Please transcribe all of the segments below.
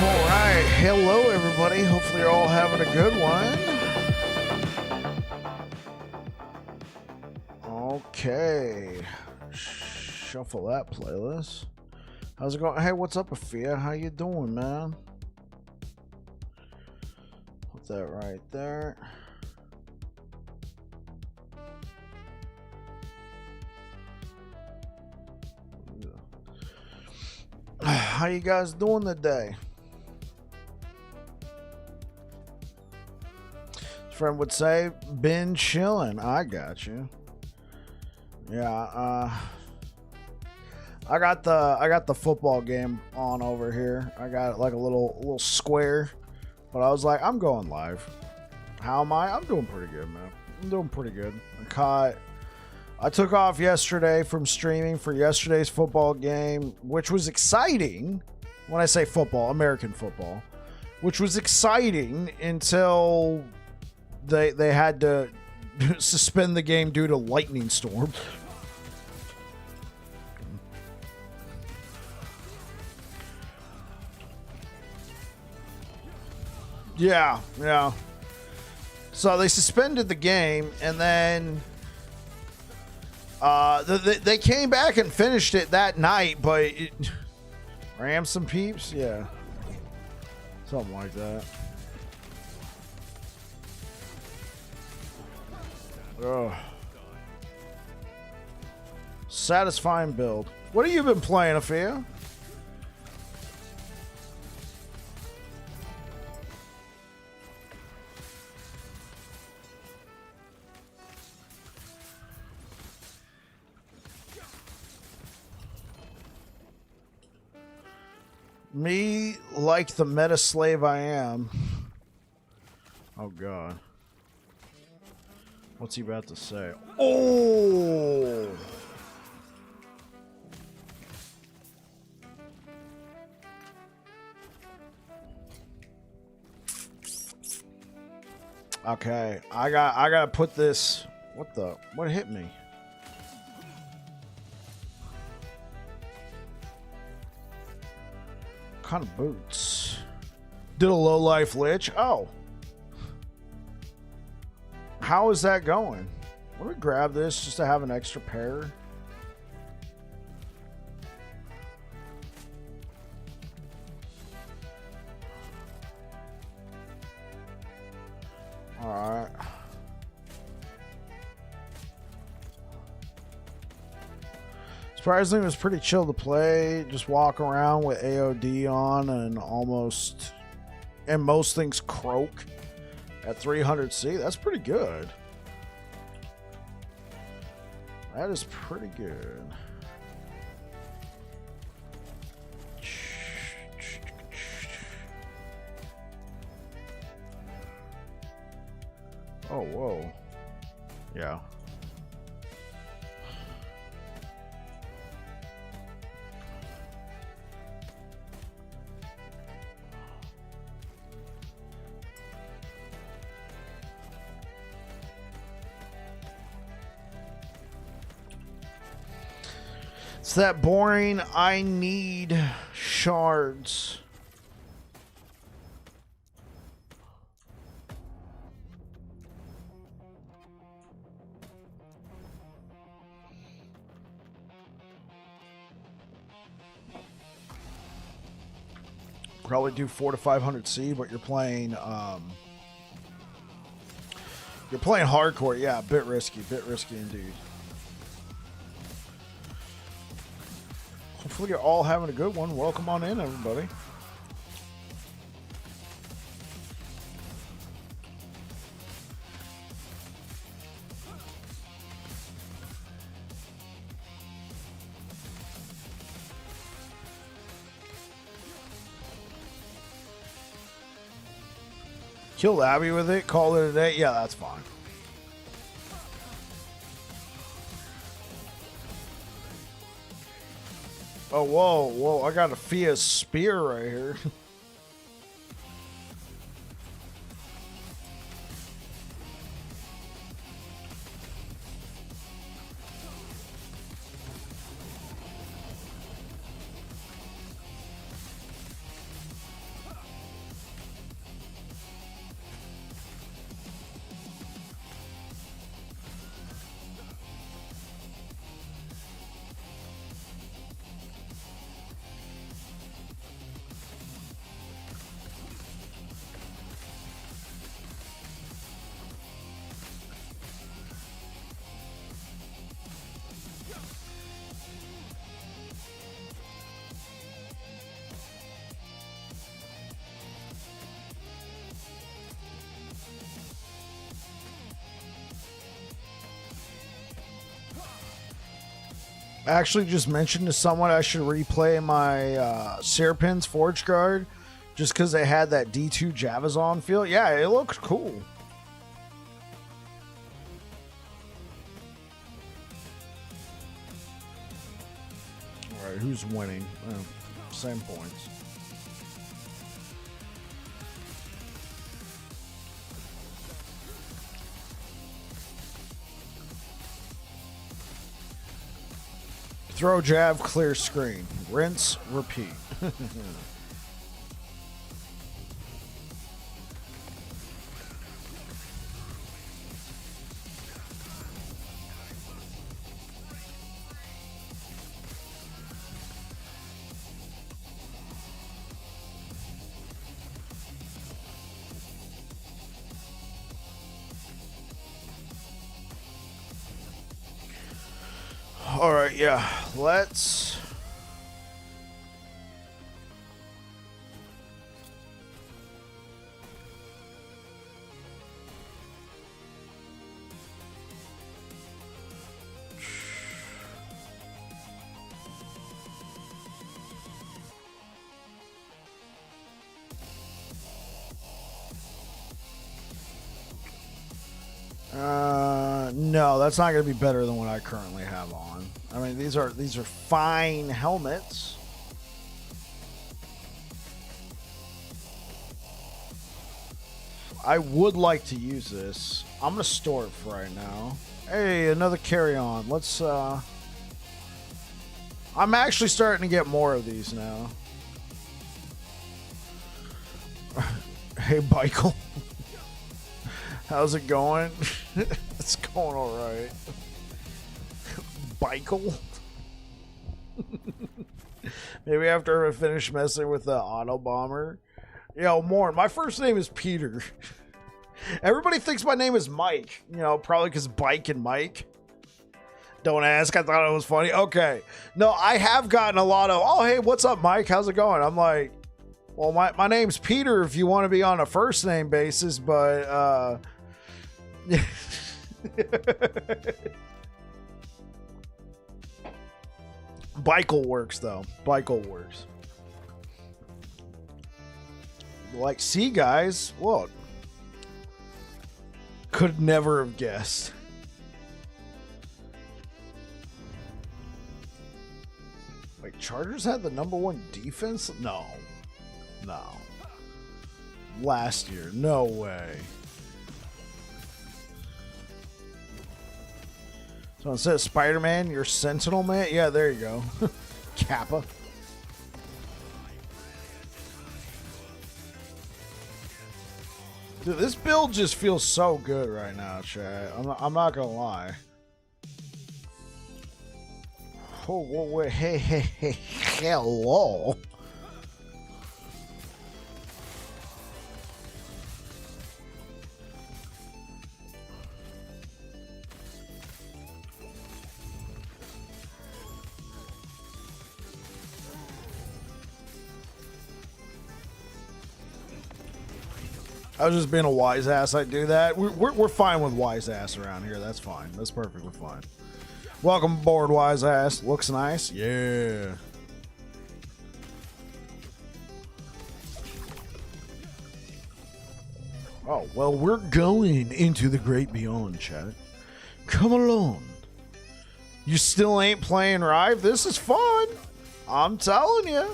All right, hello everybody. Hopefully you're all having a good one. Okay, shuffle that playlist. How's it going? Hey, what's up, Afia? How you doing, man? Put that right there. How you guys doing today? Friend would say, been chilling. I got you. Yeah, I got the football game on over here. I got like a little square, but I was like, I'm going live. How am I? I'm doing pretty good, man. I'm doing pretty good. I took off yesterday from streaming for yesterday's football game, which was exciting. When I say football, American football, which was exciting until they had to suspend the game due to lightning storm. Yeah. So they suspended the game, and then they came back and finished it that night, but ram some peeps, yeah, something like that. Ugh. Satisfying build. What have you been playing, Afia? Me, like the meta slave I am. Oh, God. What's he about to say? Oh! Okay, I gotta put this. What hit me? What kind of boots? Did a low life lich? Oh. How is that going? Let me grab this just to have an extra pair. Alright. Surprisingly, it was pretty chill to play. Just walk around with AOD on and most things croak at 300C. That's pretty good. That is pretty good. Oh, whoa. Yeah. It's that boring, I need shards. Probably do 400 to 500C, but you're playing hardcore. Yeah, bit risky indeed. Hopefully you're all having a good one. Welcome on in, everybody. Killed Abby with it, called it a day. Yeah, that's fine. Oh, whoa. I got a Fia spear right here. I actually just mentioned to someone I should replay my Serpin's Forge Guard just because they had that D2 Javazon feel. Yeah, it looks cool. All right, who's winning? Same points. Throw, jab, clear screen. Rinse, repeat. All right, yeah, let's. No, that's not going to be better than what I currently have on. I mean, these are fine helmets. I would like to use this. I'm going to store it for right now. Hey, another carry-on. Let's, I'm actually starting to get more of these now. Hey, Michael. How's it going? It's going all right. Michael. Maybe after I finish messing with the auto bomber. Yo, Morn, my first name is Peter. Everybody thinks my name is Mike. You know, probably because Bike and Mike. Don't ask. I thought it was funny. Okay. No, I have gotten a lot of, oh, hey, what's up, Mike? How's it going? I'm like, well, my name's Peter if you want to be on a first name basis, but, Michael works, though. Michael works. Like, see, guys, look. Could never have guessed. Wait, Chargers had the #1 defense? No. No. Last year. No way. So instead of Spider-Man, you're Sentinel Man? Yeah, there you go. Kappa. Dude, this build just feels so good right now, chat. I'm not gonna lie. Oh, wait, hey, hello. I was just being a wise ass. I do that. We're fine with wise ass around here. That's fine. That's perfectly fine. Welcome aboard, wise ass. Looks nice. Yeah. Oh, well, we're going into the great beyond, chat. Come along. You still ain't playing Rive? This is fun. I'm telling you.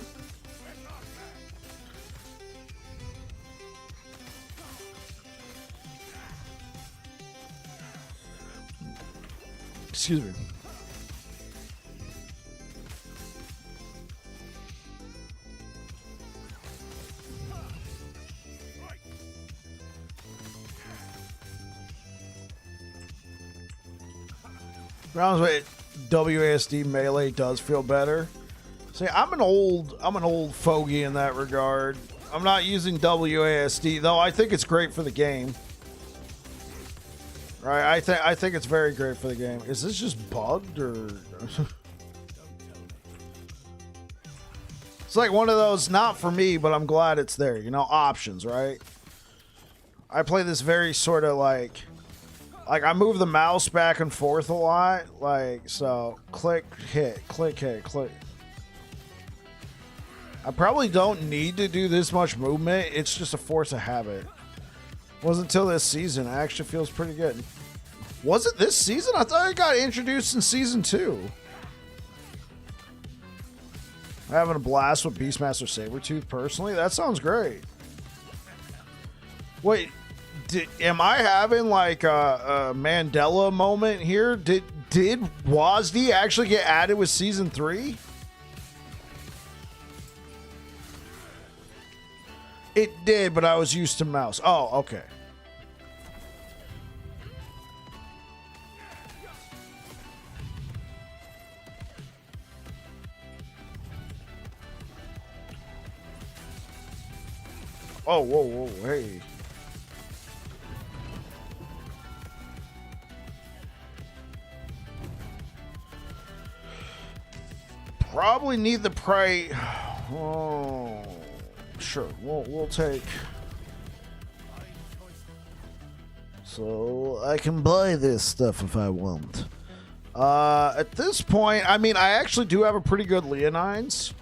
Excuse me. Rounds with WASD melee does feel better. See, I'm an old fogey in that regard. I'm not using WASD though. I think it's great for the game. Right, I think it's very great for the game. Is this just bugged or? It's like one of those, not for me, but I'm glad it's there. You know, options, right? I play this very sort of like Like, I move the mouse back and forth a lot. Like, so click, hit, click, hit, click. I probably don't need to do this much movement. It's just a force of habit. Wasn't until this season. It actually feels pretty good. Was it this season? I thought it got introduced in season 2. Having a blast with Beastmaster Sabretooth personally. That sounds great. Wait, am I having like a Mandela moment here? Did WASD actually get added with season 3? It did, but I was used to mouse. Oh, okay. Oh, whoa, whoa, hey. Probably need the prey. Oh, sure. We'll take. So I can buy this stuff if I want. At this point, I mean, I actually do have a pretty good Leonines.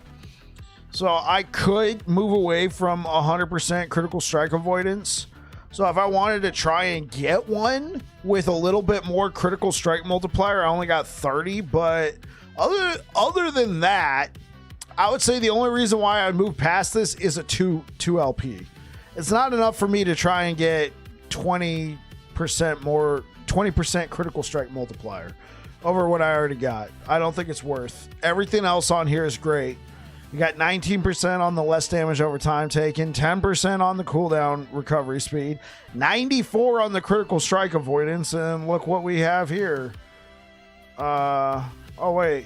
So I could move away from 100% critical strike avoidance. So if I wanted to try and get one with a little bit more critical strike multiplier, I only got 30. But other than that, I would say the only reason why I move past this is a 2 LP. It's not enough for me to try and get 20% more, 20% critical strike multiplier over what I already got. I don't think it's worth. Everything else on here is great. You got 19% on the less damage over time taken, 10% on the cooldown recovery speed, 94 on the critical strike avoidance, and look what we have here. Oh wait,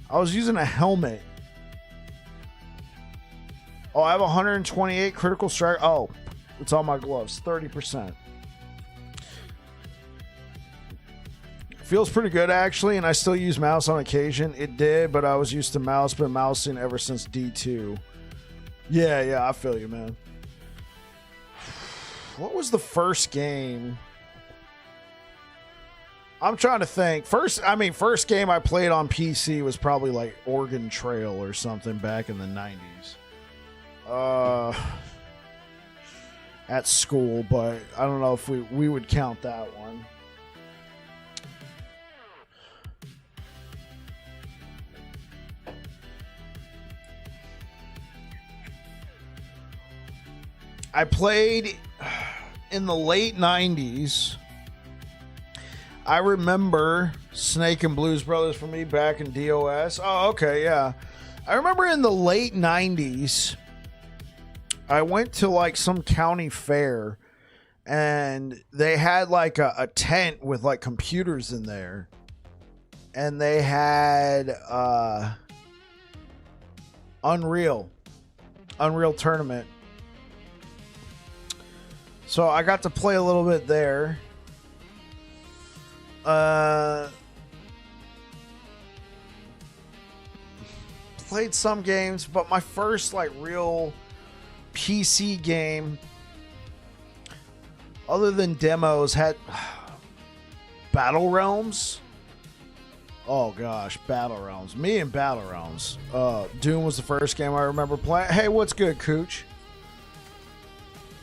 I was using a helmet. Oh, I have 128 critical strike. Oh, it's on my gloves, 30%. Feels pretty good, actually, and I still use mouse on occasion. It did, but I was used to mouse, been mousing ever since D2. Yeah, I feel you, man. What was the first game? I'm trying to think. First game I played on PC was probably like Oregon Trail or something back in the 90s. At school, but I don't know if we would count that one. I played in the late 90s. I remember Snake and Blues Brothers for me back in DOS. Oh, okay, yeah. I remember in the late 90s, I went to like some county fair and they had like a tent with like computers in there. And they had Unreal Tournament. So I got to play a little bit there. Played some games, but my first like real PC game, other than demos, had Battle Realms. Oh gosh, Battle Realms. Me and Battle Realms. Doom was the first game I remember playing. Hey, what's good, Cooch?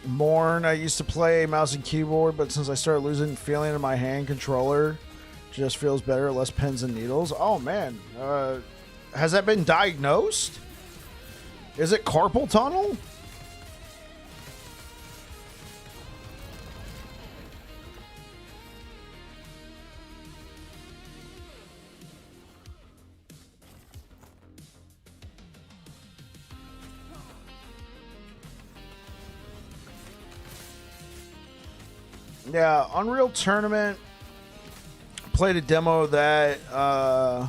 Morn, I used to play mouse and keyboard, but since I started losing feeling in my hand controller, just feels better, less pins and needles. Oh man, has that been diagnosed? Is it carpal tunnel? Yeah, Unreal Tournament. Played a demo of that. I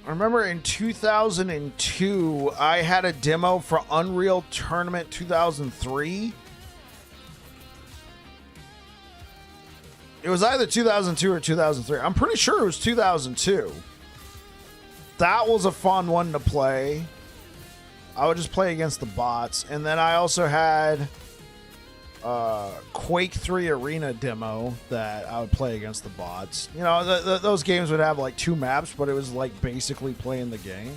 remember in 2002, I had a demo for Unreal Tournament 2003. It was either 2002 or 2003. I'm pretty sure it was 2002. That was a fun one to play. I would just play against the bots. And then I also had Quake 3 Arena demo that I would play against the bots. You know, those games would have like 2 maps, but it was like basically playing the game.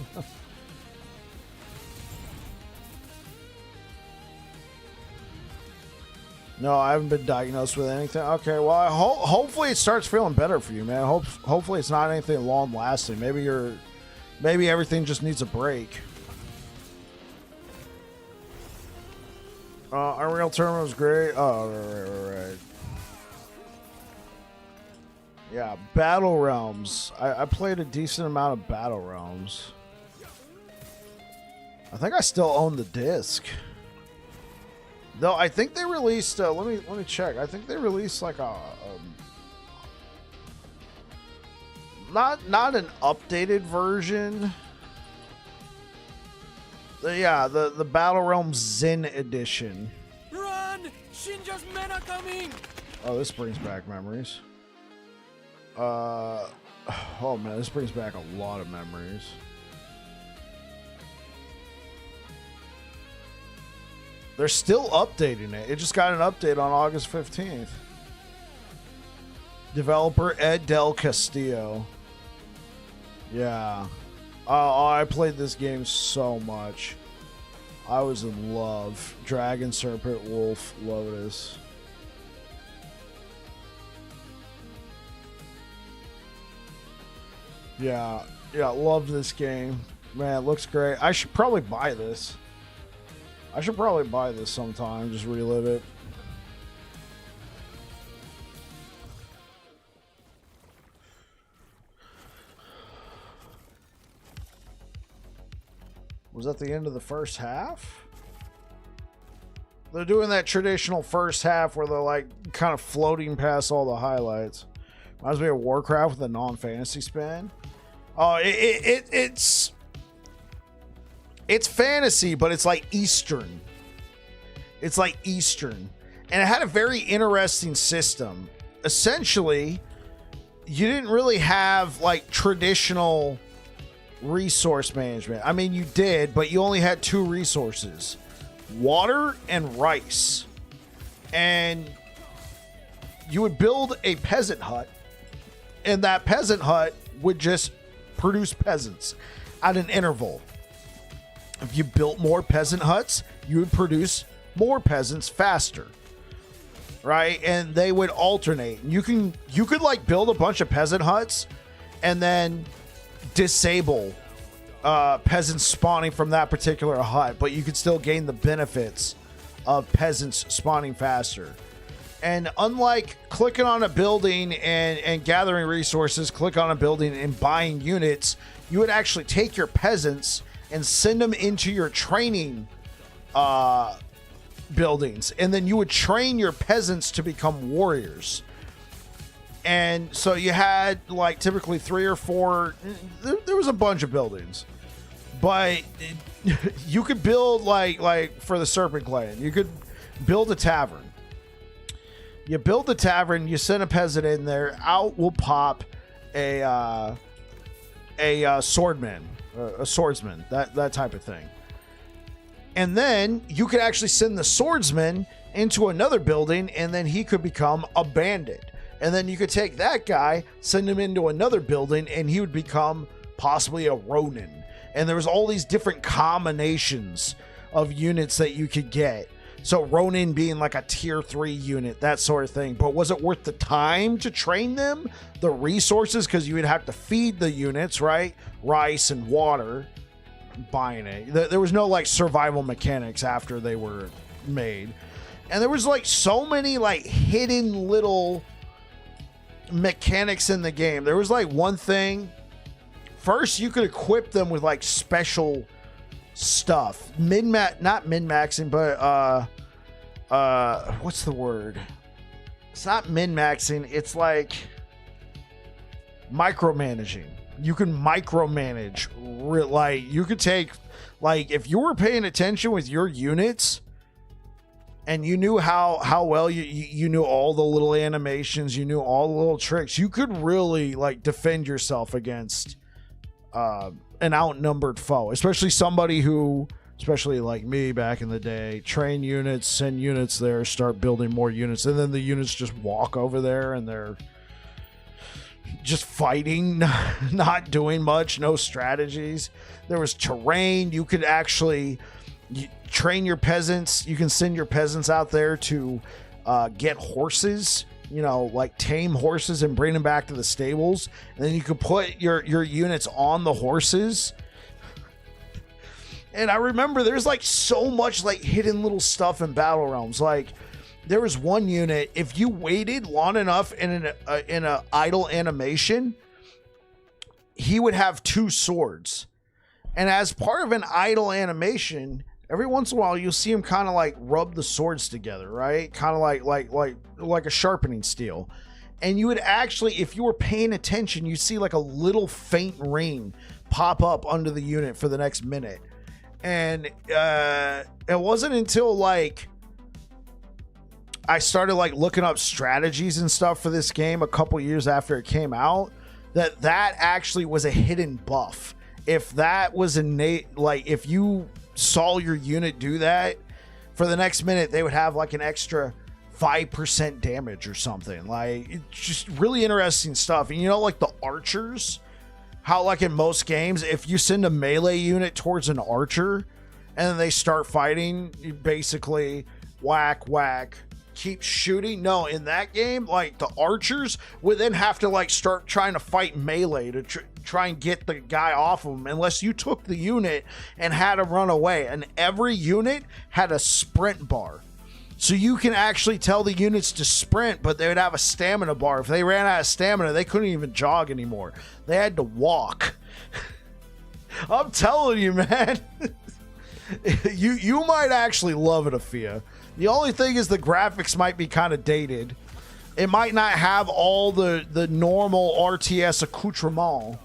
No, I haven't been diagnosed with anything. Okay, well, hopefully it starts feeling better for you, man. Hopefully it's not anything long lasting. Maybe everything just needs a break. Unreal Tournament was great. Oh, right. Yeah, Battle Realms. I played a decent amount of Battle Realms. I think I still own the disc. Though I think they released. Let me check. I think they released like a not an updated version. Yeah, the Battle Realms Zen edition. Run! Shinja's men are coming! Oh, this brings back memories. Oh man, this brings back a lot of memories. They're still updating it. It just got an update on August 15th. Developer Ed Del Castillo. Yeah. Oh, I played this game so much. I was in love. Dragon, Serpent, Wolf, Lotus. Yeah, love this game. Man, it looks great. I should probably buy this. Sometime. Just relive it. Was that the end of the first half? They're doing that traditional first half where they're like kind of floating past all the highlights. Reminds me of Warcraft with a non-fantasy spin. Oh, it's fantasy, but it's like Eastern. It's like Eastern. And it had a very interesting system. Essentially, you didn't really have like traditional resource management. I mean, you did, but you only had 2 resources: water and rice. And you would build a peasant hut, and that peasant hut would just produce peasants at an interval. If you built more peasant huts, you would produce more peasants faster, right? And they would alternate. You could like build a bunch of peasant huts and then disable peasants spawning from that particular hut, but you could still gain the benefits of peasants spawning faster. And unlike clicking on a building and gathering resources, click on a building and buying units, you would actually take your peasants and send them into your training buildings. And then you would train your peasants to become warriors. And so you had like typically 3 or 4, there was a bunch of buildings. But you could build like for the Serpent Clan, you could build a tavern. You build the tavern, you send a peasant in there, out will pop a swordman, a swordsman, that type of thing. And then you could actually send the swordsman into another building, and then he could become a bandit. And then you could take that guy, send him into another building, and he would become possibly a Ronin. And there was all these different combinations of units that you could get. So Ronin being like a tier 3 unit, that sort of thing. But was it worth the time to train them? The resources, because you would have to feed the units, right? Rice and water. Buying it. There was no like survival mechanics after they were made. And there was like so many like hidden little mechanics in the game. There was like one thing. First, you could equip them with like special stuff. Not min-maxing, but what's the word? It's not min-maxing, it's like micromanaging. You can micromanage. Like you could take, like if you were paying attention with your units and you knew how well you knew all the little animations, you knew all the little tricks, you could really like defend yourself against an outnumbered foe, especially somebody who especially like me back in the day, train units, send units there, start building more units, and then the units just walk over there and they're just fighting, not doing much, no strategies. There was terrain. You could actually train your peasants. You can send your peasants out there to get horses, you know, like tame horses and bring them back to the stables. And then you could put your units on the horses. And I remember there's like so much like hidden little stuff in Battle Realms. Like there was one unit, if you waited long enough in an idle animation, he would have 2 swords. And as part of an idle animation, every once in a while you'll see him kind of like rub the swords together, right? Kind of like a sharpening steel. And you would actually, if you were paying attention, you see like a little faint ring pop up under the unit for the next minute. And it wasn't until like I started like looking up strategies and stuff for this game a couple years after it came out that actually was a hidden buff. If that was innate, like if you saw your unit do that for the next minute, they would have like an extra 5% damage or something. Like it's just really interesting stuff. And you know, like the archers, how like in most games, if you send a melee unit towards an archer and then they start fighting, you basically whack, keep shooting. No, in that game, like the archers would then have to like start trying to fight melee to try and get the guy off of them unless you took the unit and had to run away. And every unit had a sprint bar. So you can actually tell the units to sprint, but they would have a stamina bar. If they ran out of stamina, they couldn't even jog anymore. They had to walk. I'm telling you, man. You might actually love it, Afia. The only thing is the graphics might be kind of dated. It might not have all the normal RTS accoutrement,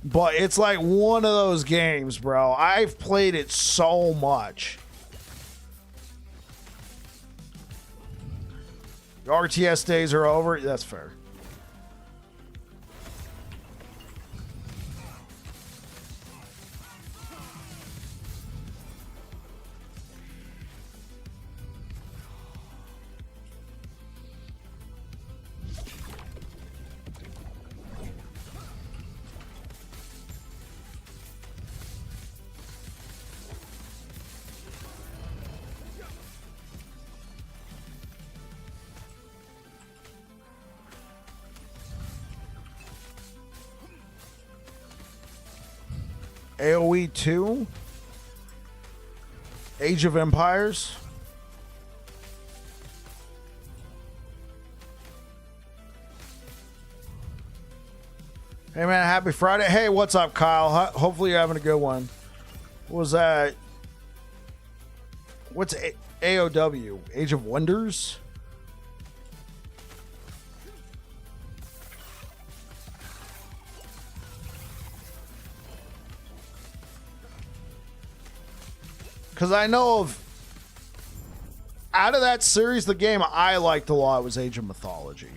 but it's like one of those games, bro. I've played it so much. Your RTS days are over. That's fair. AoE 2, Age of Empires. Hey man, happy Friday. Hey, what's up, Kyle? Hopefully you're having a good one. What was that? What's AOW? Age of Wonders? Because I know of, out of that series, the game I liked a lot was Age of Mythology.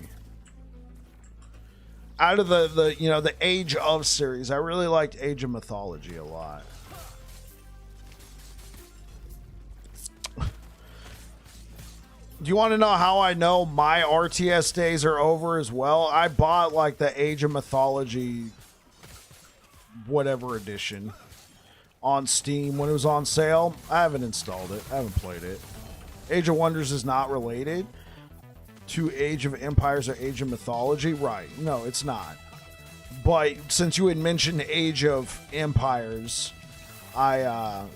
Out of the Age of series, I really liked Age of Mythology a lot. Do you want to know how I know my RTS days are over as well? I bought like the Age of Mythology whatever edition on Steam when it was on sale. I haven't installed it. I haven't played it. Age of Wonders is not related to Age of Empires or Age of Mythology. Right. No, it's not. But since you had mentioned Age of Empires, I,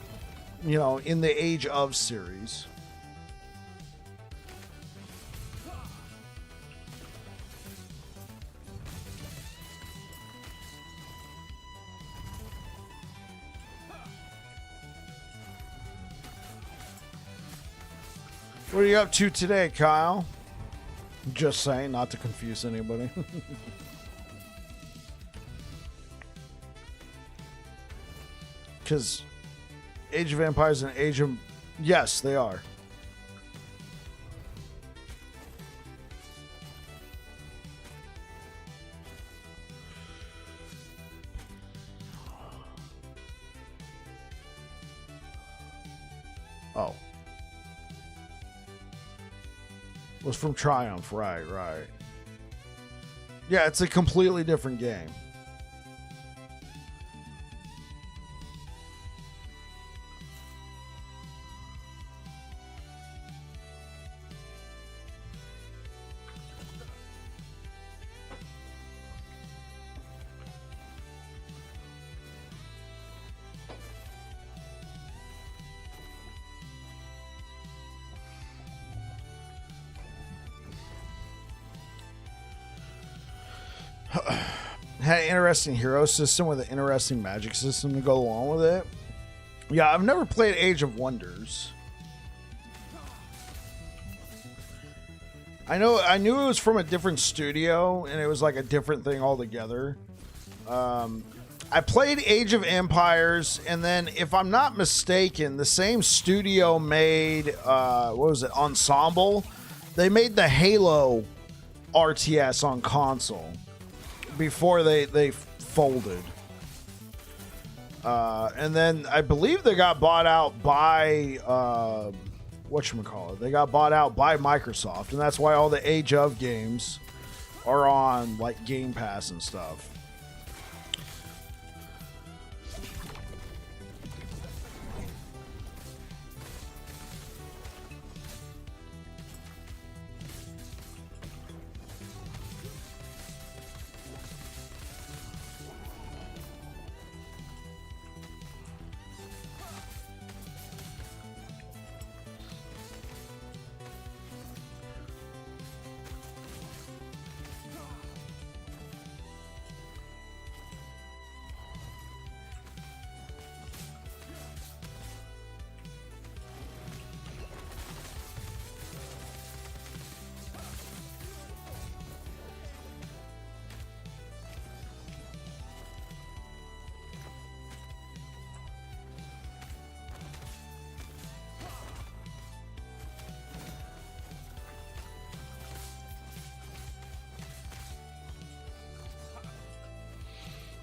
in the Age of series. What are you up to today, Kyle? Just saying, not to confuse anybody. Because Age of Empires and Age of... Yes, they are. Oh. Was from Triumph, right. Yeah, it's a completely different game. Had an interesting hero system with an interesting magic system to go along with it. Yeah, I've never played Age of Wonders. I knew it was from a different studio and it was like a different thing altogether. I played Age of Empires, and then if I'm not mistaken, the same studio made what was it, Ensemble? They made the Halo RTS on console before they folded. And then I believe they got bought out by whatchamacallit. They got bought out by Microsoft, and that's why all the Age of games are on like Game Pass and stuff.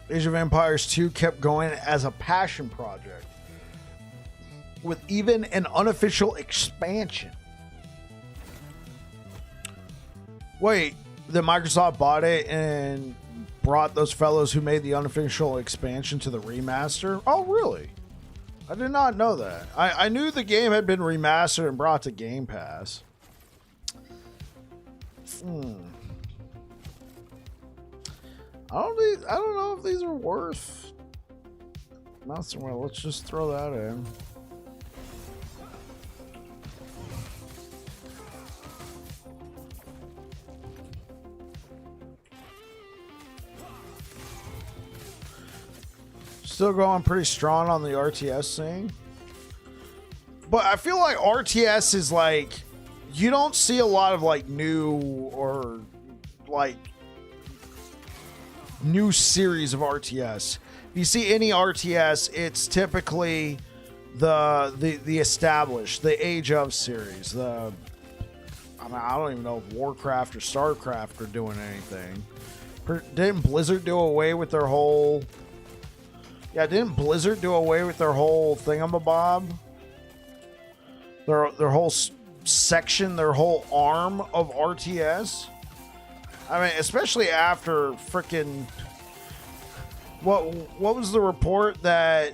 Age of Empires 2 kept going as a passion project, with even an unofficial expansion. Wait, then Microsoft bought it and brought those fellows who made the unofficial expansion to the remaster? Oh, really? I did not know that. I knew the game had been remastered and brought to Game Pass. I don't know if these are worth nothing. Well, let's just throw that in. Still going pretty strong on the RTS scene. But I feel like RTS is like, you don't see a lot of like new or like new series of RTS. If you see any RTS, it's typically the established, the Age of series. I don't even know if Warcraft or Starcraft are doing anything. Didn't Blizzard do away with their whole? Yeah, didn't Blizzard do away with their whole thingamabob? Their whole section, their whole arm of RTS. I mean, especially after frickin' what was the report that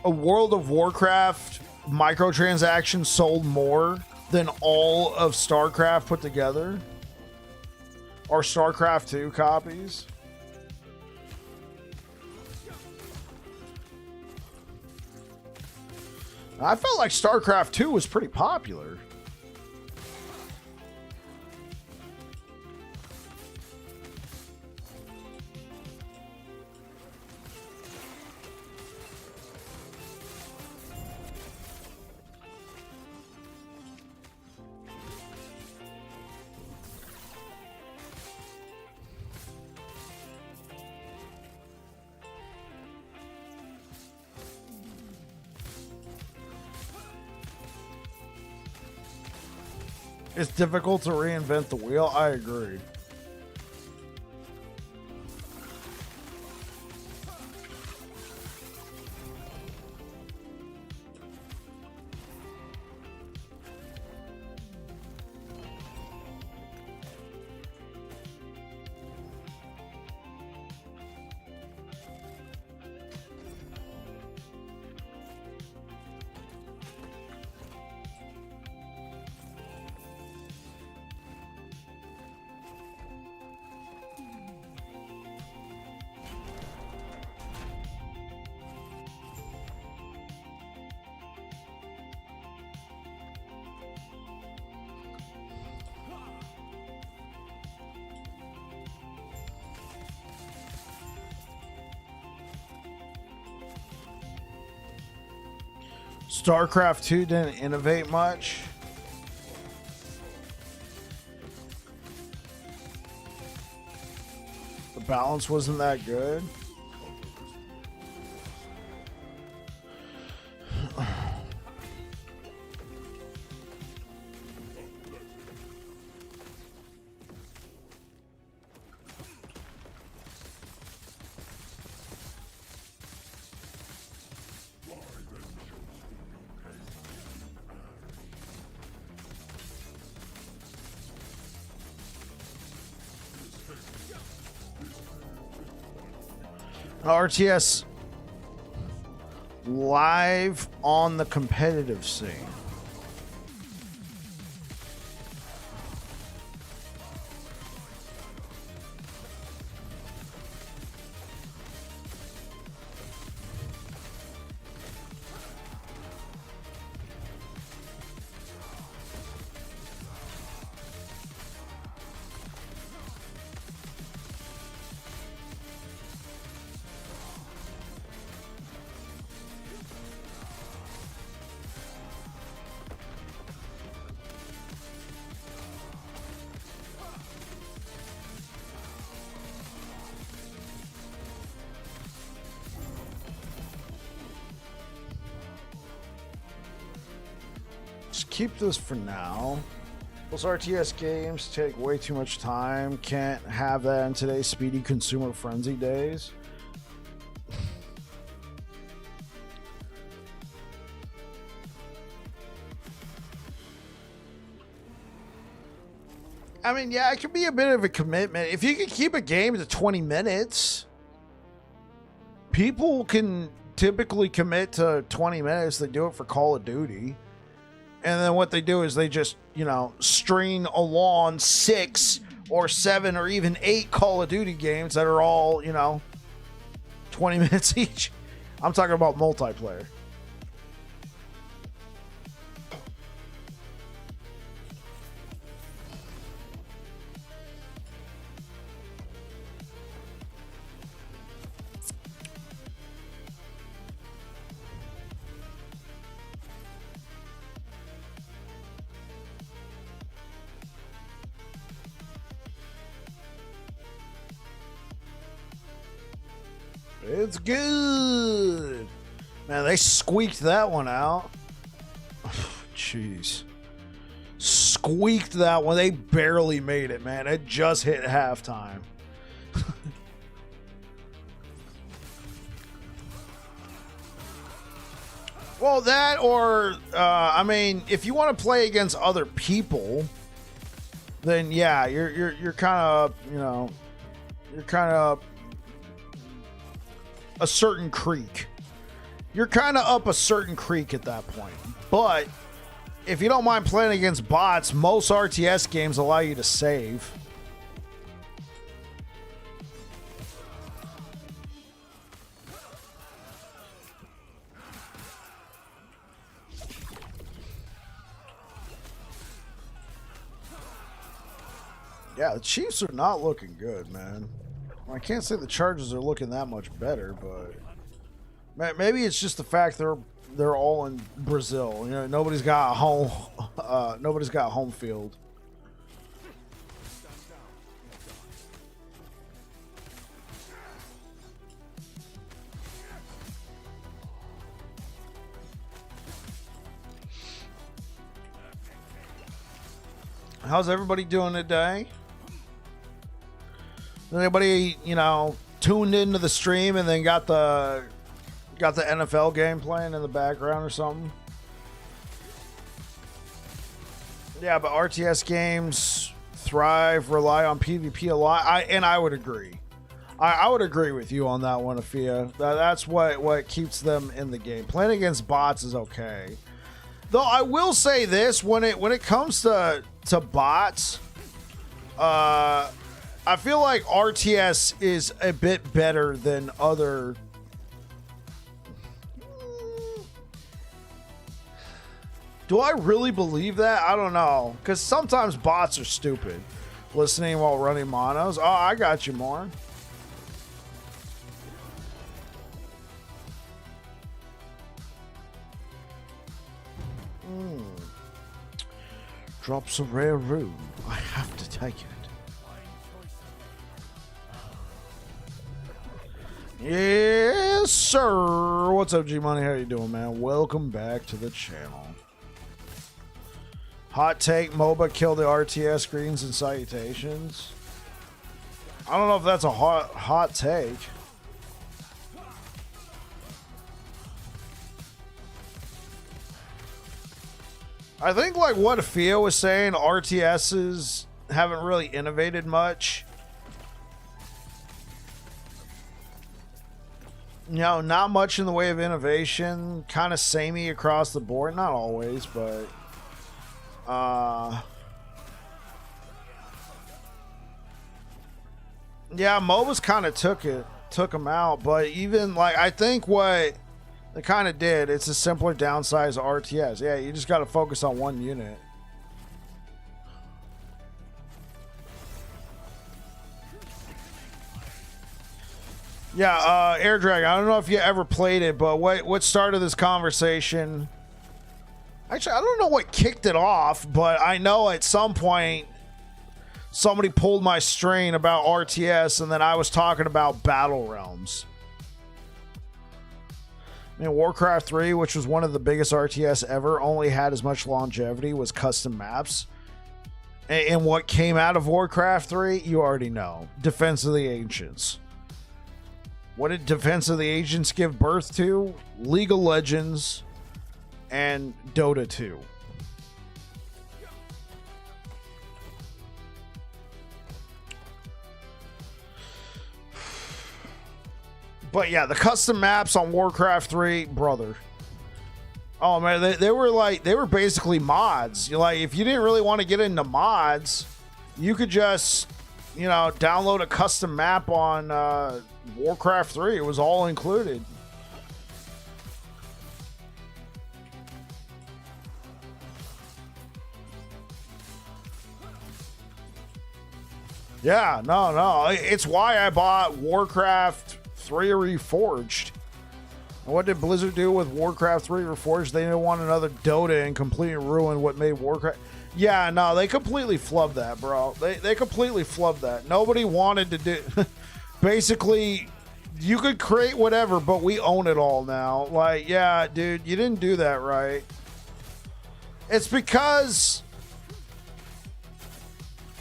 a World of Warcraft microtransaction sold more than all of StarCraft put together? Or StarCraft 2 copies? I felt like StarCraft 2 was pretty popular. It's difficult to reinvent the wheel. I agree. StarCraft 2 didn't innovate much. The balance wasn't that good. RTS live on the competitive scene. Keep this for now. Those RTS games take way too much time. Can't have that in today's speedy consumer frenzy days. I mean, yeah, it could be a bit of a commitment. If you can keep a game to 20 minutes, people can typically commit to 20 minutes. They do it for Call of Duty. And then what they do is they just, you know, string along 6 or 7 or even 8 Call of Duty games that are all, you know, 20 minutes each. I'm talking about multiplayer. It's good. Man, they squeaked that one out. Jeez. Squeaked that one. They barely made it, man. It just hit halftime. Well, that or, I mean, if you want to play against other people, then yeah, you're kind of, you know, you're kind of a certain creek. You're kind of up a certain creek at that point. But if you don't mind playing against bots, most RTS games allow you to save. Yeah, the Chiefs are not looking good, man. I can't say the Chargers are looking that much better, but maybe it's just the fact they're all in Brazil. You know, nobody's got home field. How's everybody doing today? Anybody, you know, tuned into the stream and then got the NFL game playing in the background or something? Yeah, but RTS games thrive, rely on PvP a lot. I would agree. I would agree with you on that one, Afia. That's what keeps them in the game. Playing against bots is okay. Though I will say this, when it comes to bots, I feel like RTS is a bit better than other. Do I really believe that? I don't know. Because sometimes bots are stupid. Listening while running monos. Oh, I got you, more. Drops a rare rune. I have to take it. Yes, sir. What's up, G-Money? How you doing, man? Welcome back to the channel. Hot take, MOBA kill the RTS greens and salutations. I don't know if that's a hot take. I think like what Afia was saying, RTSs haven't really innovated much. You know, not much in the way of innovation. Kind of samey across the board. Not always, but yeah, MOBAs kind of took them out. But even like, I think what they kind of did, it's a simpler downsize RTS. Yeah, you just got to focus on one unit. Yeah, Air Dragon, I don't know if you ever played it, but what started this conversation? Actually, I don't know what kicked it off, but I know at some point somebody pulled my string about RTS, and then I was talking about Battle Realms. I mean, Warcraft 3, which was one of the biggest RTS ever, only had as much longevity, was custom maps. And what came out of Warcraft 3, you already know. Defense of the Ancients. What did Defense of the Ancients give birth to? League of Legends and Dota 2. But yeah, the custom maps on Warcraft 3, brother. Oh man, they were basically mods. You're like, if you didn't really want to get into mods, you could just, you know, download a custom map on Warcraft 3. It was all included. Yeah, no. It's why I bought Warcraft 3 Reforged. And what did Blizzard do with Warcraft 3 Reforged? They didn't want another Dota and completely ruin what made Warcraft. Yeah, no, they completely flubbed that, bro. They completely flubbed that. Nobody wanted to do... Basically, you could create whatever, but we own it all now. Like, yeah, dude, you didn't do that right. It's because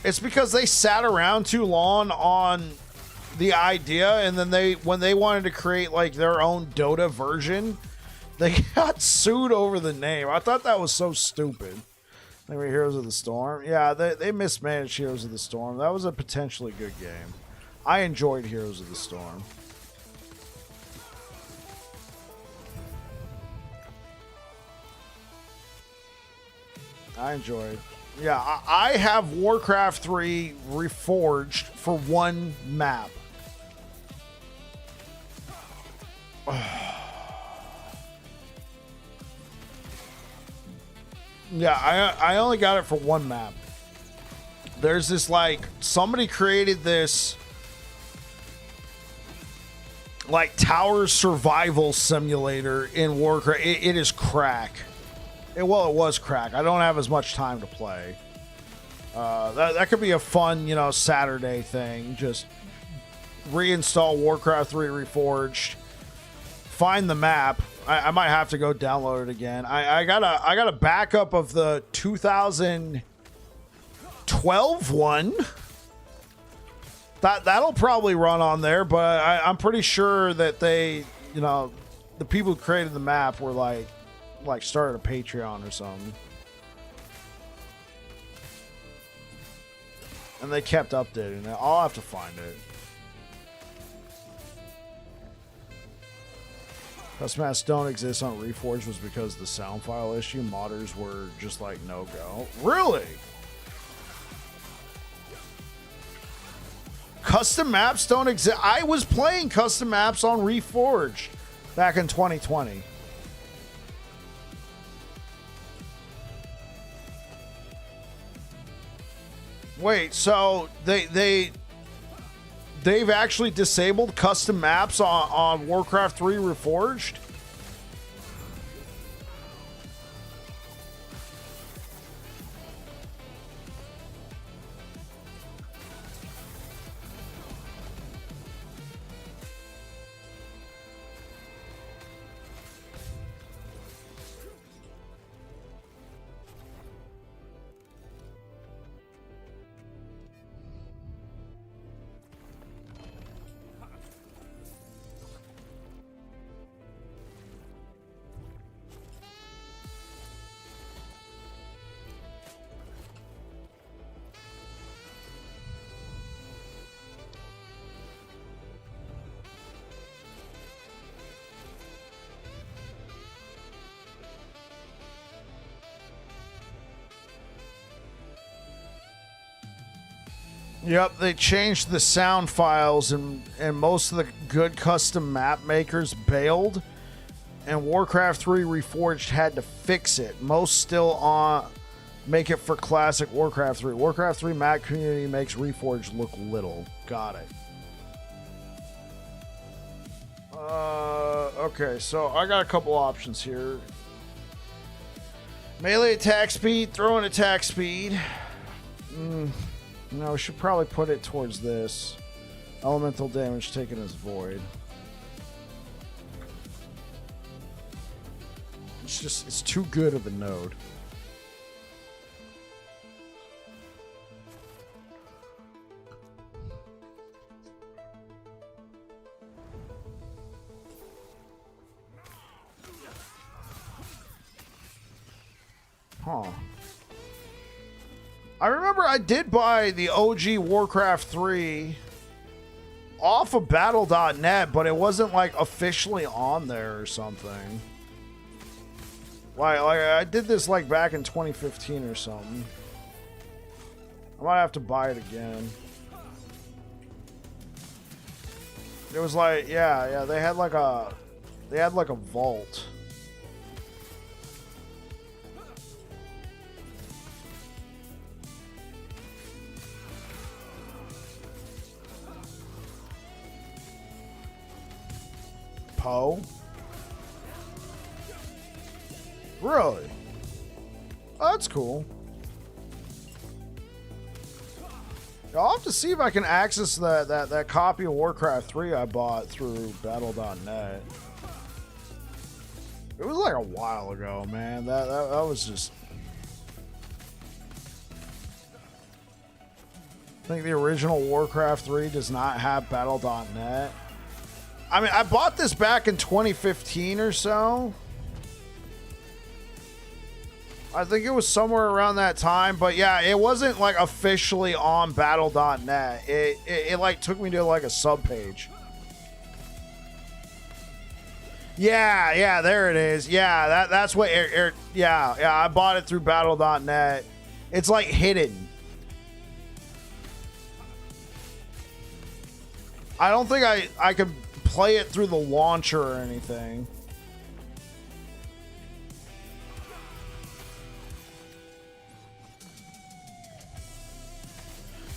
they sat around too long on the idea, and then when they wanted to create like their own Dota version, they got sued over the name. I thought that was so stupid. They were Heroes of the Storm. Yeah, they mismanaged Heroes of the Storm. That was a potentially good game. I enjoyed Heroes of the Storm. I enjoyed. Yeah, I have Warcraft 3 Reforged for one map. Yeah, I only got it for one map. There's this, like, somebody created this, like, tower survival simulator in Warcraft. It is crack. It was crack. I don't have as much time to play. That could be a fun, you know, Saturday thing. Just reinstall Warcraft 3 Reforged. Find the map. I might have to go download it again. I got a backup of the 2012 one. That'll probably run on there, but I'm pretty sure that they, you know, the people who created the map were like started a Patreon or something. And they kept updating it. I'll have to find it. Custom maps don't exist on Reforged was because of the sound file issue. Modders were just like, no go. Really? Custom maps don't exist. I was playing custom maps on Reforged back in 2020. Wait, so they've actually disabled custom maps on Warcraft 3 Reforged? Yep, they changed the sound files, and most of the good custom map makers bailed, and Warcraft 3 Reforged had to fix it. Most still on make it for classic Warcraft 3. Warcraft 3 map community makes Reforged look little. Got it. Okay, so I got a couple options here. Melee attack speed, throwing attack speed. No, we should probably put it towards this. Elemental damage taken as void. It's too good of a node. Huh. I remember I did buy the OG Warcraft 3 off of Battle.net, but it wasn't like officially on there or something. Like I did this like back in 2015 or something. I might have to buy it again. It was like, yeah, they had like a vault. Poe? Really? Oh, that's cool. I'll have to see if I can access that copy of Warcraft 3 I bought through Battle.net. It was like a while ago, man. That was just... I think the original Warcraft 3 does not have Battle.net. I mean, I bought this back in 2015 or so. I think it was somewhere around that time, but yeah, it wasn't like officially on Battle.net. It like took me to like a subpage. Yeah, there it is. Yeah, that's what. Yeah, I bought it through Battle.net. It's like hidden. I don't think I could play it through the launcher or anything.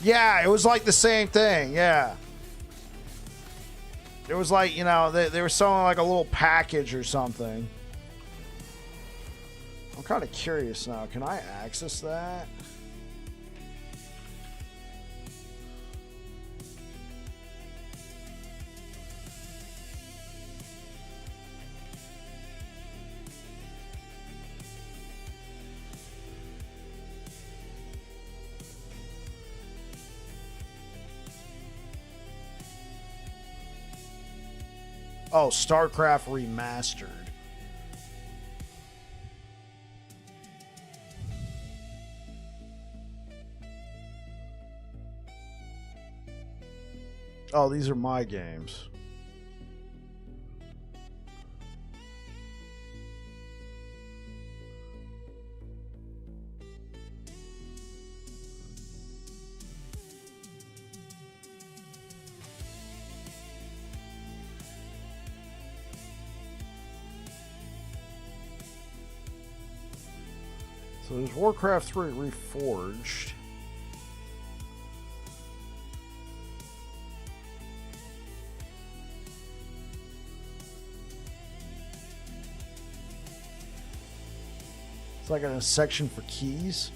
Yeah, it was like the same thing. Yeah. It was like, you know, they were selling like a little package or something. I'm kind of curious now. Can I access that? Oh, StarCraft Remastered. Oh, these are my games. So there's Warcraft 3 Reforged. It's like in a section for keys.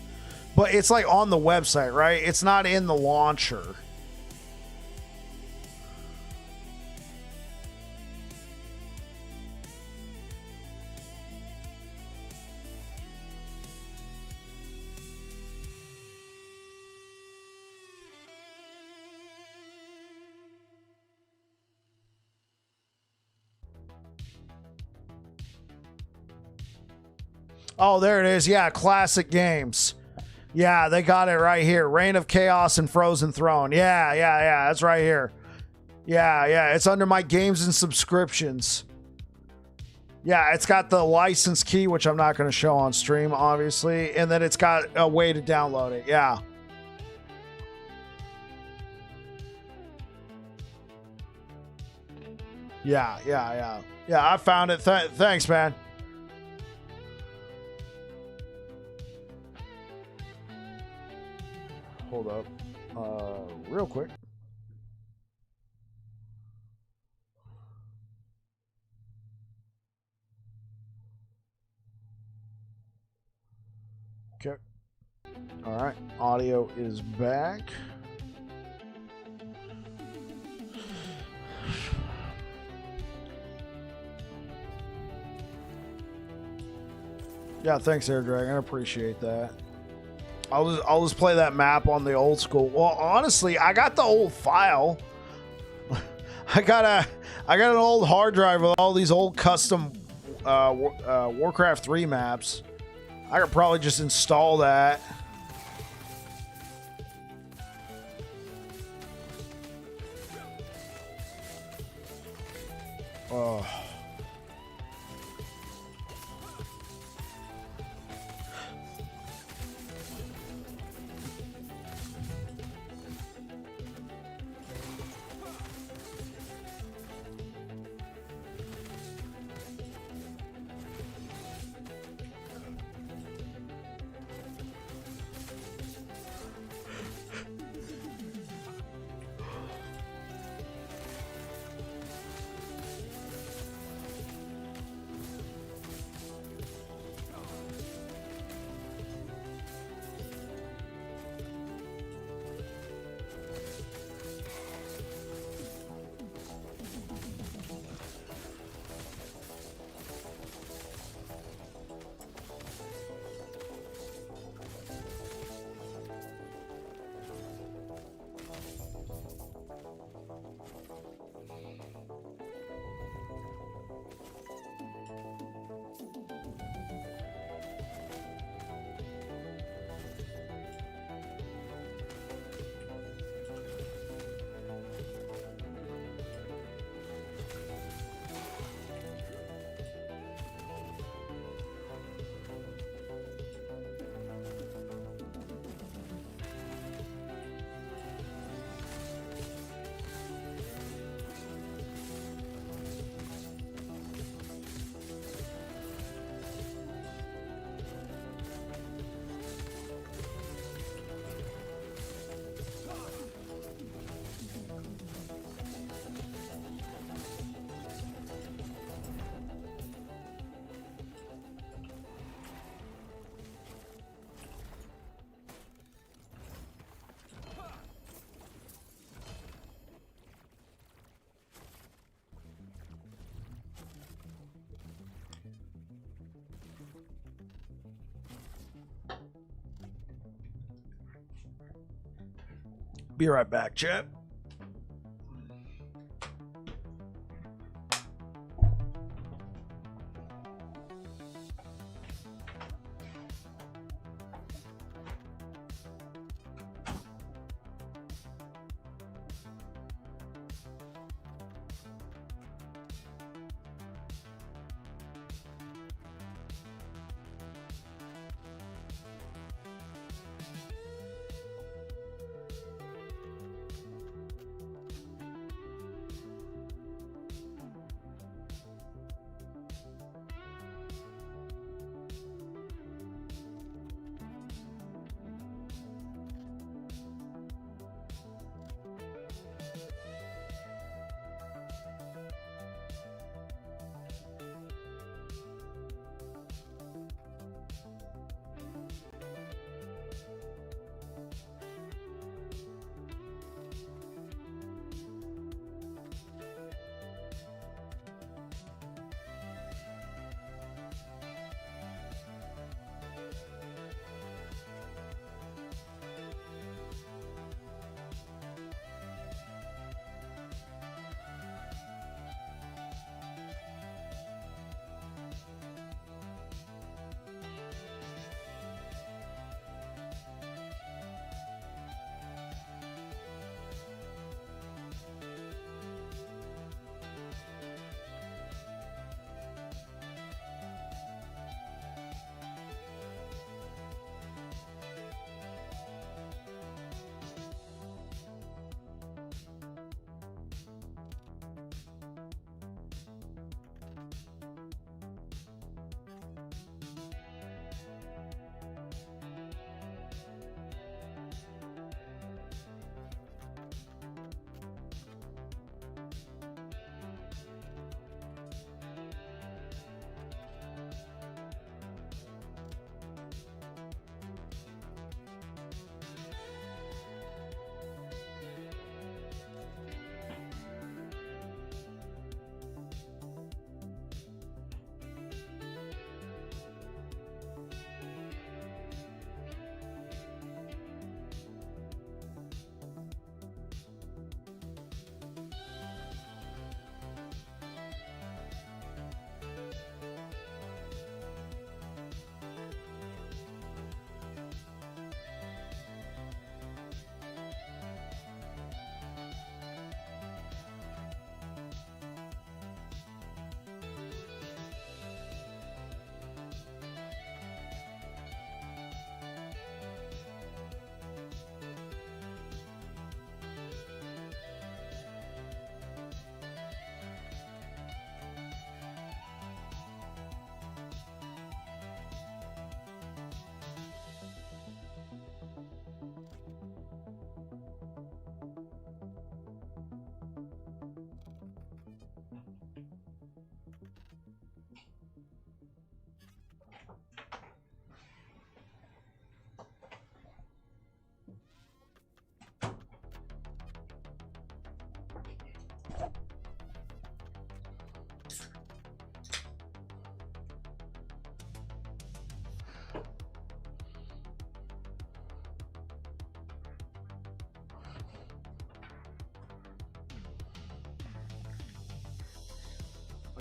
But it's like on the website, right? It's not in the launcher. Oh, there it is. Yeah, classic games. Yeah, they got it right here. Reign of Chaos and Frozen Throne. Yeah. That's right here. Yeah. It's under my games and subscriptions. Yeah, it's got the license key, which I'm not going to show on stream, obviously. And then it's got a way to download it. Yeah. Yeah, I found it. Thanks, man. Hold up. Real quick. Okay. All right. Audio is back. Yeah, thanks, Air Dragon. I appreciate that. I'll just play that map on the old school. Well, honestly, I got the old file. I got an old hard drive with all these old custom Warcraft 3 maps. I could probably just install that. Oh. Be right back, chat.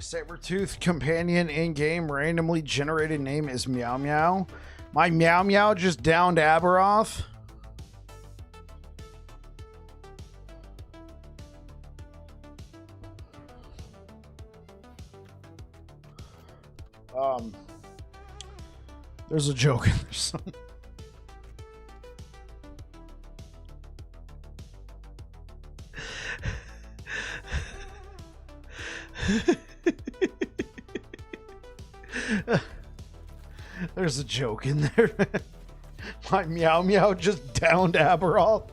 Sabertooth companion in-game randomly generated name is Meow Meow. My Meow Meow just downed Aberoth. There's a joke in there somewhere. There's a joke in there. My Meow Meow just downed Aberoth.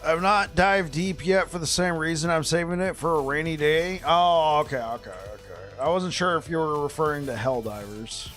I've not dived deep yet for the same reason. I'm saving it for a rainy day. Oh, okay. I wasn't sure if you were referring to Helldivers.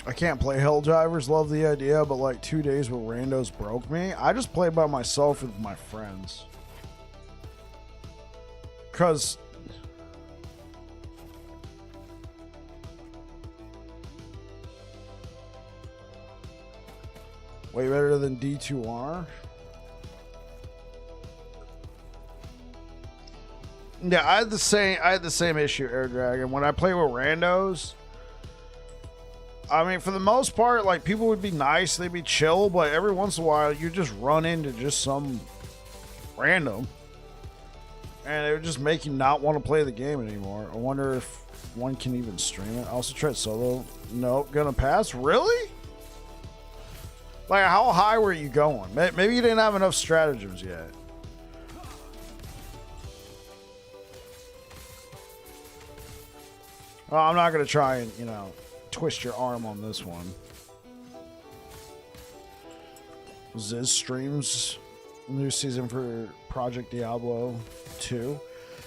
I can't play Helldivers, love the idea, but like 2 days with randos broke me. I just play by myself with my friends. Cause way better than D2R. Yeah, I had the same issue, Air Dragon. When I play with randos, I mean, for the most part, like, people would be nice, they'd be chill, but every once in a while, you just run into just some random, and it would just make you not want to play the game anymore. I wonder if one can even stream it. I also tried solo. Nope, gonna pass. Really? Like, how high were you going? Maybe you didn't have enough stratagems yet. Well, I'm not gonna try and, you know, twist your arm on this one. Ziz streams new season for Project Diablo 2.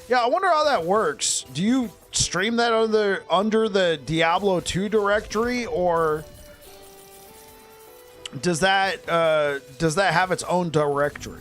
Yeah, I wonder how that works. Do you stream that under the Diablo 2 directory, or does that have its own directory?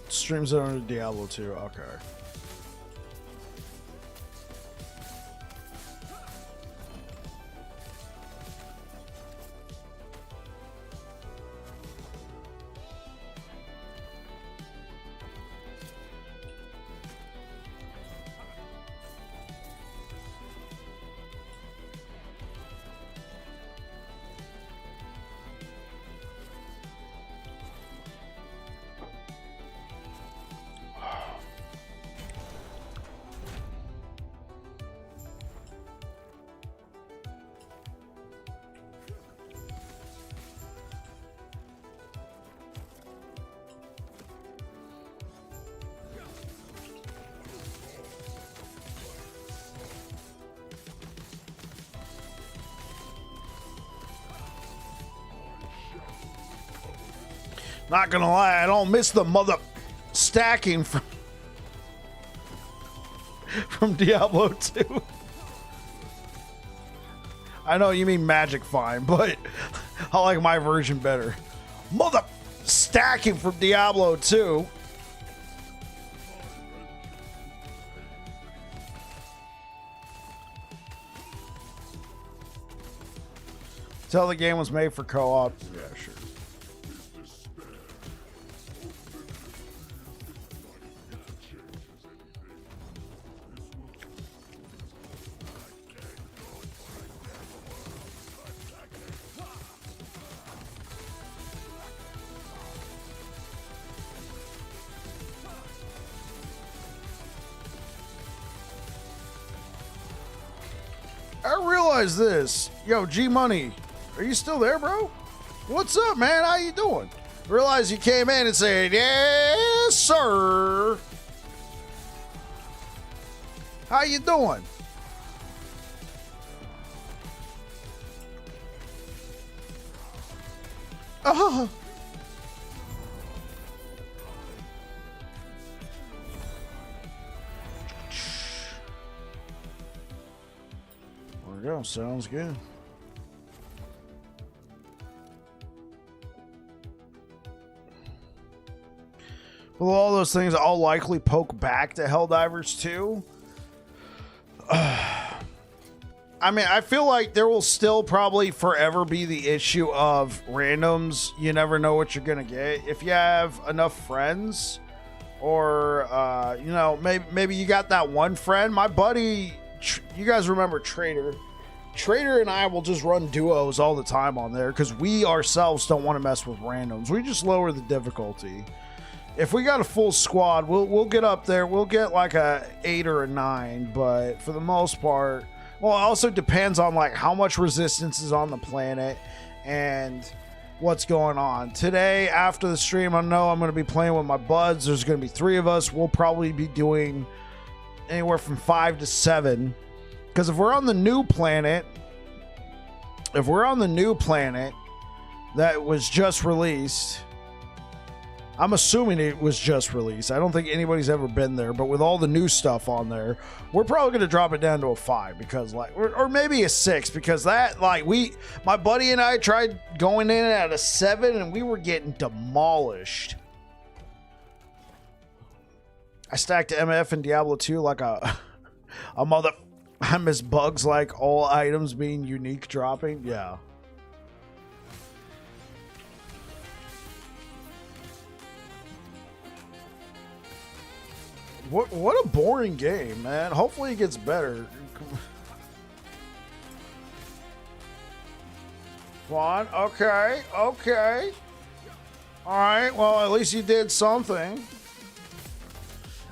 Streams it under Diablo 2. Okay. Not gonna lie, I don't miss the mother stacking from Diablo 2. I know you mean magic fine, but I like my version better. Mother stacking from Diablo 2. Tell the game was made for co-op. Yeah, sure. I realize this. Yo, G Money, are you still there, bro? What's up, man? How you doing? Realize you came in and said, yes, sir. How you doing? Oh. There we go. Sounds good. Well, all those things I'll likely poke back to Helldivers 2. I mean, I feel like there will still probably forever be the issue of randoms. You never know what you're going to get. If you have enough friends or, you know, maybe you got that one friend. My buddy, you guys remember Trader. Trader and I will just run duos all the time on there because we ourselves don't want to mess with randoms. We just lower the difficulty. If we got a full squad, we'll get up there. We'll get like a 8 or a 9, but for the most part, well, it also depends on like how much resistance is on the planet and what's going on. Today, after the stream, I know I'm going to be playing with my buds. There's going to be 3 of us. We'll probably be doing anywhere from 5 to 7. Because if we're on the new planet, that was just released, I'm assuming it was just released. I don't think anybody's ever been there, but with all the new stuff on there, we're probably going to drop it down to a 5 because like, or maybe a 6 because that like my buddy and I tried going in at a 7 and we were getting demolished. I stacked MF in Diablo 2 like a mother. I miss bugs like all items being unique dropping. Yeah. What a boring game, man. Hopefully it gets better. Fun. Okay. All right. Well, at least you did something.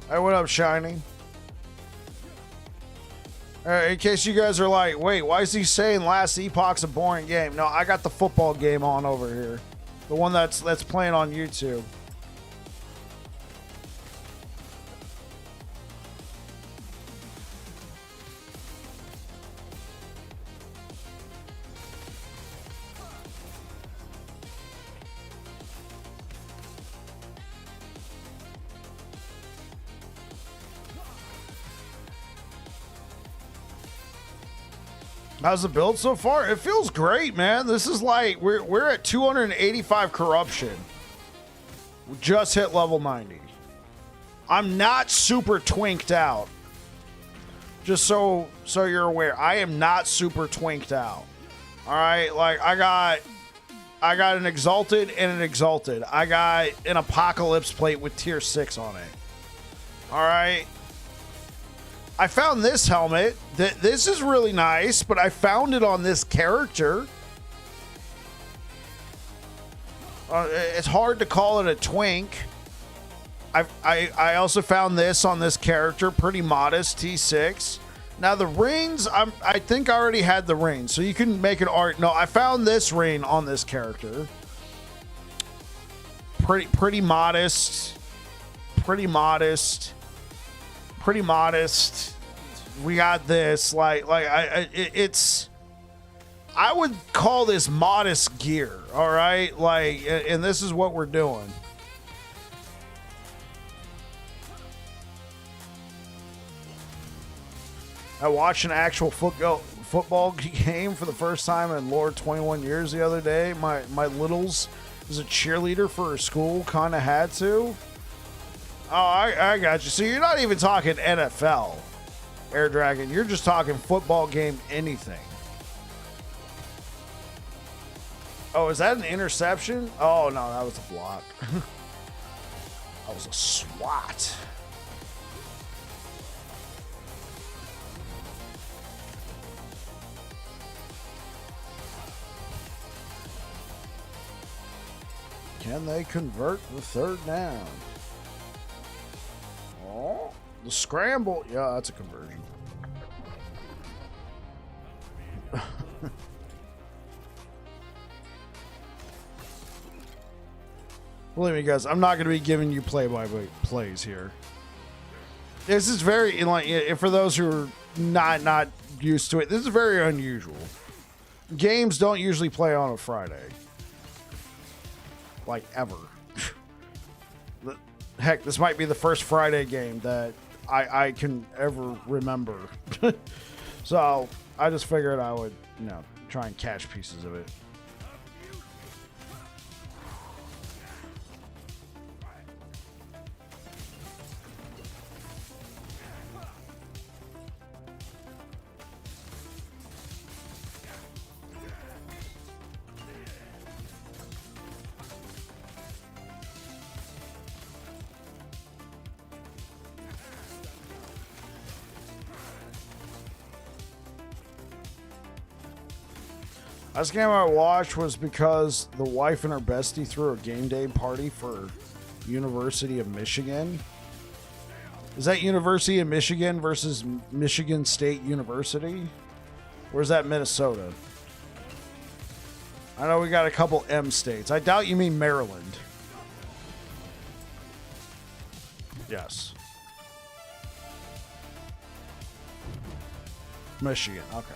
Hey, what up, Shiny? In case you guys are like, wait, why is he saying Last Epoch's a boring game? No, I got the football game on over here. The one that's playing on YouTube. How's the build so far? It feels great, man. This is like we're at 285 corruption. We just hit level 90. I'm not super twinked out. Just so you're aware, I am not super twinked out. All right, like I got an exalted and an exalted. I got an apocalypse plate with tier 6 on it. All right. I found this helmet. This is really nice, but I found it on this character. It's hard to call it a twink. I also found this on this character, pretty modest, T6. Now the rings, I think I already had the rings, so you can make an art. No, I found this ring on this character. Pretty modest. We got this. It's I would call this modest gear, all right? Like, and this is what we're doing. I watched an actual football game for the first time in Lord 21 years the other day. My littles was a cheerleader for her school, kind of had to. Oh, I got you. So you're not even talking NFL, Air Dragon. You're just talking football game, anything. Oh, is that an interception? Oh, no, that was a block. That was a swat. Can they convert the third down? Oh, the scramble. Yeah, that's a conversion. Believe me, guys, I'm not going to be giving you play-by-play plays here. This is very, like, for those who are not used to it, this is very unusual. Games don't usually play on a Friday. Like, ever. Heck, this might be the first Friday game that I can ever remember. So, I just figured I would, try and catch pieces of it. Last game I watched was because the wife and her bestie threw a game day party for University of Michigan. Is that University of Michigan versus Michigan State University? Or is that Minnesota? I know we got a couple M states. I doubt you mean Maryland. Yes. Michigan, okay.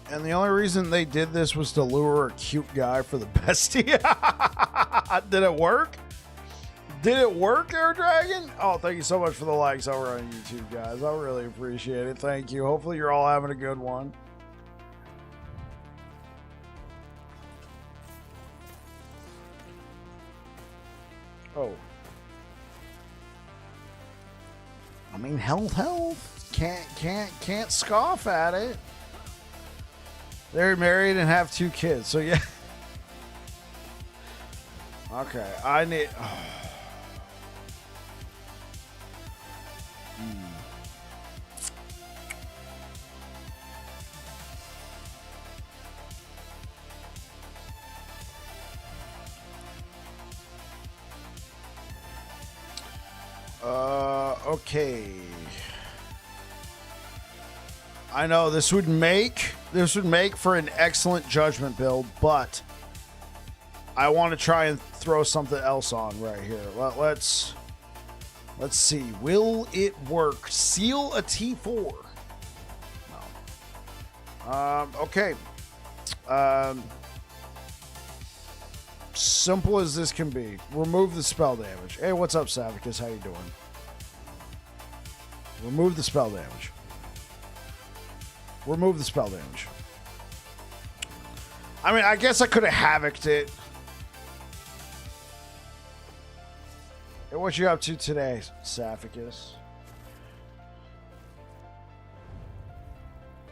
And the only reason they did this was to lure a cute guy for the bestie. Did it work? Did it work, Air Dragon? Oh, thank you so much for the likes over on YouTube, guys. I really appreciate it. Thank you. Hopefully you're all having a good one. Oh. I mean, health. Can't scoff at it. They're married and have 2 kids, so yeah. Okay, I need. Okay. I know this would make for an excellent judgment build, but I want to try and throw something else on right here. Let's see. Will it work? Seal a T4. No. Okay. Simple as this can be. Remove the spell damage. Hey, what's up, Savicus? How you doing? Remove the spell damage. Remove the spell damage. I mean, I guess I could have havocked it. What you up to today, Saphicus?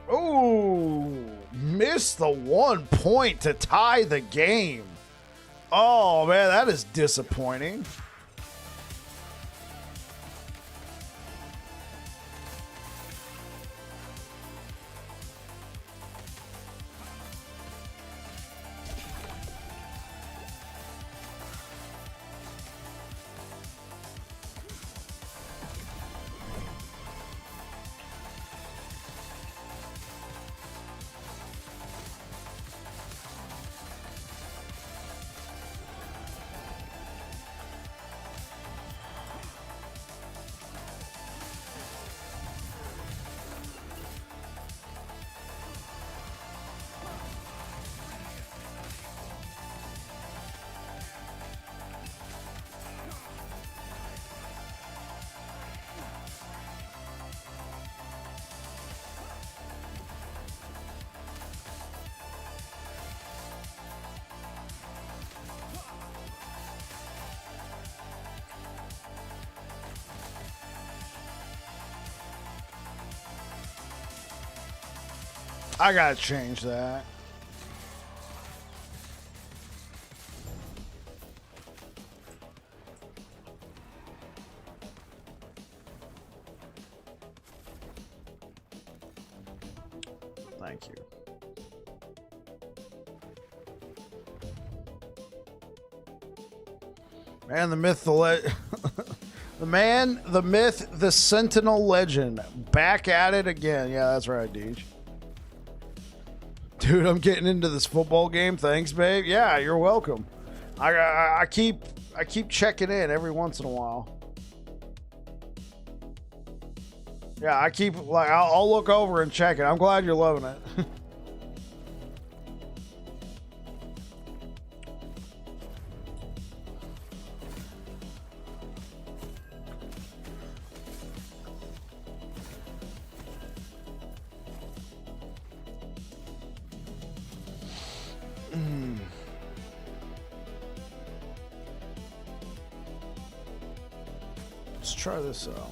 Oh, missed the 1 point to tie the game. Oh, man, that is disappointing. I gotta change that. Thank you. Man, the myth, the man, the myth, the Sentinel legend, back at it again. Yeah, that's right, Deej. Dude, I'm getting into this football game. Thanks, babe. Yeah, you're welcome. I keep checking in every once in a while. Yeah, I keep like I'll look over and check it. I'm glad you're loving it. Let's try this out.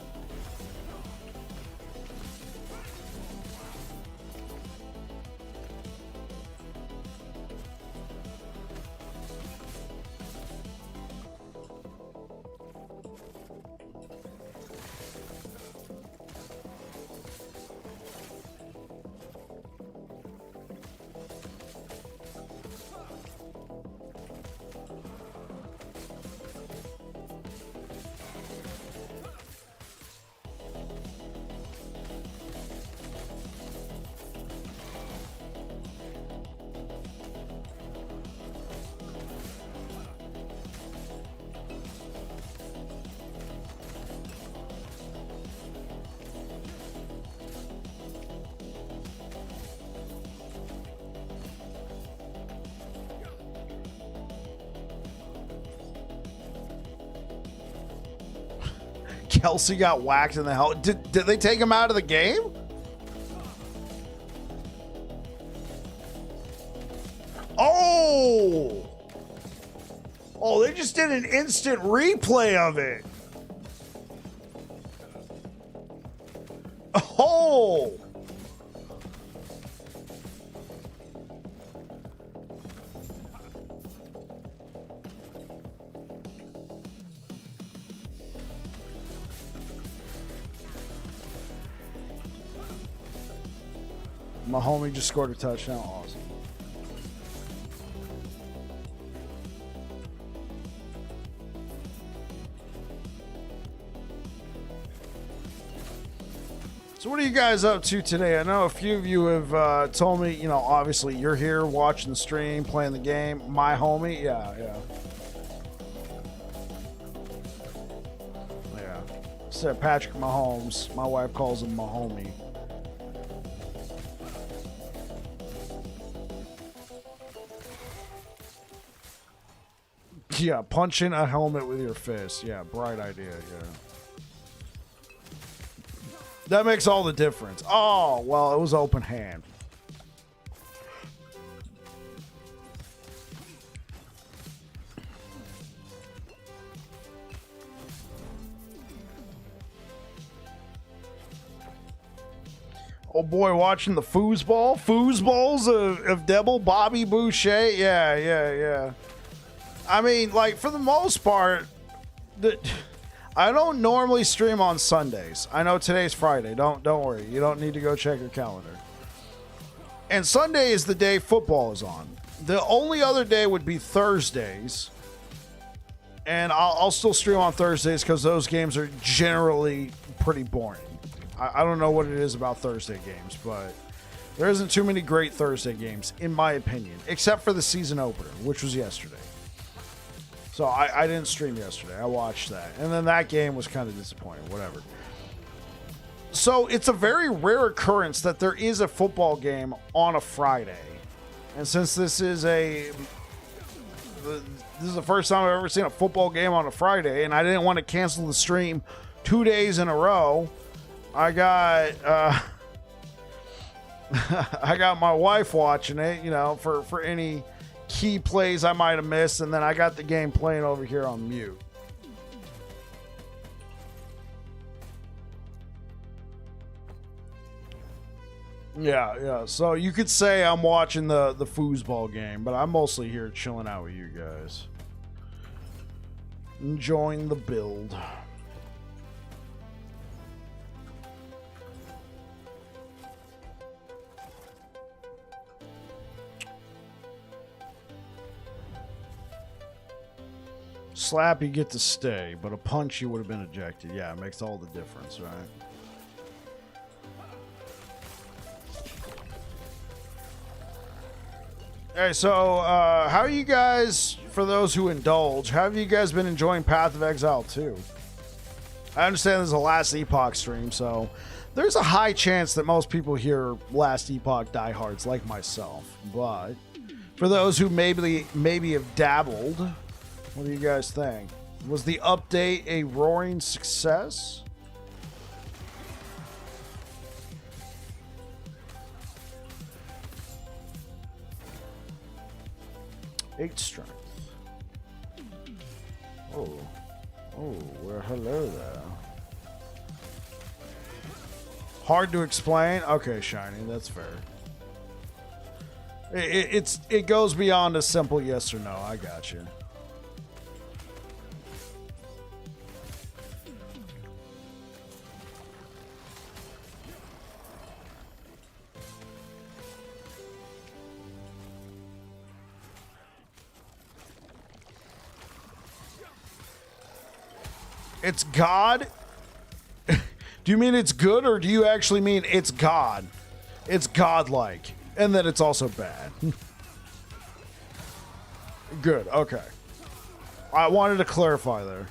Kelsey got whacked in the hell. Did they take him out of the game? Oh! Oh, they just did an instant replay of it. Oh! My homie just scored a touchdown. Awesome. So what are you guys up to today? I know a few of you have told me, you know, obviously you're here watching the stream, playing the game. My homie, yeah. Said Patrick Mahomes. My wife calls him my homie. Yeah, punching a helmet with your fist. Yeah, bright idea, yeah. That makes all the difference. Oh, well, it was open hand. Oh boy, watching the foosballs of Devil, Bobby Boucher. Yeah. I mean, like, for the most part, I don't normally stream on Sundays. I know today's Friday. Don't worry. You don't need to go check your calendar. And Sunday is the day football is on. The only other day would be Thursdays. And I'll still stream on Thursdays because those games are generally pretty boring. I don't know what it is about Thursday games, but there isn't too many great Thursday games, in my opinion, except for the season opener, which was yesterday. So I didn't stream yesterday. I watched that. And then that game was kind of disappointing, whatever. So it's a very rare occurrence that there is a football game on a Friday. And since this is the first time I've ever seen a football game on a Friday, and I didn't want to cancel the stream 2 days in a row, I got I got my wife watching it, you know, for any key plays I might have missed, and then I got the game playing over here on mute. Yeah. So you could say I'm watching the foosball game, but I'm mostly here chilling out with you guys. Enjoying the build. Slap, you get to stay, but a punch, you would have been ejected. Yeah, it makes all the difference, right? Hey, so how are you guys, for those who indulge, how have you guys been enjoying Path of Exile 2? I understand this is a Last Epoch stream, so there's a high chance that most people here Last Epoch diehards like myself. But for those who maybe have dabbled, what do you guys think? Was the update a roaring success? Eight strength. Oh, well, hello there. Hard to explain. Okay, Shiny, that's fair. It goes beyond a simple yes or no. I got you. It's God? Do you mean it's good, or do you actually mean it's God? It's godlike. And that it's also bad. Good, okay. I wanted to clarify there.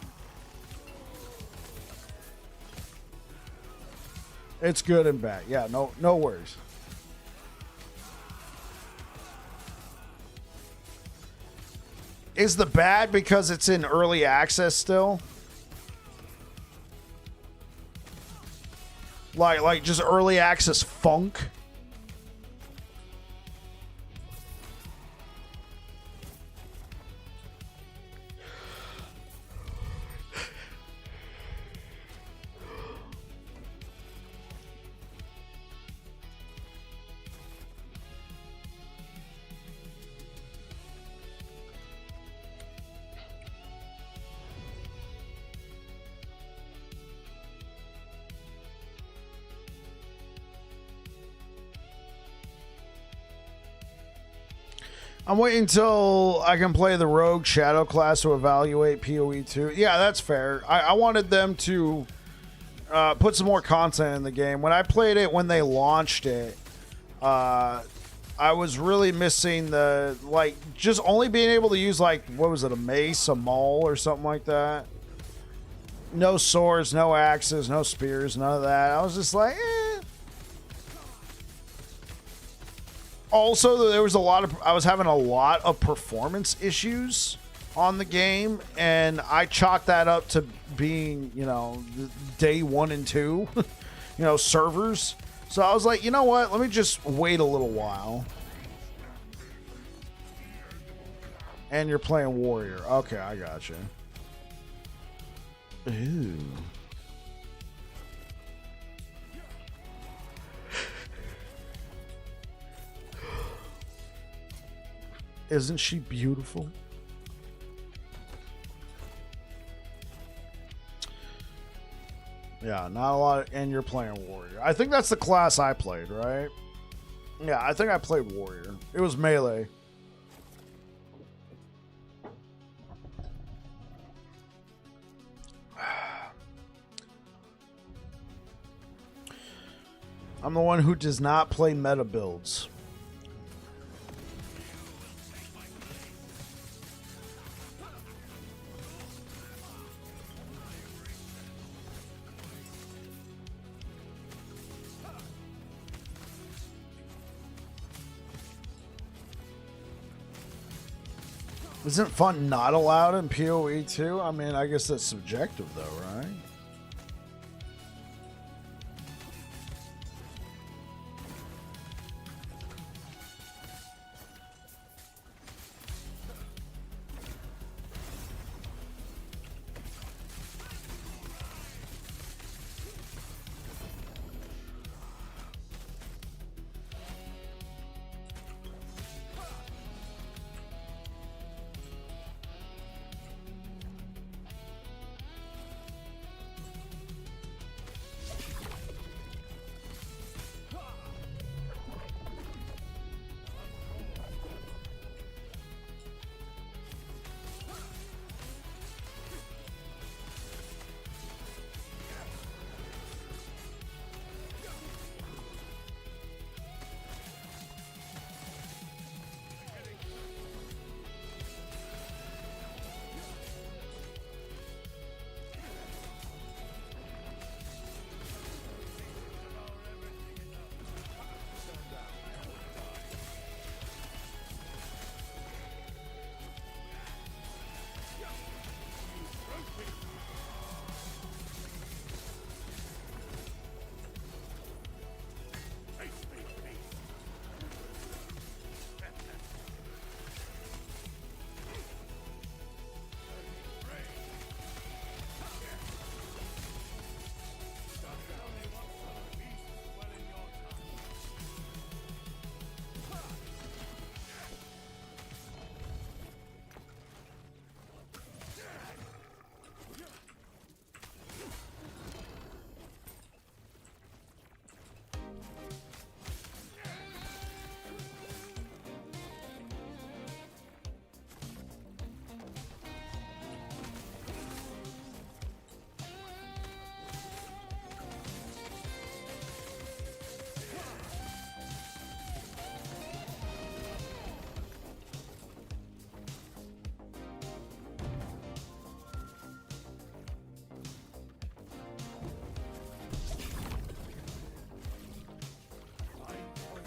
It's good and bad. Yeah, no worries. Is the bad because it's in early access still? Like just early access funk? I'm waiting until I can play the Rogue Shadow class to evaluate PoE 2. Yeah, that's fair. I wanted them to put some more content in the game. When I played it when they launched it, I was really missing the, like, just only being able to use, like, what was it, a mace, a maul, or something like that. No swords, no axes, no spears, none of that. I was just like, eh. Also, there was I was having a lot of performance issues on the game, and I chalked that up to being, you know, day 1 and 2, you know, servers. So I was like, you know what? Let me just wait a little while. And you're playing Warrior. Okay, I got you. Ooh. Isn't she beautiful? Yeah, not a lot. And you're playing warrior. I think that's the class I played, right? Yeah, I think I played warrior. It was melee. I'm the one who does not play meta builds. Isn't fun not allowed in PoE too? I mean, I guess that's subjective though, right?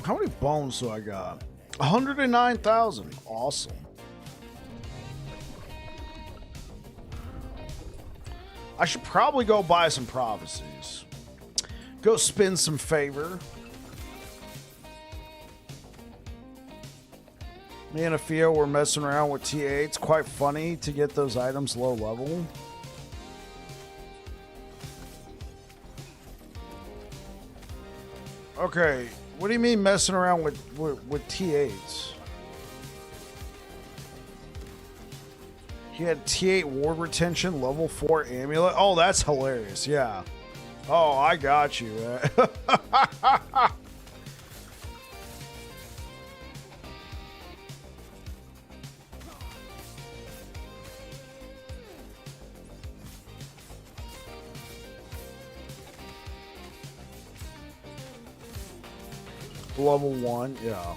How many bones do I got? 109,000. Awesome. I should probably go buy some prophecies. Go spin some favor. Me and Afio were messing around with TA. It's quite funny to get those items low level. Okay, what do you mean messing around with T8s? He had T8 ward retention, level 4 amulet. Oh, that's hilarious. Yeah. Oh, I got you. Level 1, yeah.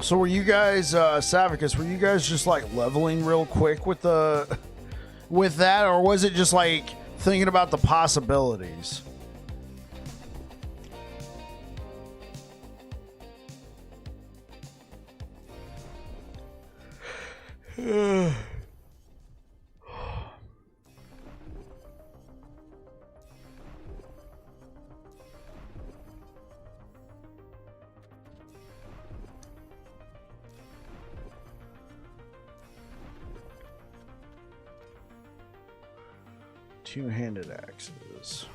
So were you guys, Savicus, were you guys just like leveling real quick with that, or was it just like thinking about the possibilities? Two-handed axes.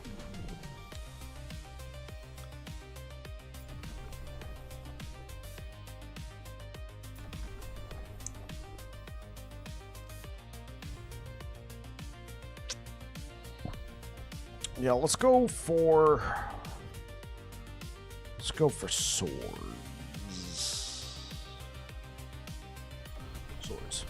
Yeah, let's go for swords. Swords.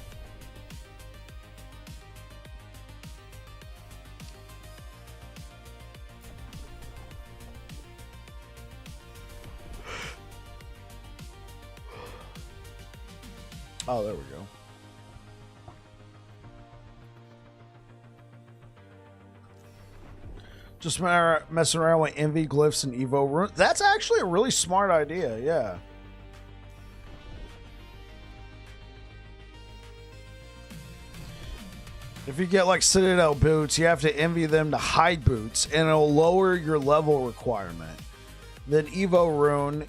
Oh, there we go. Just messing around with envy glyphs and Evo runes. That's actually a really smart idea, yeah. If you get like Citadel boots, you have to envy them to hide boots, and it'll lower your level requirement. Then Evo rune,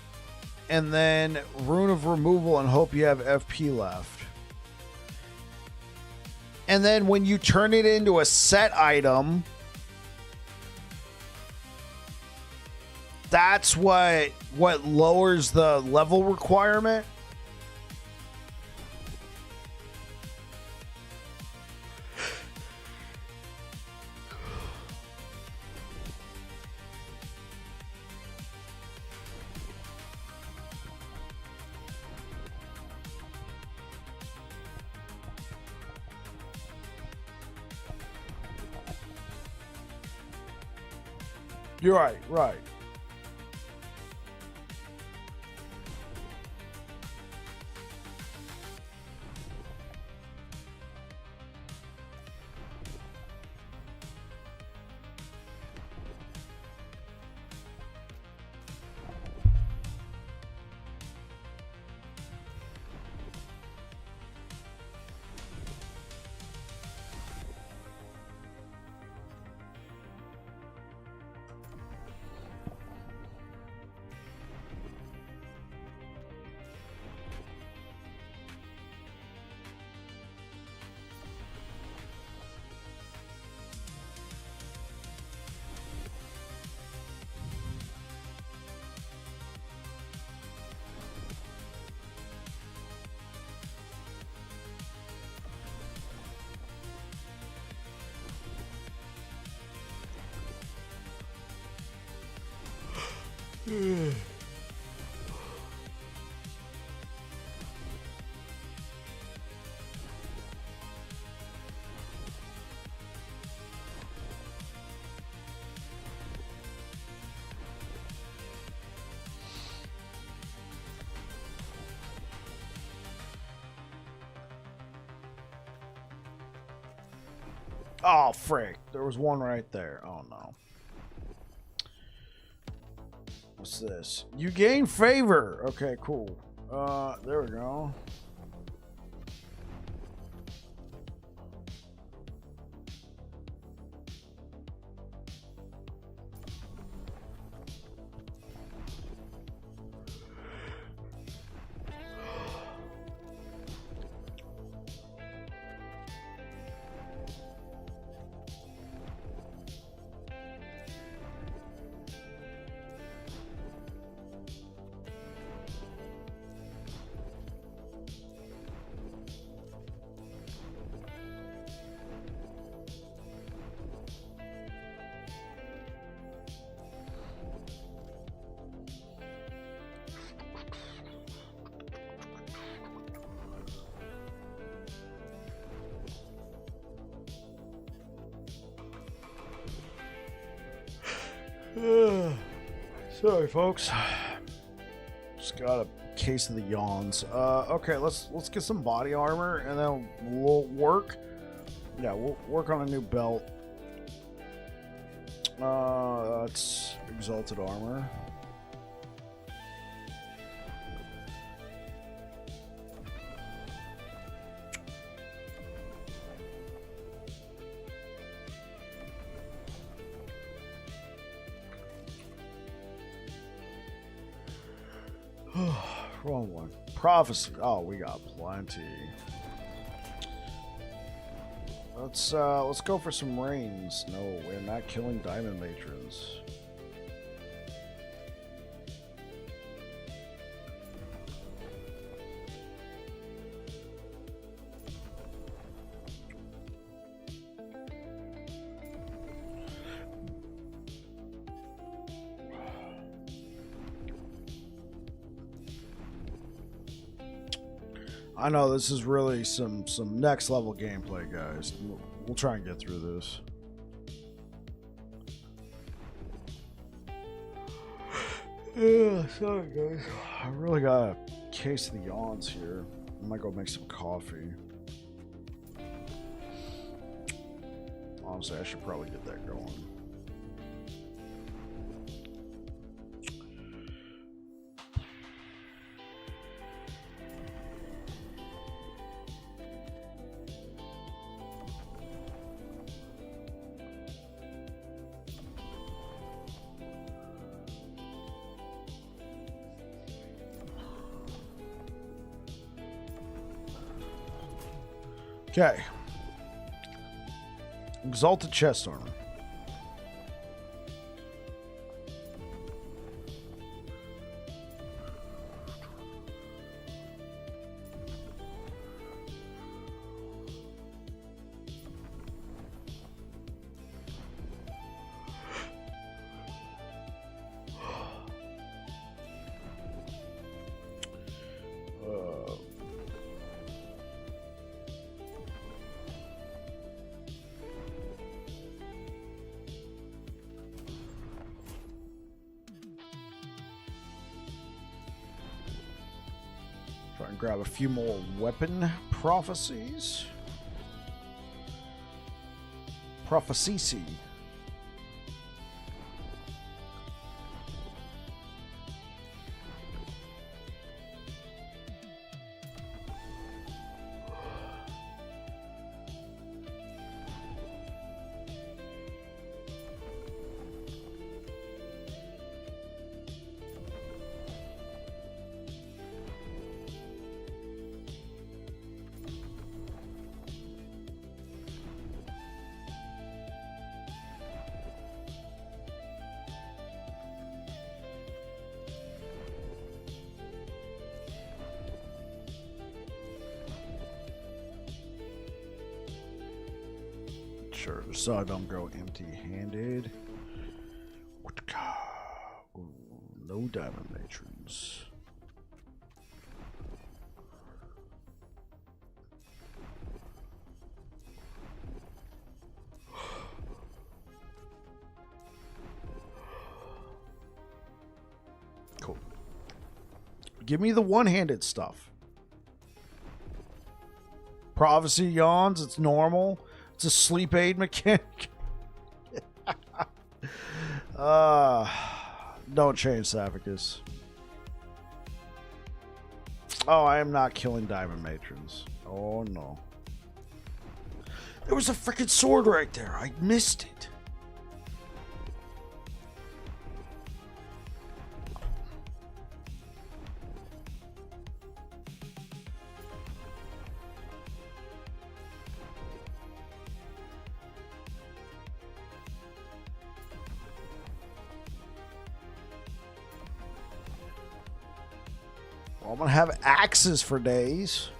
and then rune of removal, and hope you have FP left. And then when you turn it into a set item, that's what lowers the level requirement. You're right, right. Oh, frick. There was one right there. Oh, no. What's this? You gain favor. Okay, cool. There we go. Sorry, folks. Just gotta case of the yawns. Okay, let's get some body armor, and then we'll work. Yeah, we'll work on a new belt. That's exalted armor. Wrong one. Prophecy. Oh, we got plenty. Let's go for some rains. No, we're not killing diamond matrons. I know this is really some next level gameplay, guys. We'll try and get through this. Yeah, sorry guys. I really got a case of the yawns here. I might go make some coffee. Honestly, I should probably get that going. Okay. Exalted chest armor. Try and grab a few more weapon prophecies. Prophecy. Sure, so I don't go empty-handed. No diamond matrons. Cool. Give me the one-handed stuff. Prophecy yawns, it's normal. It's a sleep aid mechanic. Don't change Saphicus. Oh, I am not killing diamond matrons. Oh no. There was a freaking sword right there. I missed it. I'm gonna have axes for days.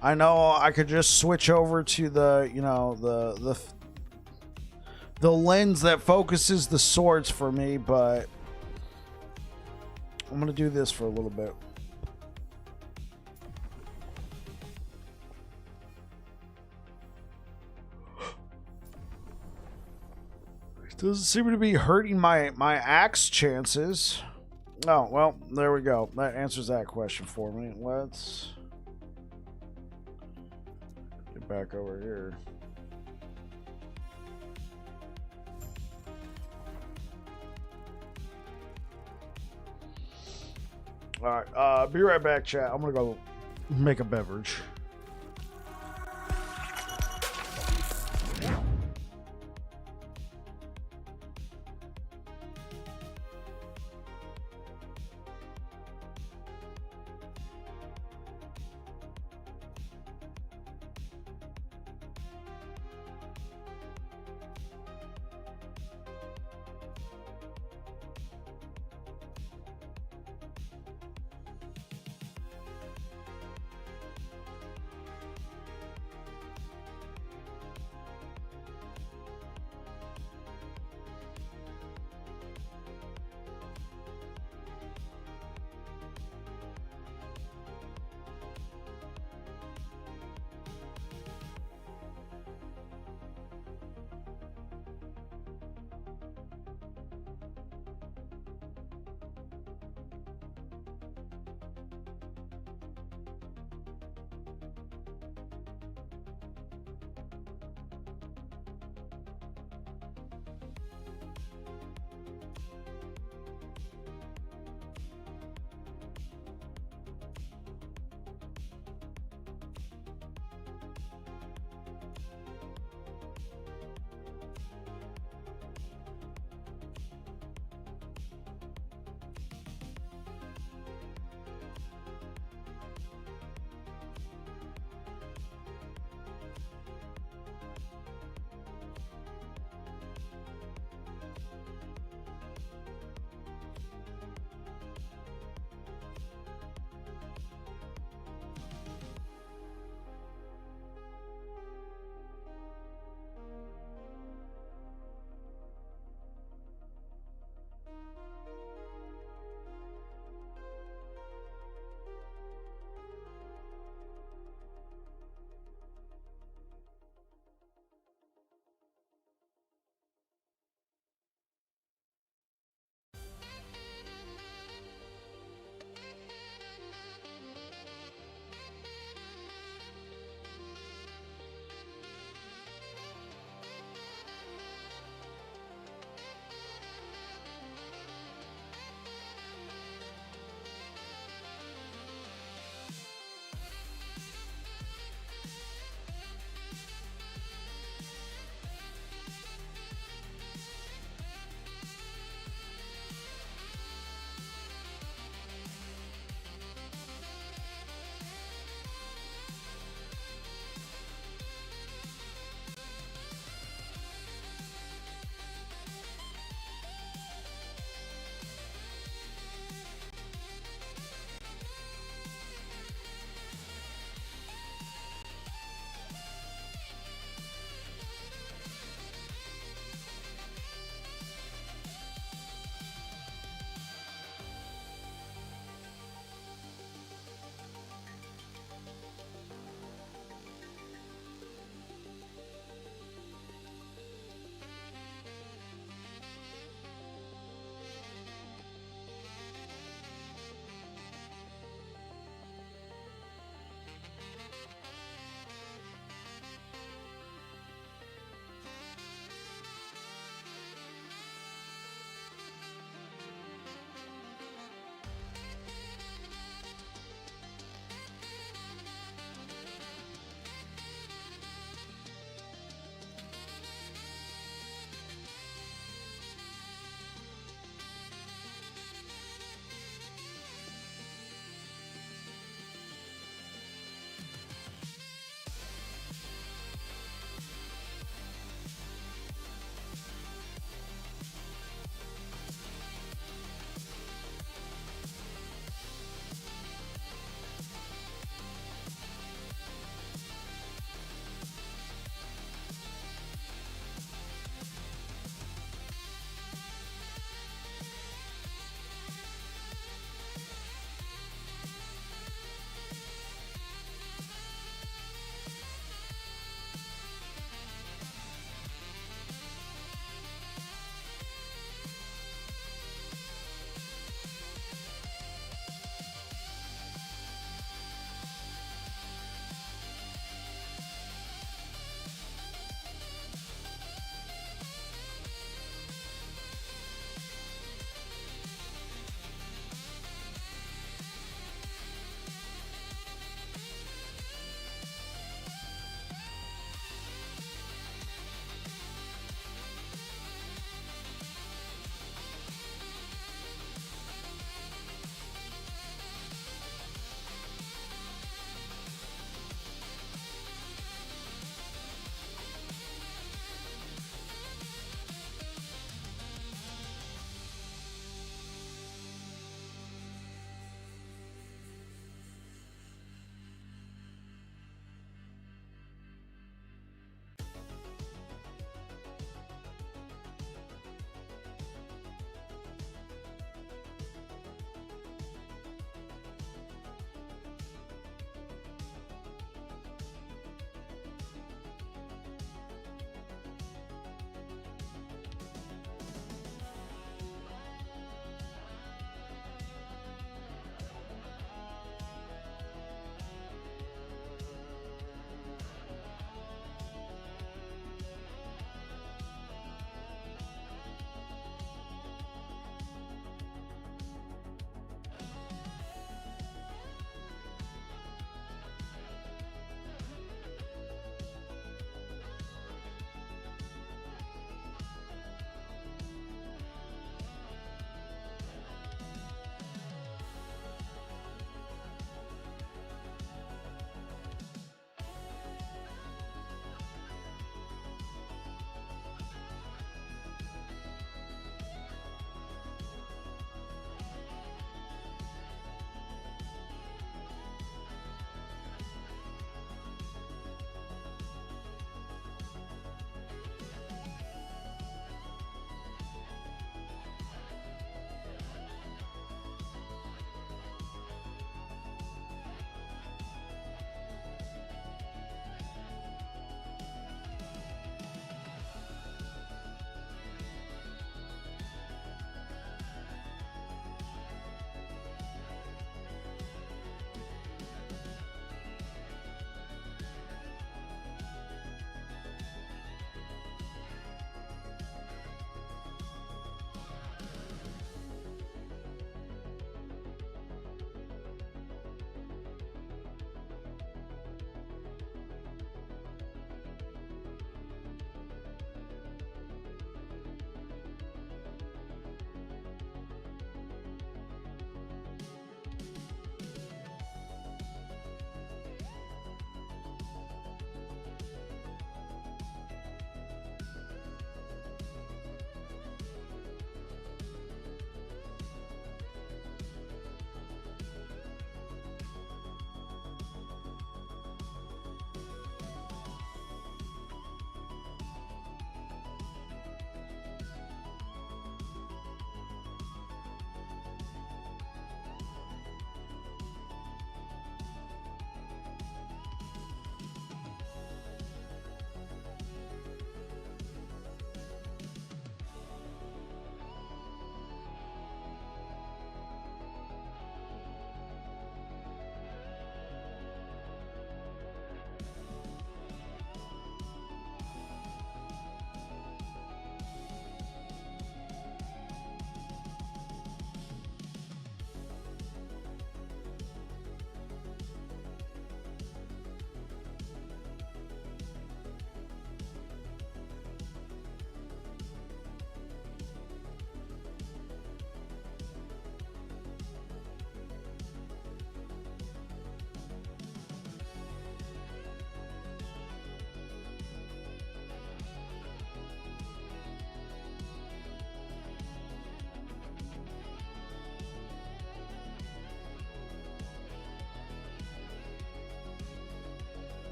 I know I could just switch over to the, you know, the lens that focuses the swords for me, but I'm gonna do this for a little bit. Doesn't seem to be hurting my axe chances. Oh, well, there we go. That answers that question for me. Let's get back over here. Alright, be right back, chat. I'm gonna go make a beverage.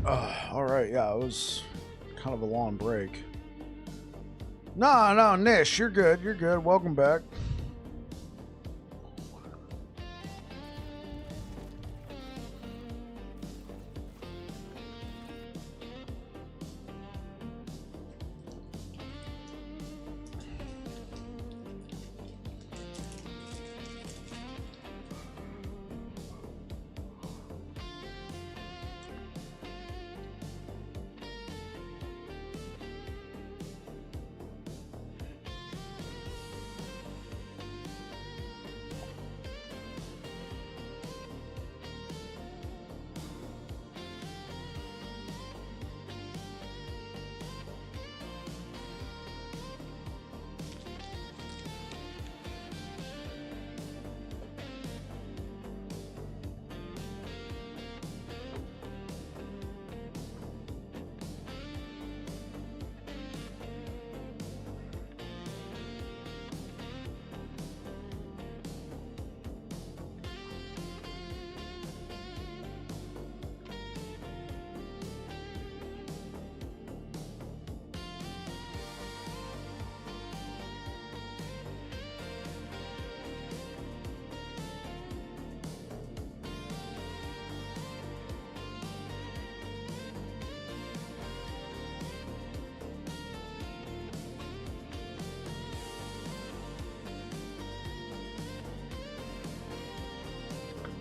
All right, yeah, it was kind of a long break. No, Nish, you're good. You're good. Welcome back.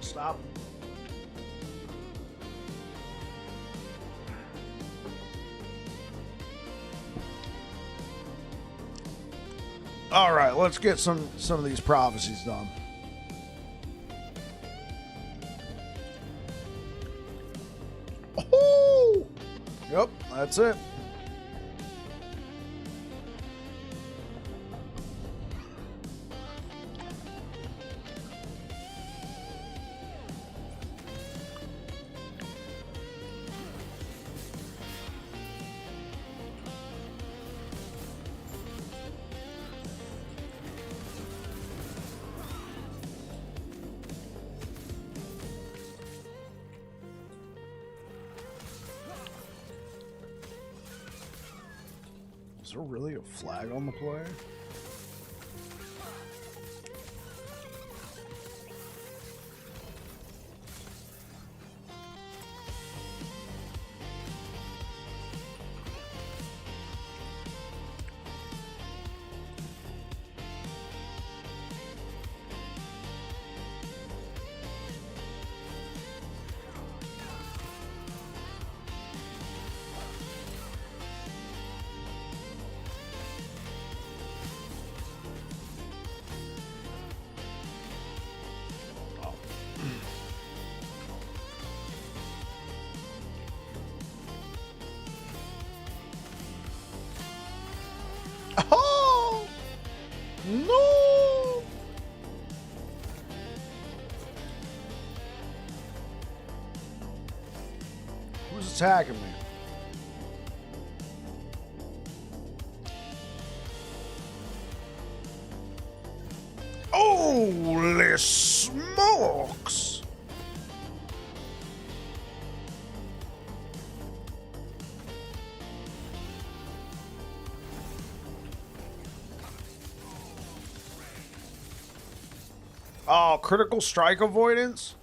Stop. All right, let's get some of these prophecies done. Oh! Yep, that's it. Is there really a flag on the play? Oh! No! Who's attacking me? Holy smokes! Oh, critical strike avoidance?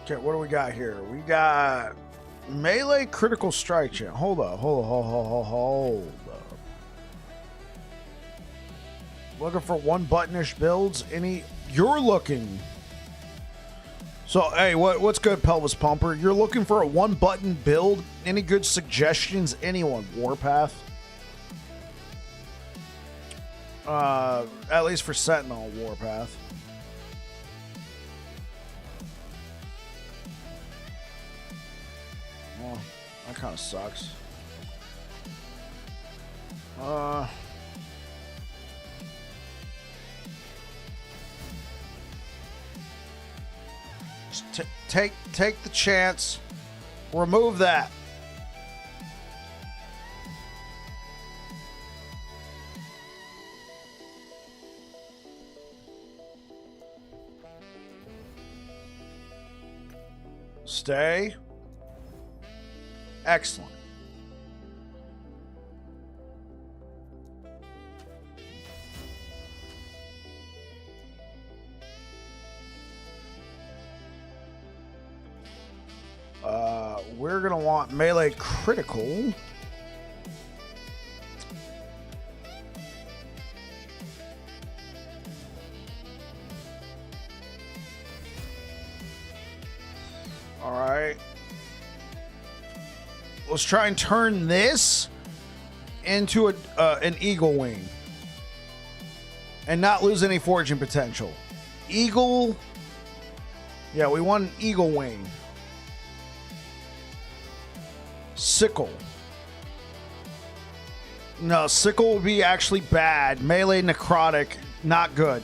Okay, what do we got here? We got melee critical strike chain. Hold up. Looking for one buttonish builds. Any you're looking. So, hey, what's good, Pelvis Pumper? You're looking for a one-button build? Any good suggestions? Anyone? Warpath? At least for Sentinel, Warpath. Well, that kind of sucks. Just take the chance. Remove that. Stay. Excellent. We're going to want melee critical. All right. Let's try and turn this into an eagle wing and not lose any forging potential. Eagle. Yeah, we want an eagle wing. Sickle. No, sickle would be actually bad. Melee necrotic, not good.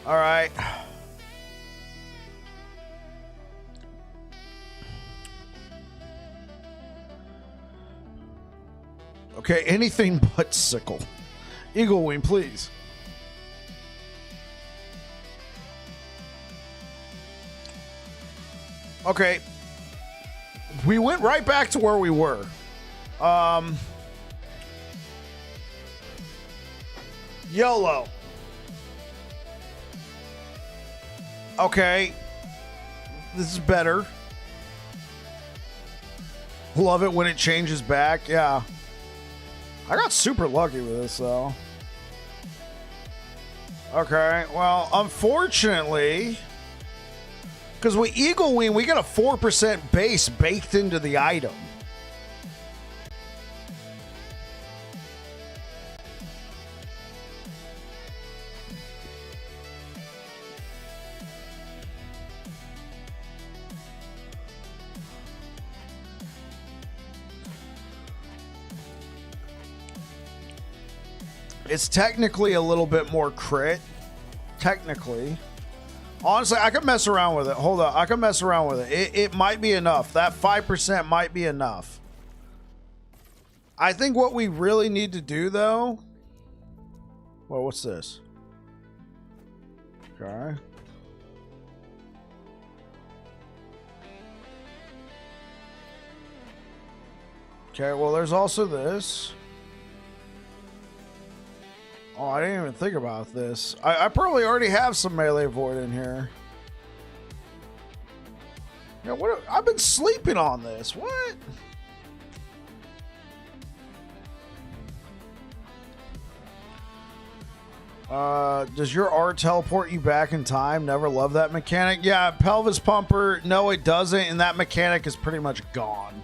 All right. Okay, anything but sickle. Eagle wing, please. Okay. We went right back to where we were. YOLO. Okay. This is better. Love it when it changes back. Yeah. I got super lucky with this, though. Okay. Well, unfortunately, because with Eagle Wing, we get a 4% base baked into the item. It's technically a little bit more crit. Technically. Honestly, I could mess around with it. Hold on. I can mess around with it. It might be enough. That 5% might be enough. I think what we really need to do, though... Well, what's this? Okay. Okay, well, there's also this. Oh, I didn't even think about this. I probably already have some melee void in here. Yeah, what? I've been sleeping on this. What? Does your R teleport you back in time? Never loved that mechanic. Yeah, pelvis pumper. No, it doesn't, and that mechanic is pretty much gone.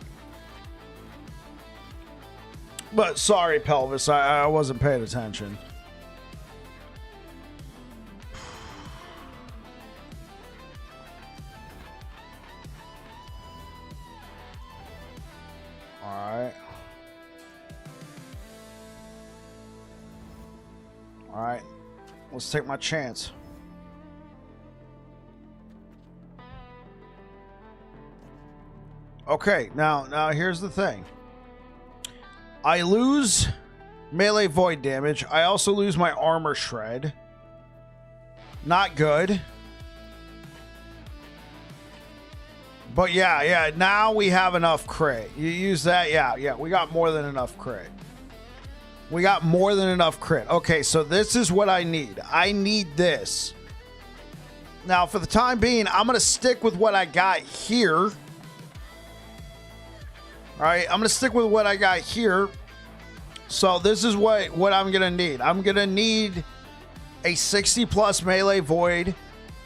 But sorry, pelvis. I wasn't paying attention. Alright. Let's take my chance. Okay, now here's the thing. I lose melee void damage. I also lose my armor shred. Not good. But yeah, now we have enough crit. You use that, yeah, we got more than enough crit. We got more than enough crit. Okay, so this is what I need. I need this. Now, for the time being, I'm going to stick with what I got here. All right, I'm going to stick with what I got here. So this is what I'm going to need. I'm going to need a 60 plus melee void,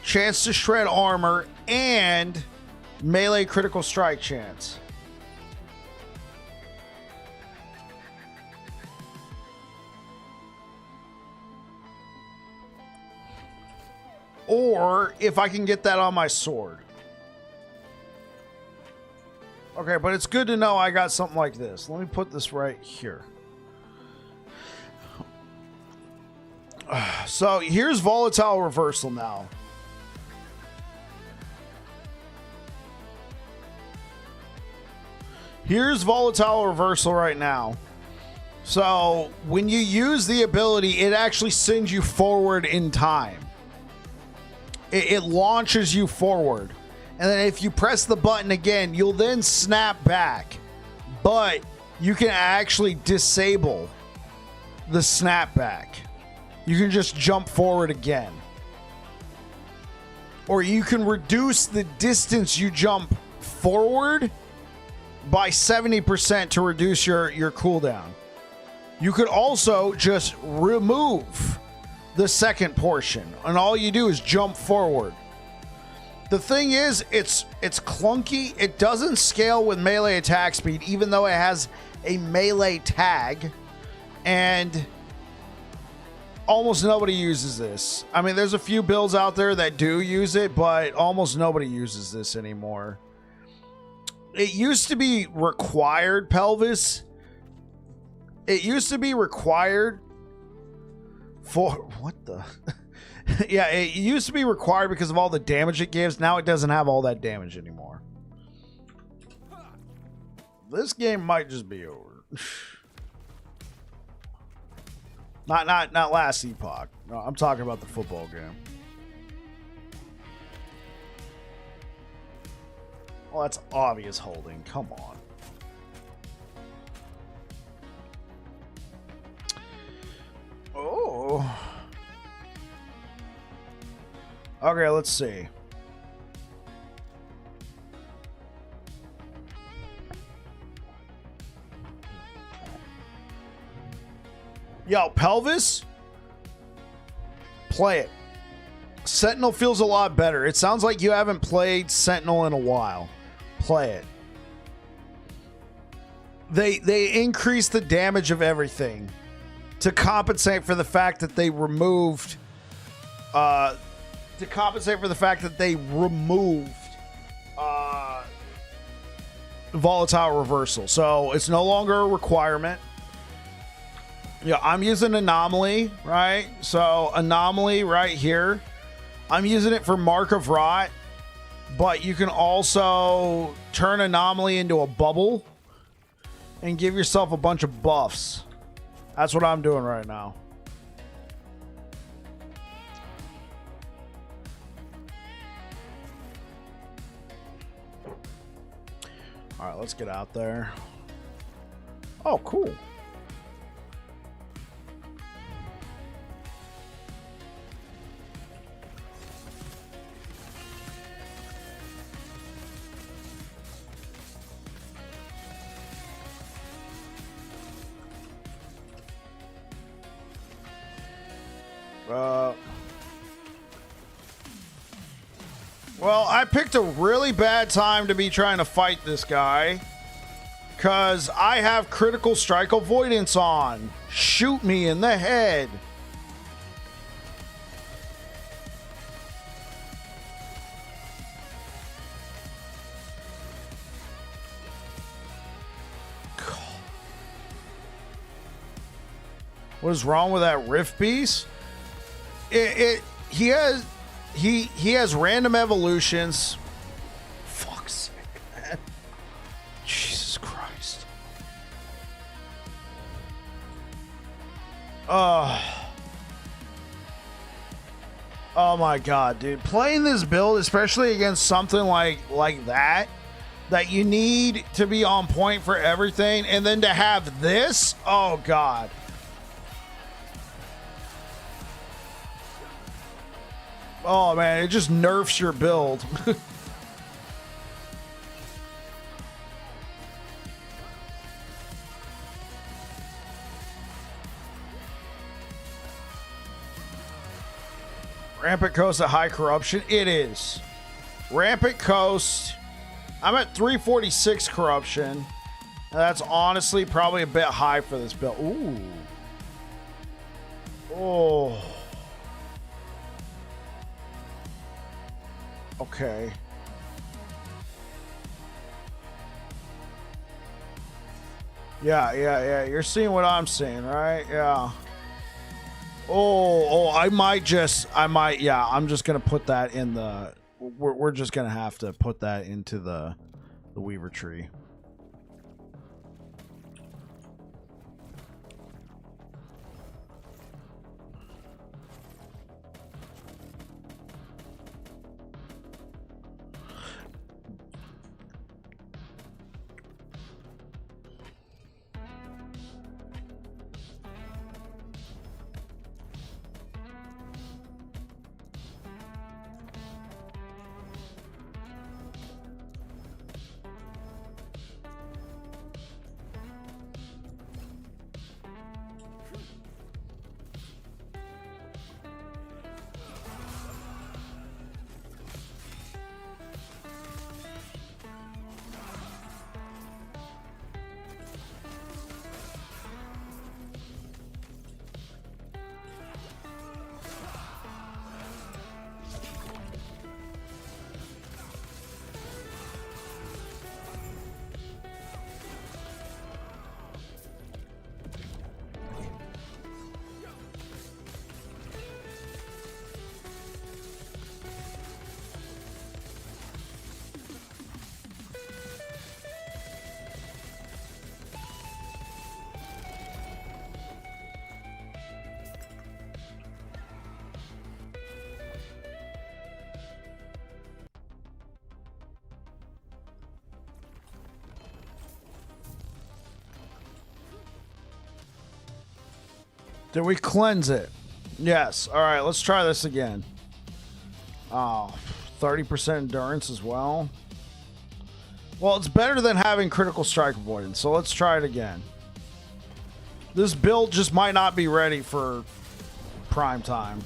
chance to shred armor, and melee critical strike chance. Or if I can get that on my sword. Okay, but it's good to know I got something like this. Let me put this right here. So here's volatile reversal now. Here's volatile reversal right now. So when you use the ability, it actually sends you forward in time. It launches you forward. And then if you press the button again, you'll then snap back. But you can actually disable the snapback. You can just jump forward again. Or you can reduce the distance you jump forward by 70% to reduce your cooldown. You could also just remove the second portion, and all you do is jump forward. The thing is, it's clunky. It doesn't scale with melee attack speed, even though it has a melee tag, and almost nobody uses this. I mean, there's a few builds out there that do use it, but almost nobody uses this anymore. It used to be required, Pelvis. It used to be required for what the yeah, it used to be required because of all the damage it gives. Now it doesn't have all that damage anymore. This game might just be over. not last Epoch. No, I'm talking about the football game. Well, that's obvious holding. Come on. Oh. Okay, let's see. Yo, Pelvis? Play it. Sentinel feels a lot better. It sounds like you haven't played Sentinel in a while. Play it. They increase the damage of everything to compensate for the fact that they removed volatile reversal. So it's no longer a requirement. Yeah, I'm using Anomaly, right? So Anomaly right here. I'm using it for Mark of Rot, but you can also turn Anomaly into a bubble and give yourself a bunch of buffs. That's what I'm doing right now. All right, let's get out there. Oh, cool. Well, I picked a really bad time to be trying to fight this guy because I have critical strike avoidance on. Shoot me in the head. What is wrong with that Rift Beast? He has random evolutions. Fuck's sake, man. Jesus Christ. Oh my god, dude. Playing this build, especially against something like that you need to be on point for everything, and then to have this, oh god. Oh man, it just nerfs your build. Rampant Coast at high corruption? It is. Rampant Coast. I'm at 346 corruption. That's honestly probably a bit high for this build. Ooh. Oh. Okay. Yeah. You're seeing what I'm seeing, right? Yeah. I'm just gonna put that in the. We're just gonna have to put that into the Weaver tree. Did we cleanse it? Yes. All right, let's try this again. Oh, 30% endurance as well. Well, it's better than having critical strike avoidance, so let's try it again. This build just might not be ready for prime time.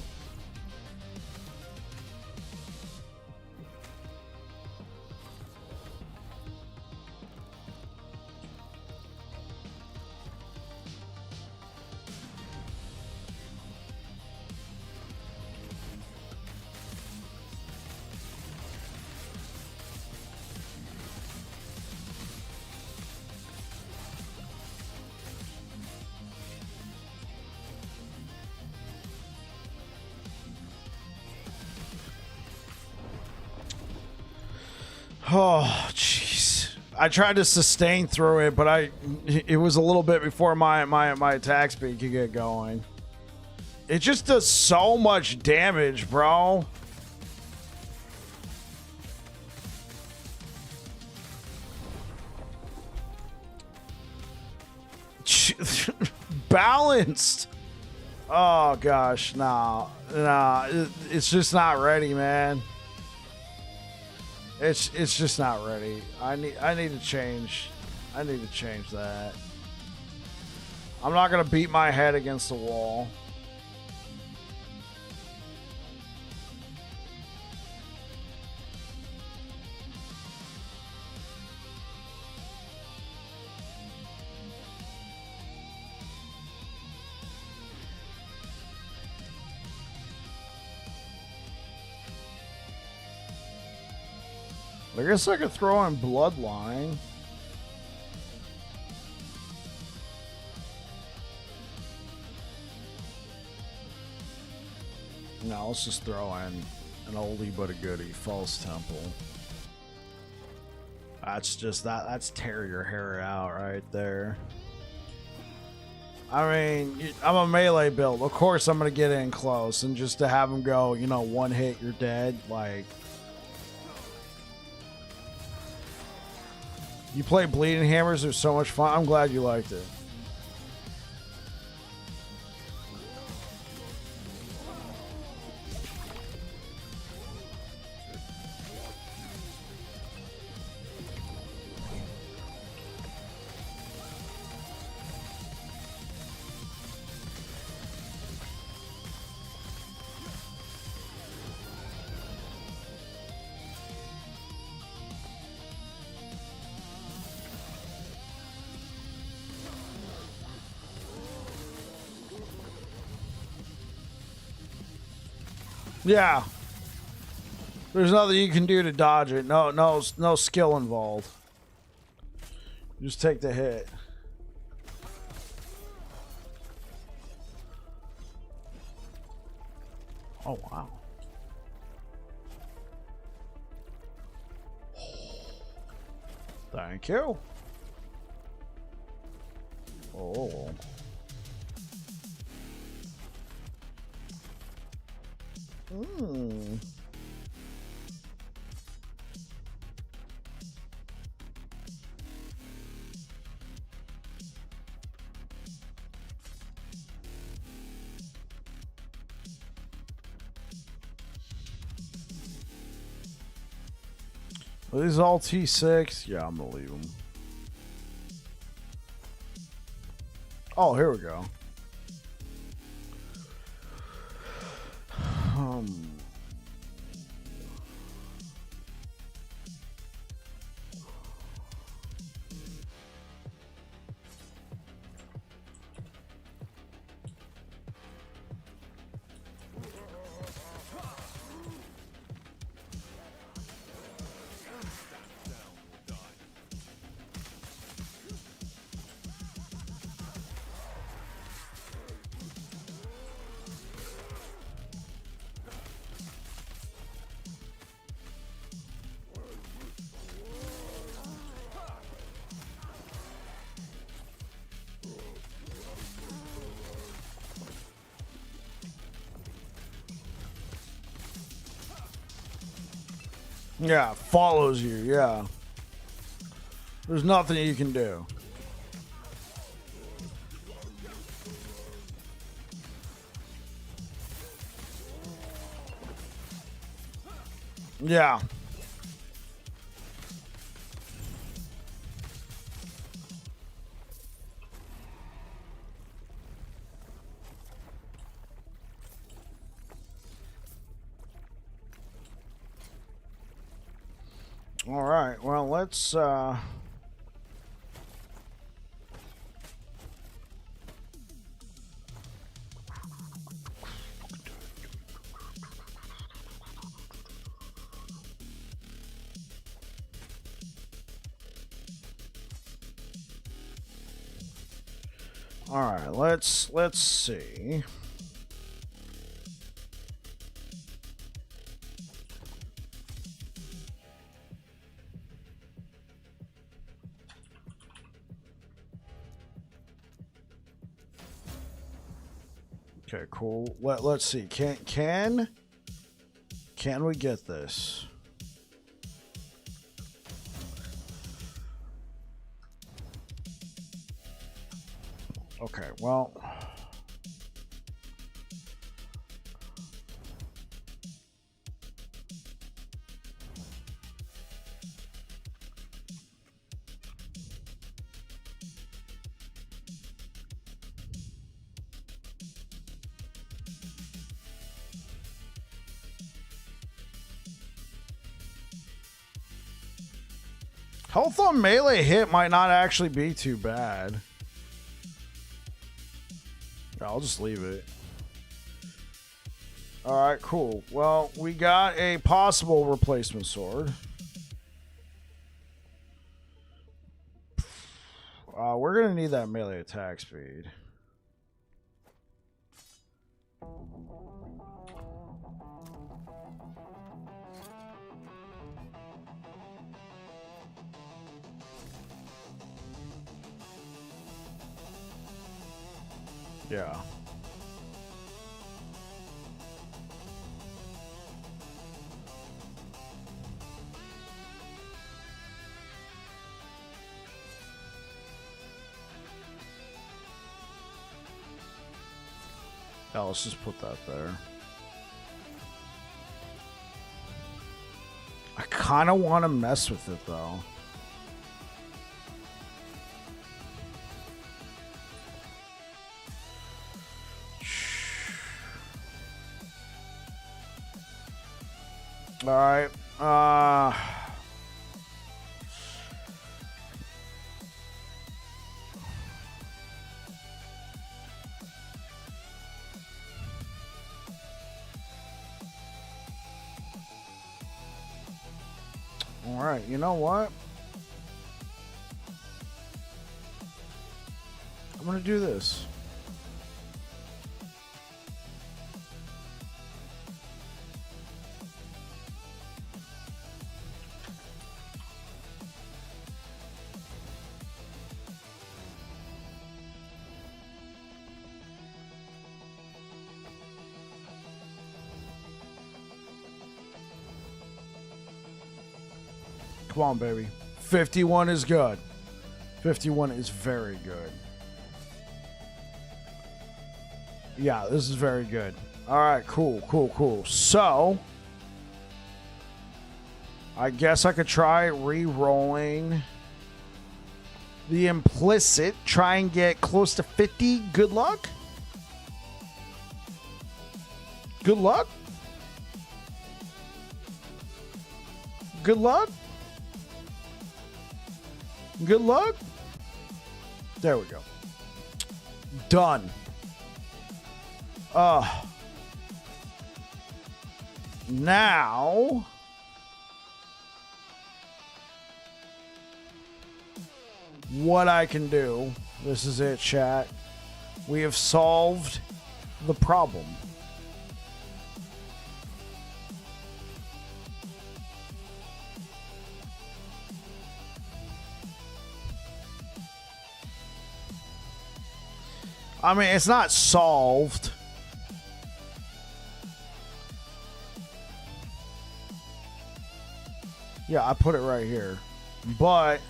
Oh, jeez. I tried to sustain through it, but it was a little bit before my attack speed could get going. It just does so much damage, bro. Balanced. Oh gosh, nah. It's just not ready, man. It's just not ready. I need to change. I need to change that. I'm not gonna beat my head against the wall. I guess I could throw in Bloodline. No, let's just throw in an oldie but a goodie, False Temple. That's just that's tear your hair out right there. I mean, I'm a melee build. Of course I'm going to get in close, and just to have him go, you know, one hit, you're dead, like... You play Bleeding Hammers, they're so much fun. I'm glad you liked it. Yeah. There's nothing you can do to dodge it. No skill involved. Just take the hit. Oh, wow. Thank you. Oh. Hmm. Are these all T6? Yeah, I'm gonna leave them. Oh, here we go. Yeah, follows you, yeah. There's nothing you can do. Yeah. All right. Well, let's all right, let's see. Okay, cool. Let's see. Can we get this? Okay, well, health on melee hit might not actually be too bad. I'll just leave it. All right, cool. Well, we got a possible replacement sword. We're going to need that melee attack speed. Yeah. Yeah, let's just put that there. I kind of want to mess with it, though. All right. All right, you know what? I'm gonna do this. Come on, baby. 51 is good. 51 is very good. Yeah, this is very good. All right, cool, cool, cool. So, I guess I could try re-rolling the implicit. Try and get close to 50. Good luck. Good luck. Good luck. Good luck. There we go. Done. Now what I can do, this is it, chat. We have solved the problem. I mean, it's not solved. Yeah, I put it right here. But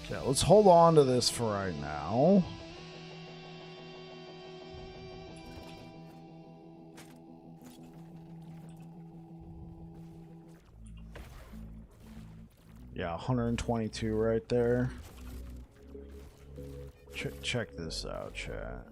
yeah, let's hold on to this for right now. Yeah, 122 right there. Check this out, chat.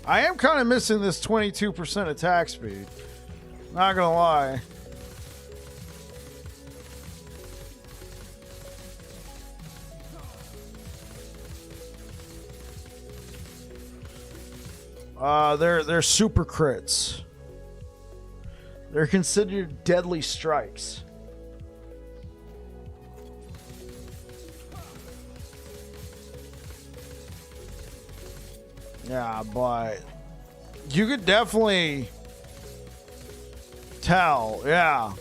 I am kind of missing this 22% attack speed. Not gonna lie. They're super crits. They're considered deadly strikes. Yeah, but you could definitely tell. Yeah.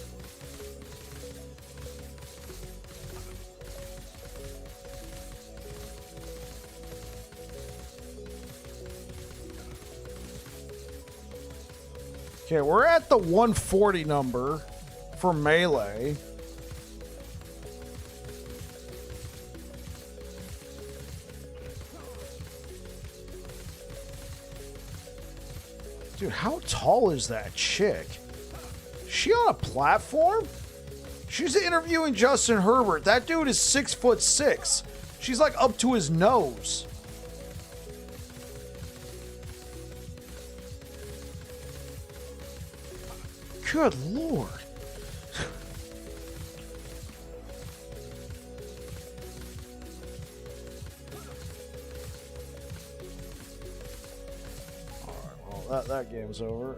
Okay, we're at the 140 number for melee. Dude, how tall is that chick? Is she on a platform? She's interviewing Justin Herbert. That dude is 6'6". She's like up to his nose. Good Lord. That game's over.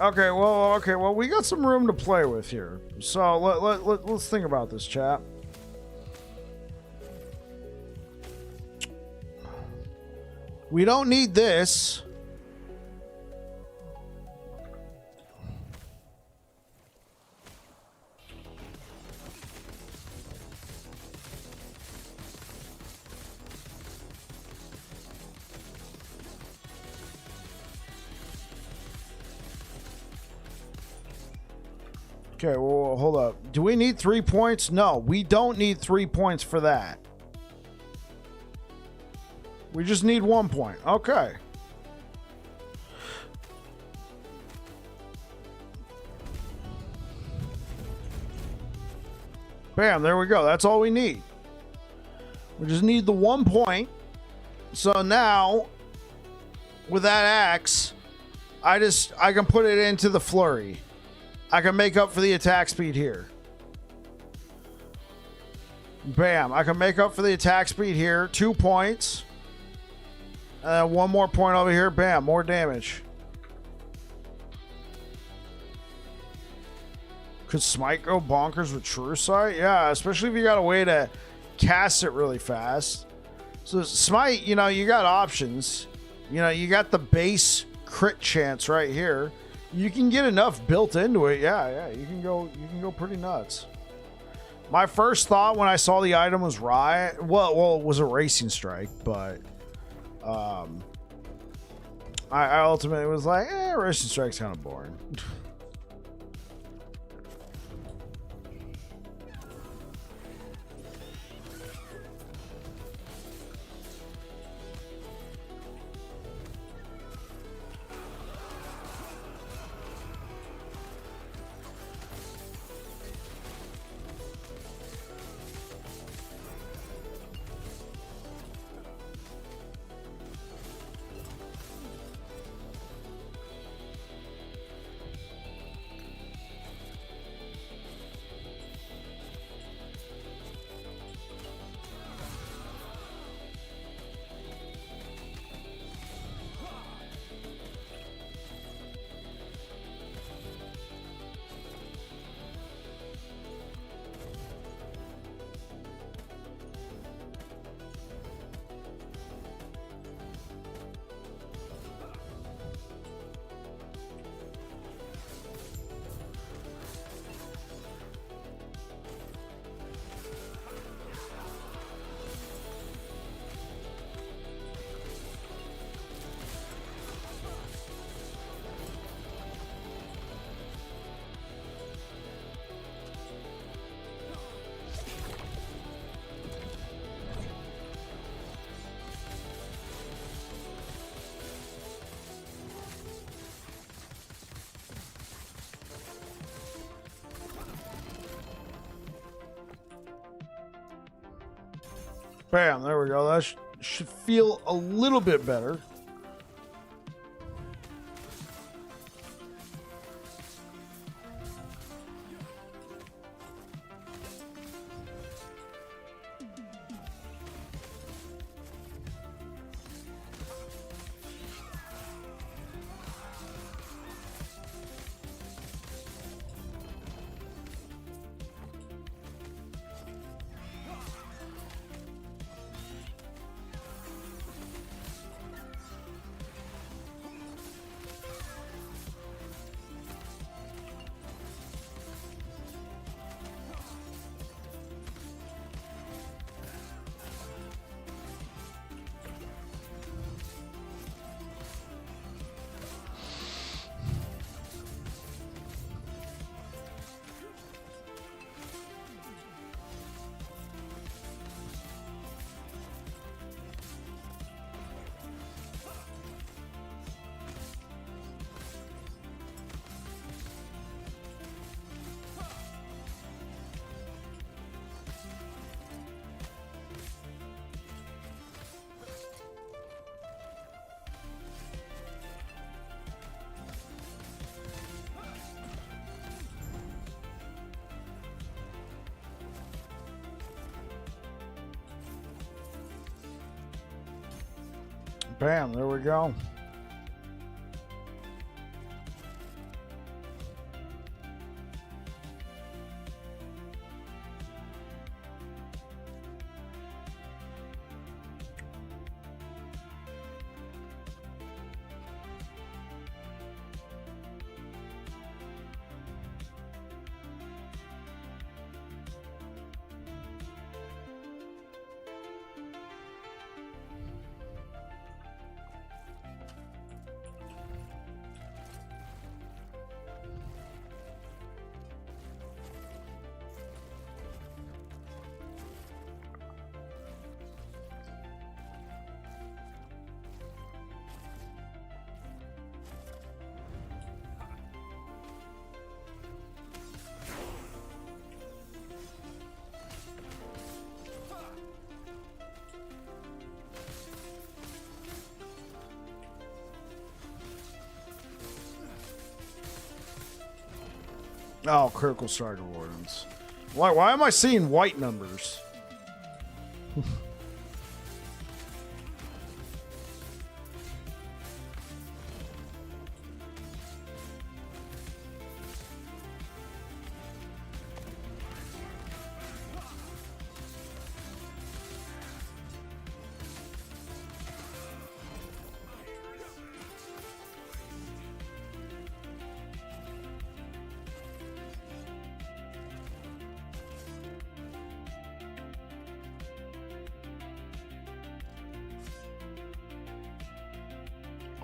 Okay, well, we got some room to play with here. So let's think about this, chat. We don't need this. Okay, well, hold up. Do we need 3 points? No, we don't need 3 points for that. We just need 1 point. Okay. Bam, there we go. That's all we need. We just need the 1 point. So now, with that axe, I can put it into the flurry. I can make up for the attack speed here. Bam. I can make up for the attack speed here. 2 points. And 1 more point over here. Bam. More damage. Could Smite go bonkers with Truesight? Yeah, especially if you got a way to cast it really fast. So Smite, you know, you got options. You know, you got the base crit chance right here. You can get enough built into it. Yeah, you can go pretty nuts. My first thought when I saw the item was Rive. Well, it was a racing strike, but I ultimately was like, racing strike's kind of boring. Bam, there we go. That should feel a little bit better. Bam, there we go. Oh, critical strike avoidance. Why am I seeing white numbers?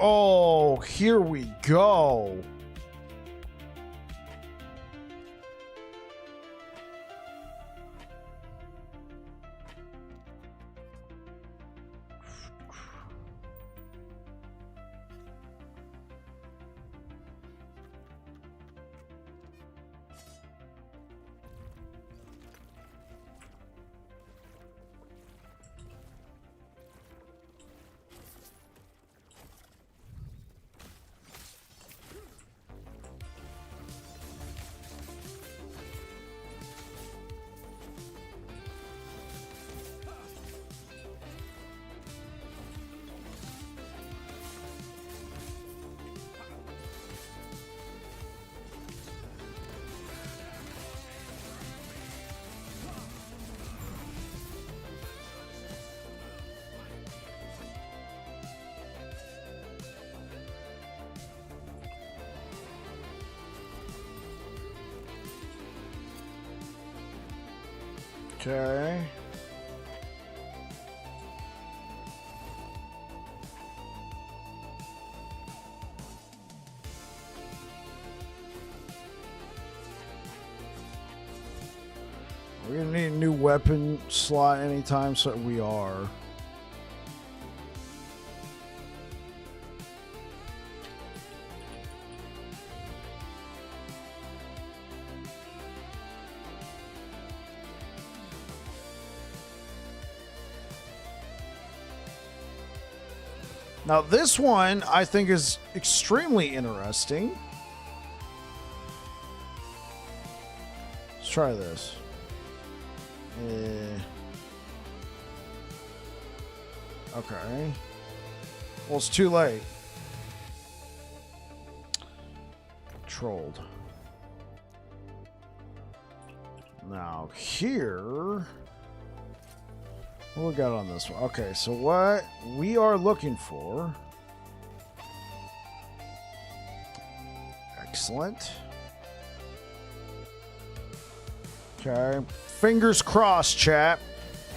Oh, here we go. Okay. We're gonna need a new weapon slot anytime, so we are. Now, this one I think is extremely interesting. Let's try this. Okay. Well, it's too late. Trolled. Now, here... what we got on this one? Okay, so what we are looking for... excellent. Okay. Fingers crossed, chat.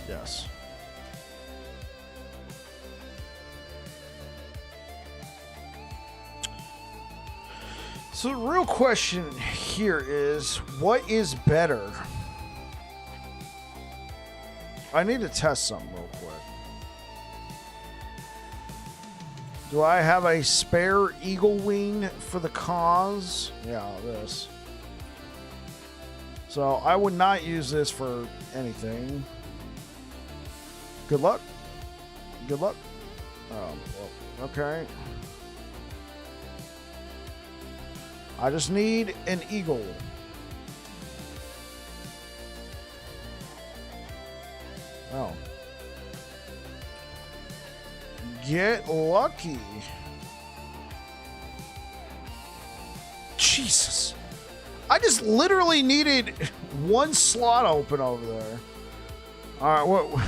Yes. So the real question here is, what is better? I need to test something real quick. Do I have a spare eagle wing for the cause? Yeah, this. So I would not use this for anything. Good luck. Good luck. Oh, well, okay. I just need an eagle. Oh. Get lucky. Jesus. I just literally needed one slot open over there. Alright, what?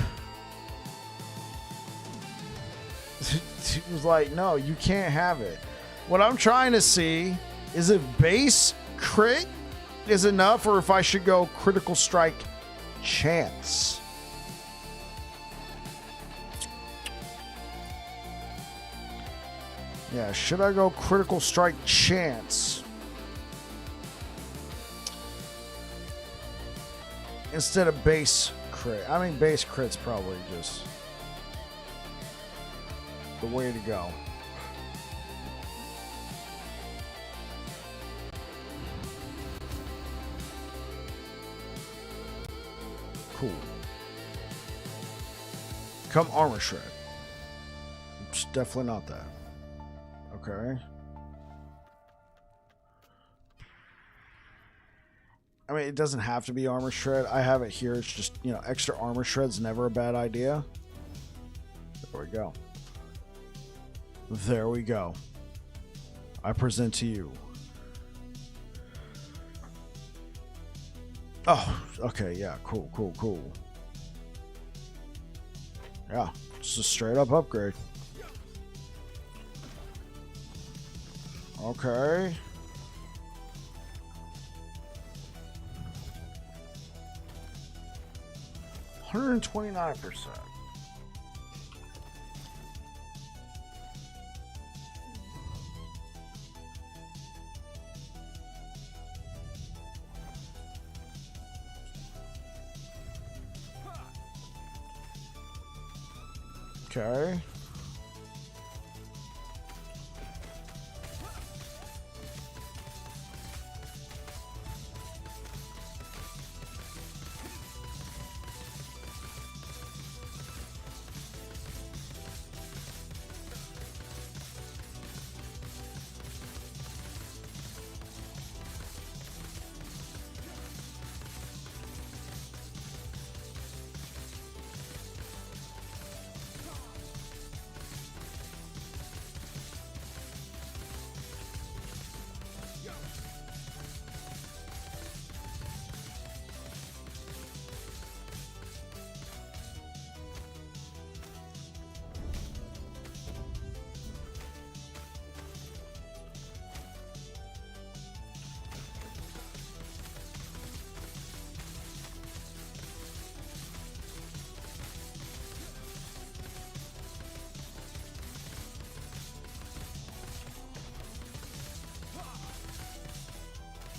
It was like, no, you can't have it. What I'm trying to see is if base crit is enough or if I should go critical strike chance. Yeah, should I go critical strike chance instead of base crit? I mean, base crit's probably just the way to go. Cool. Come armor shred. It's definitely not that. Okay. I mean, it doesn't have to be armor shred. I have it here. It's just, you know, extra armor shred's never a bad idea. There we go. There we go. I present to you. Oh, okay, yeah, cool, cool, cool. Yeah, just a straight up upgrade. Okay. $129%. Okay.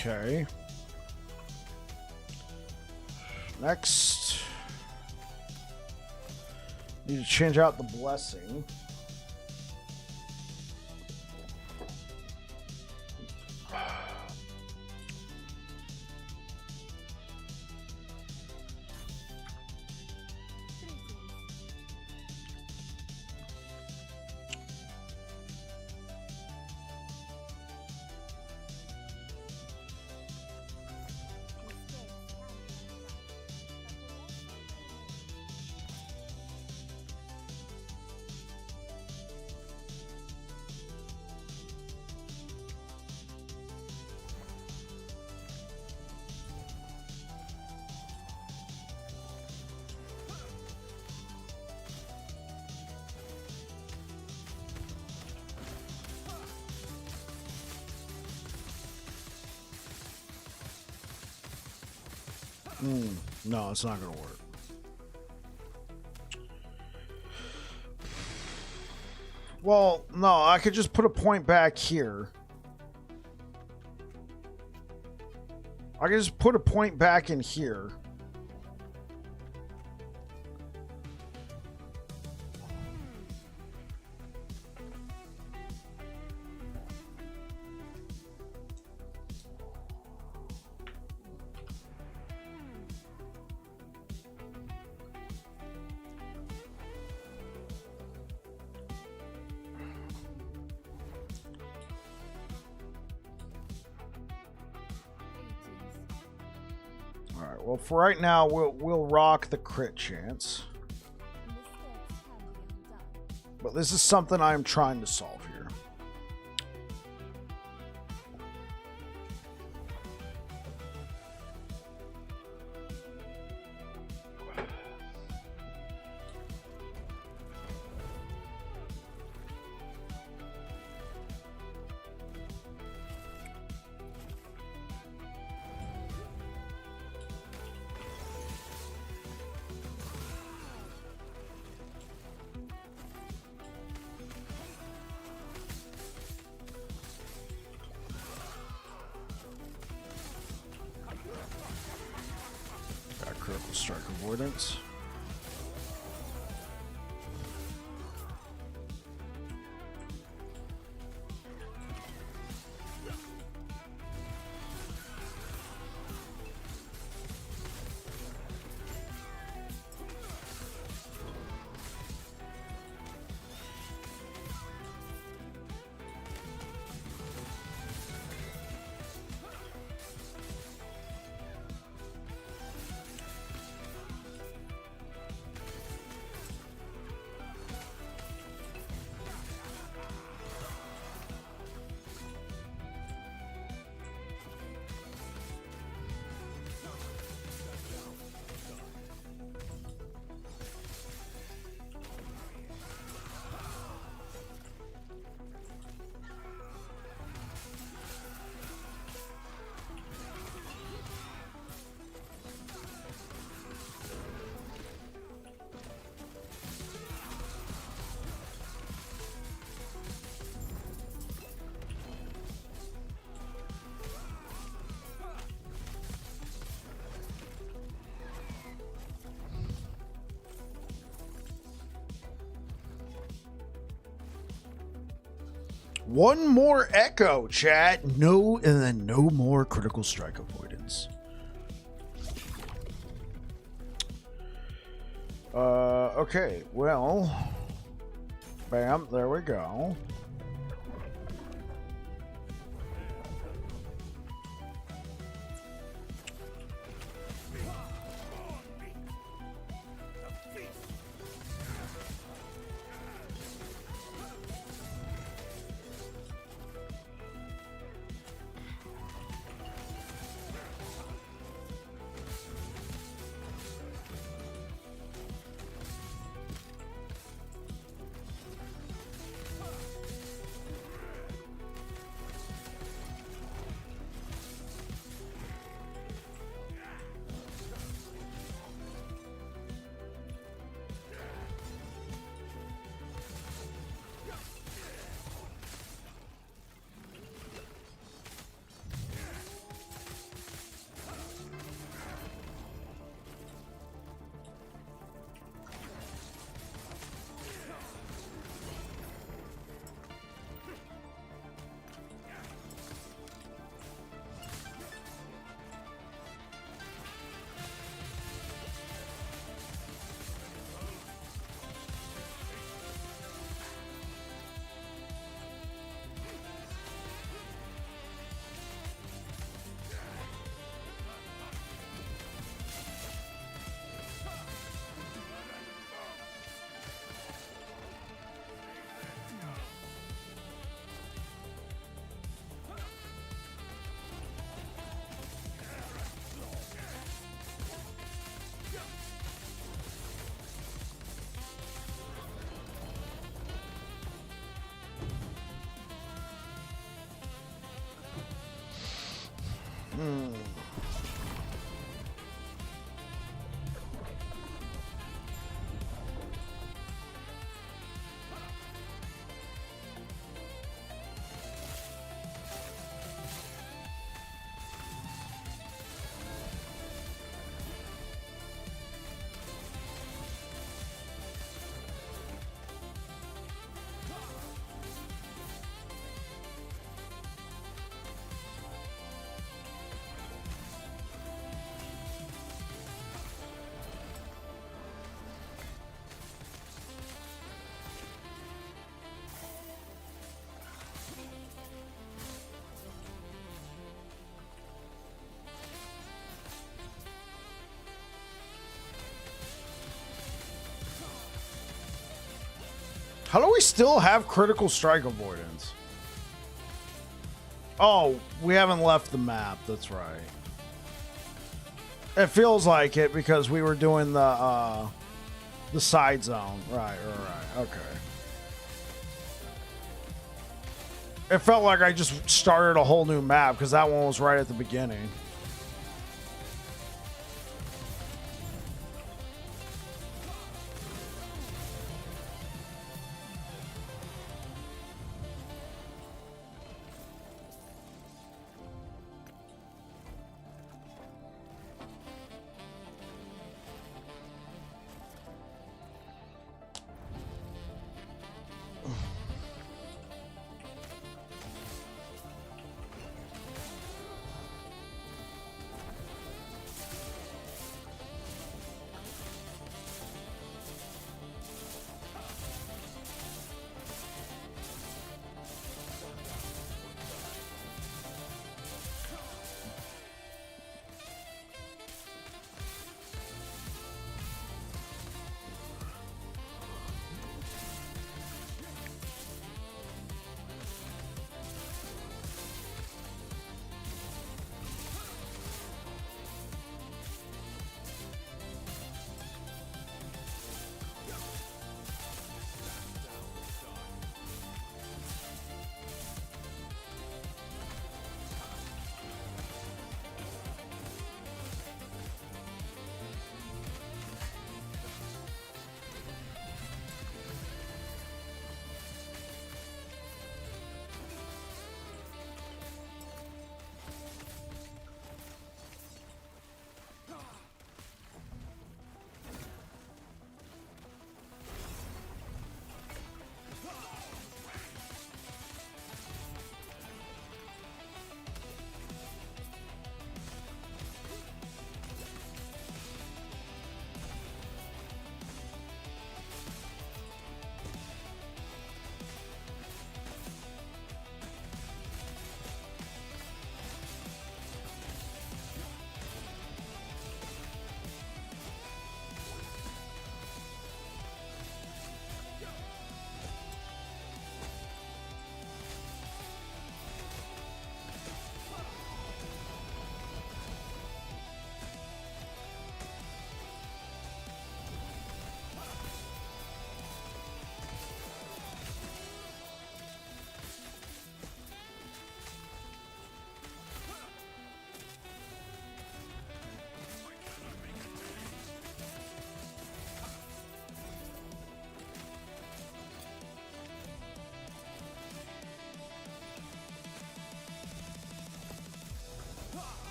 Okay. Next, need to change out the blessing. No, it's not going to work. Well, no, I could just put a point back here. I can just put a point back in here. Alright, well, for right now, we'll rock the crit chance. But this is something I'm trying to solve here. Critical strike avoidance. One more echo, chat. No, and then no more critical strike avoidance. Okay, well, bam, there we go. How do we still have critical strike avoidance? Oh, we haven't left the map. That's right. It feels like it because we were doing the side zone. Right. Okay. It felt like I just started a whole new map because that one was right at the beginning.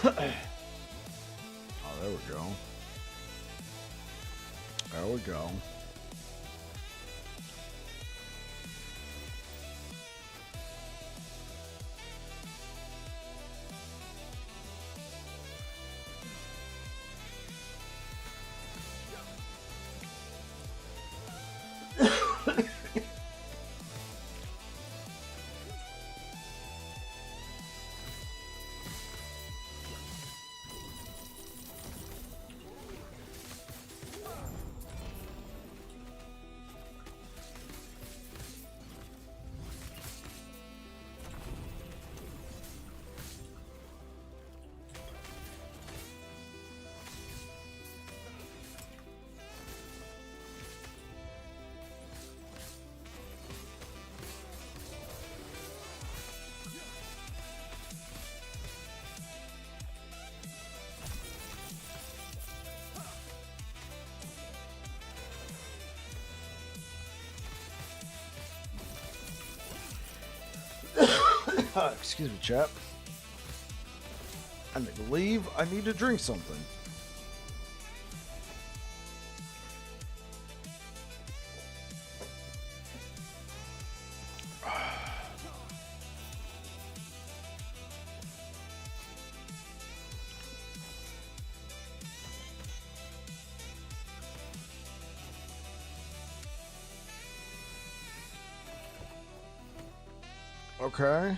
Oh, there we go. There we go. Excuse me, chap. I need to leave. I need to drink something. Okay.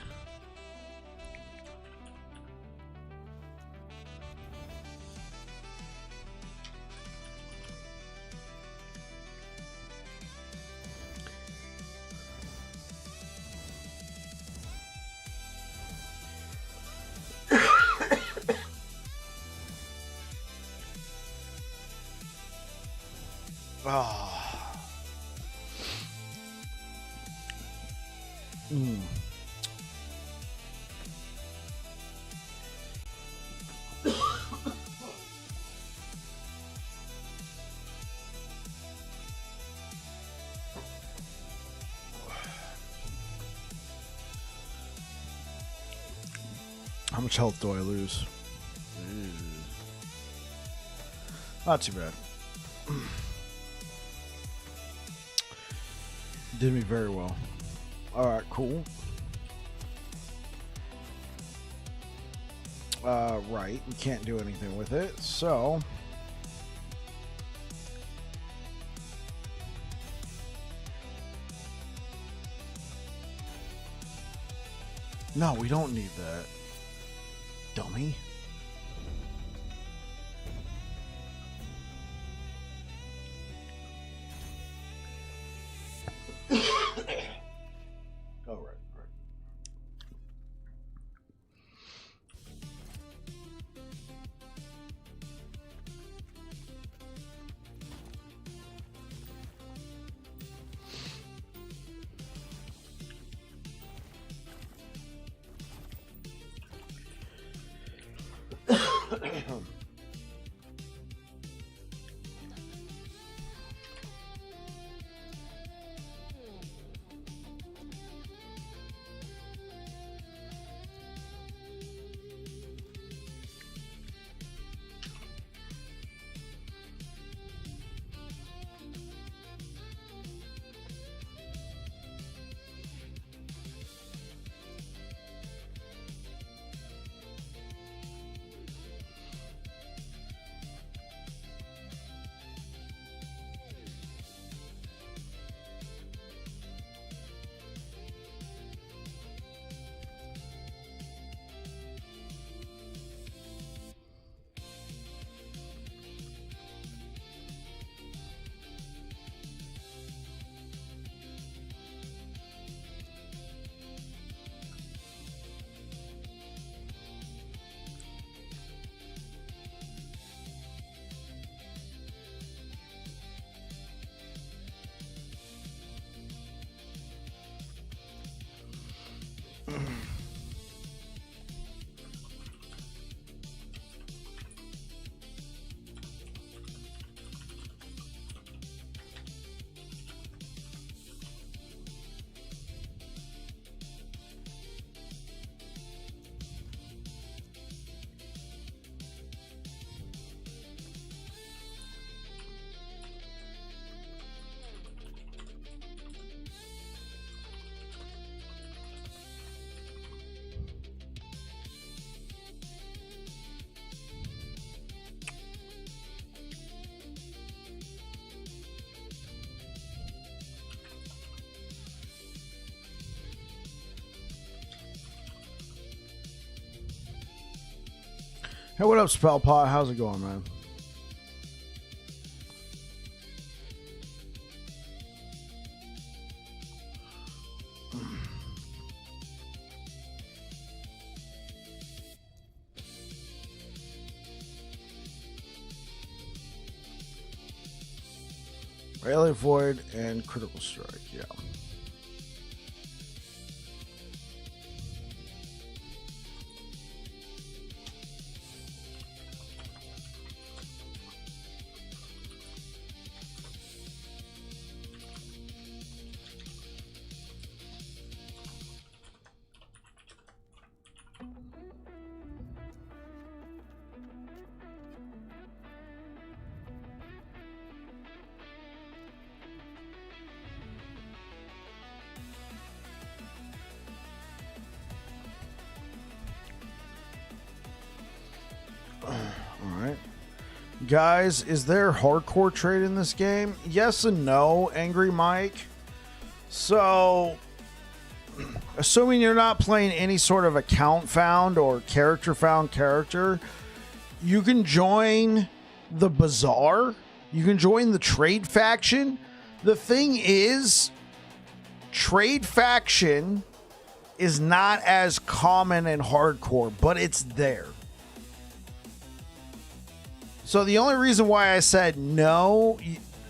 Ah. Mm. How much health do I lose? Not too bad. Did me very well. Alright, cool. Right, you can't do anything with it, so... No, we don't need that. Dummy. Oh, right. Hey, what up, Spellpot? How's it going, man? Rally Void and Critical Strike, yeah. Alright. Guys, is there hardcore trade in this game? Yes and no, Angry Mike. So, assuming you're not playing any sort of account found or character found character, you can join the bazaar. You can join the trade faction. The thing is, trade faction is not as common in hardcore, but it's there. So the only reason why I said no,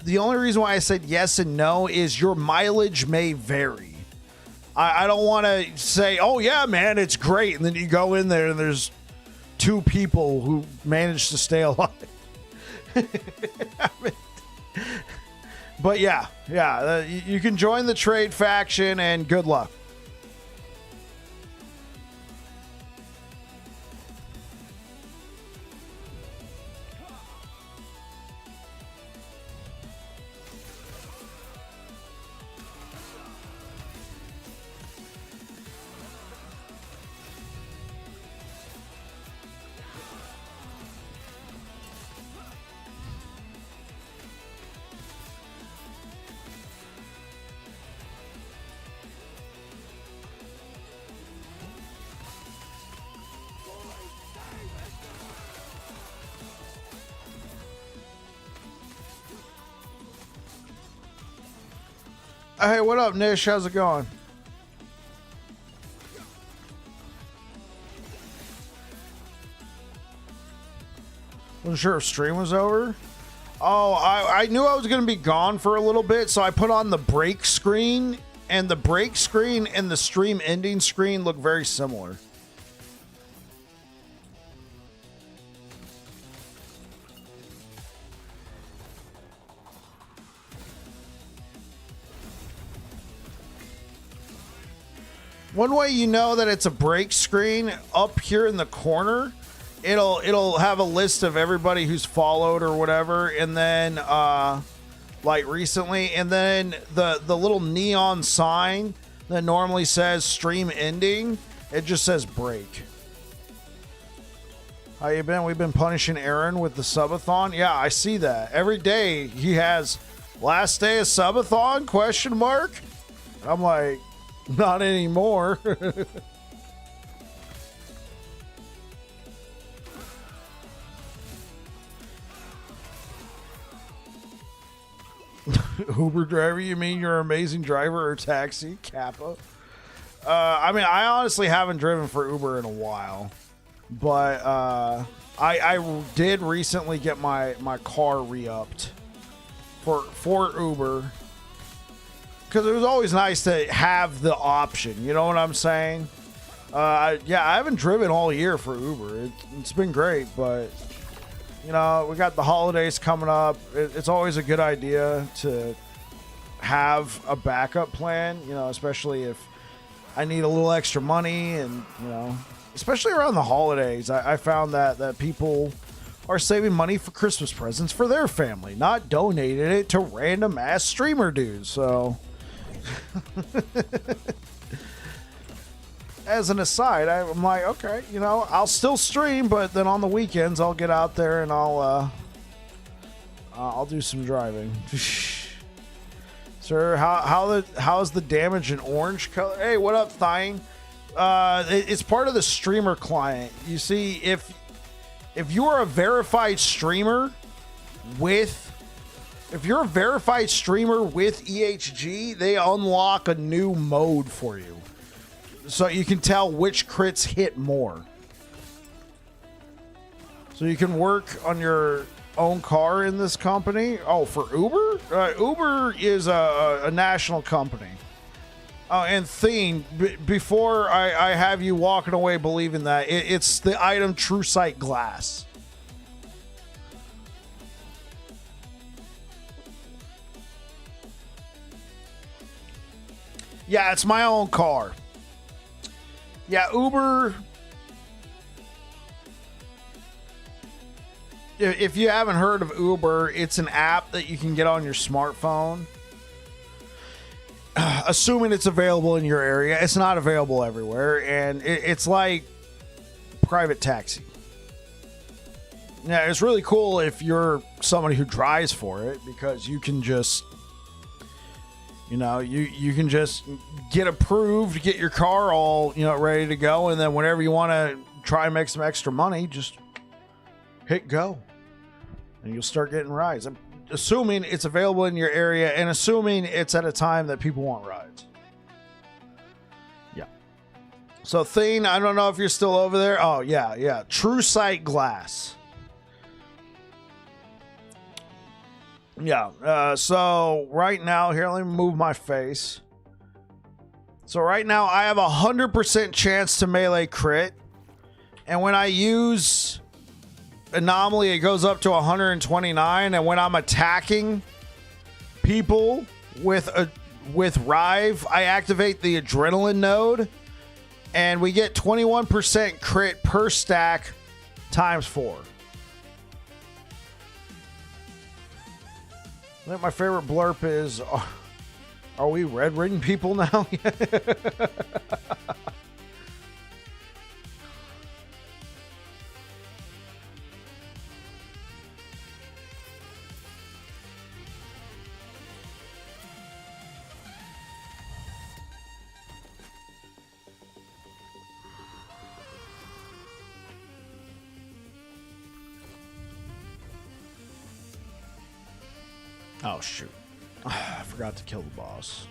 the only reason why I said yes and no is your mileage may vary. I don't want to say, oh yeah, man, it's great. And then you go in there and there's 2 people who managed to stay alive. But yeah, you can join the trade faction and good luck. Hey, what up, Nish? How's it going? Wasn't sure if stream was over. Oh, I knew I was going to be gone for a little bit, so I put on the break screen, and the break screen and the stream ending screen look very similar. One way you know that it's a break screen, up here in the corner, it'll have a list of everybody who's followed or whatever, and then like recently, and then the little neon sign that normally says stream ending, it just says break. How you been? We've been punishing Aaron with the subathon. Yeah, I see that every day. He has last day of subathon question mark. I'm like, not anymore. Uber driver, you mean you're an amazing driver or taxi? Kappa. I mean, I honestly haven't driven for Uber in a while, but I did recently get my car re-upped for Uber. Because it was always nice to have the option, you know what I'm saying? Yeah, I haven't driven all year for Uber. It's been great, but you know, we got the holidays coming up. It's always a good idea to have a backup plan, you know, especially if I need a little extra money, and you know, especially around the holidays. I found that people are saving money for Christmas presents for their family, not donating it to random ass streamer dudes. So as an aside, I'm like, okay, you know, I'll still stream, but then on the weekends I'll get out there and I'll do some driving. Sir, how's the damage in orange color? Hey, what up, Thine? It's part of the streamer client. You see, if you are a verified streamer with EHG, they unlock a new mode for you. So you can tell which crits hit more. So you can work on your own car in this company. Oh, for Uber? Uber is a national company. Oh, and Theme, before I have you walking away believing that, it's the item Truesight glass. Yeah, it's my own car. Yeah, Uber. If you haven't heard of Uber, it's an app that you can get on your smartphone. Assuming it's available in your area. It's not available everywhere, and it's like private taxi. Yeah, it's really cool if you're somebody who drives for it, because you can just, you can just get approved, get your car all, ready to go, and then whenever you want to try and make some extra money, just hit go, and you'll start getting rides. I'm assuming it's available in your area, and assuming it's at a time that people want rides. Yeah. So Thane, I don't know if you're still over there. Oh, yeah. Truesight glass. Yeah. So right now, here, let me move my face. So right now, I have 100% chance to melee crit. And when I use Anomaly, it goes up to 129. And when I'm attacking people with Rive, I activate the Adrenaline node. And we get 21% crit per stack times 4. I think my favorite blurb is, are we red ring people now? Oh, shoot. I forgot to kill the boss.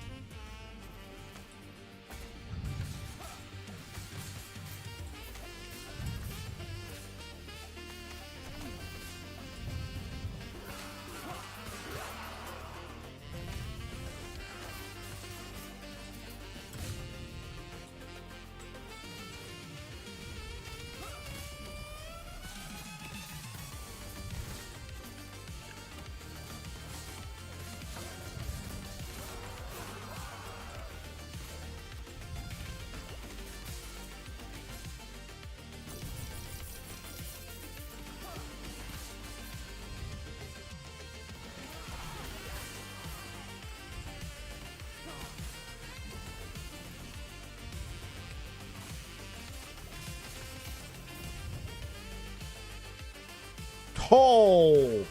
Oh,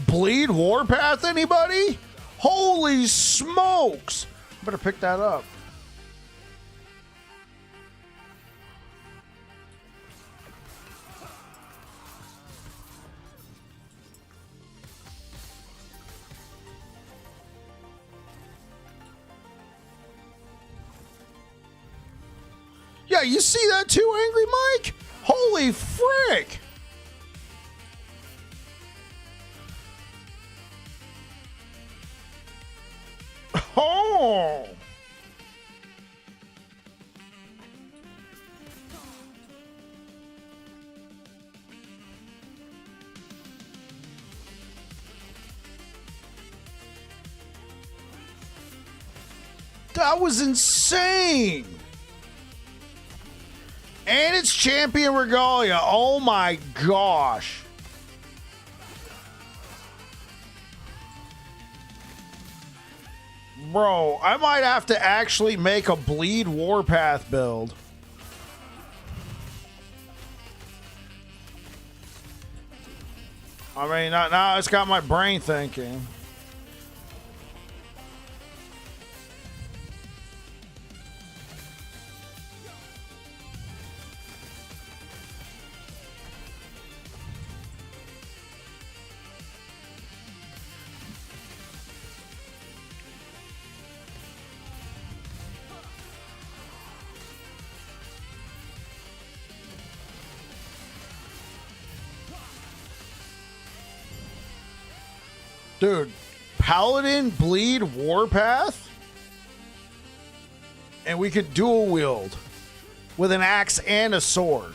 Bleed Warpath, anybody? Holy smokes. Better pick that up. Yeah, you see that too, Angry Mike? Holy frick. Oh! That was insane! And it's Champion Regalia. Oh my gosh. Bro, I might have to actually make a Bleed Warpath build. I mean, now it's got my brain thinking. Dude, Paladin, Bleed, Warpath, and we could dual wield with an axe and a sword.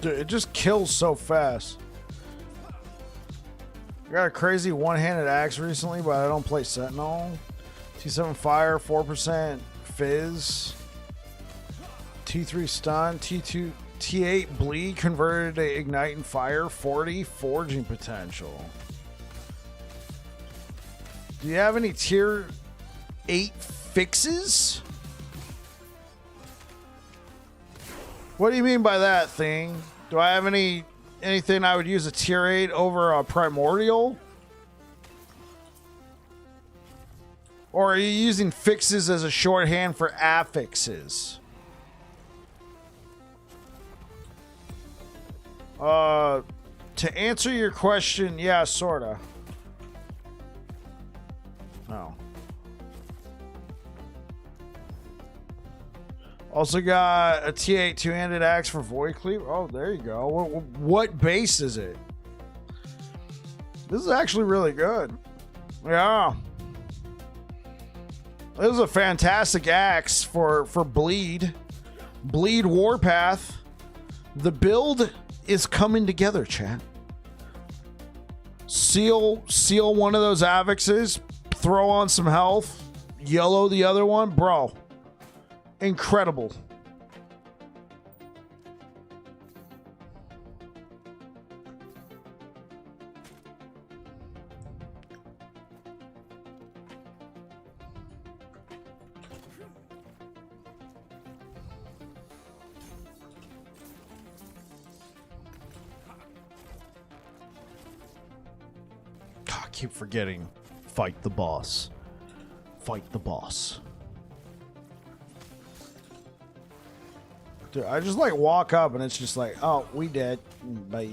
Dude, it just kills so fast. I got a crazy one-handed axe recently, but I don't play Sentinel. T7 fire, 4% fizz, T3 stun, T2, T8 bleed converted to ignite and fire, 40 forging potential. Do you have any tier 8 fixes? What do you mean by that thing? Do I have anything I would use a tier 8 over a primordial? Or are you using fixes as a shorthand for affixes? To answer your question, yeah, sorta. No. Also got a T8 two-handed axe for Void Cleave. Oh, there you go. What base is it? This is actually really good. Yeah. This is a fantastic axe for Bleed. Bleed Warpath. The build is coming together, chat. Seal one of those affixes. Throw on some health. Yellow the other one. Bro. Incredible. I keep forgetting. Fight the boss. Fight the boss. Dude, I just like walk up and it's just like, oh, we dead. Bye.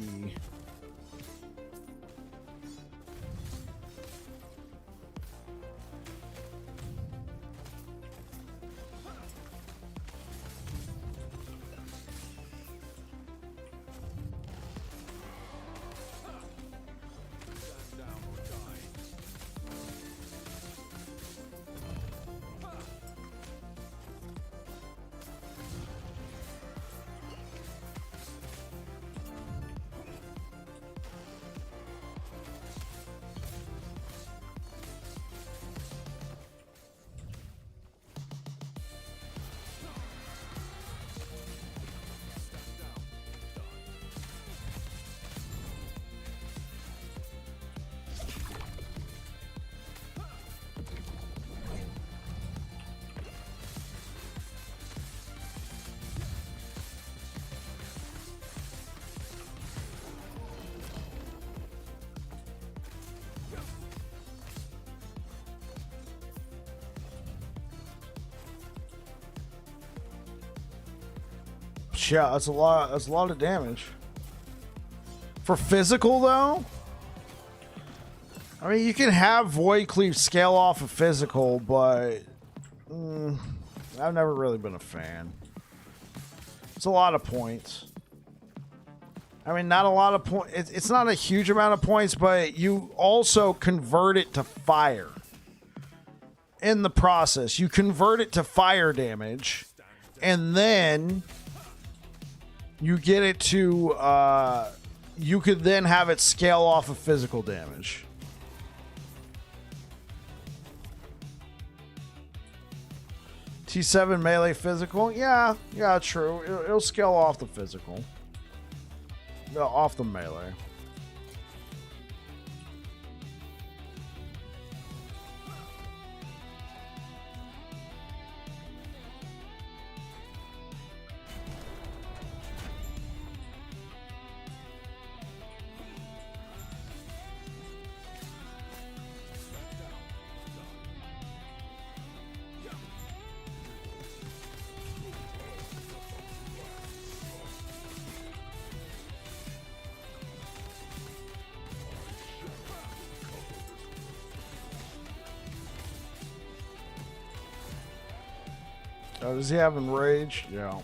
Yeah, that's a lot. That's a lot of damage. For physical, though, I mean, you can have Void Cleave scale off of physical, but I've never really been a fan. It's a lot of points. I mean, not a lot of points. It's not a huge amount of points, but you also convert it to fire. In the process, you convert it to fire damage, and then you get it to, you could then have it scale off of physical damage. T7 melee physical? Yeah, true. It'll scale off the physical. No, off the melee. Oh, does he have enraged? Yeah.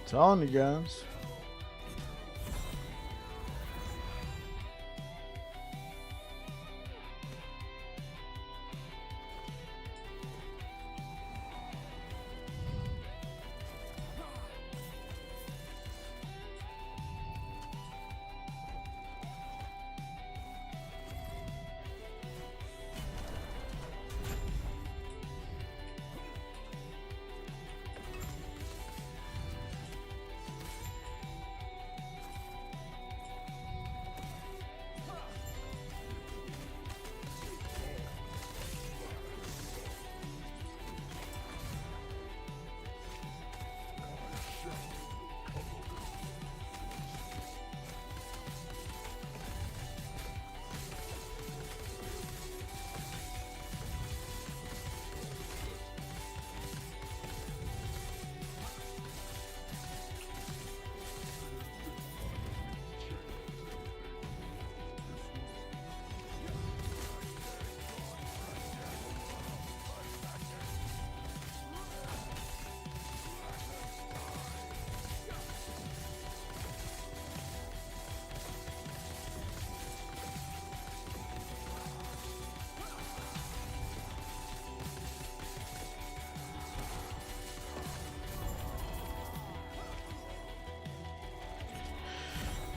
Telling you guys.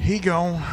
He gone.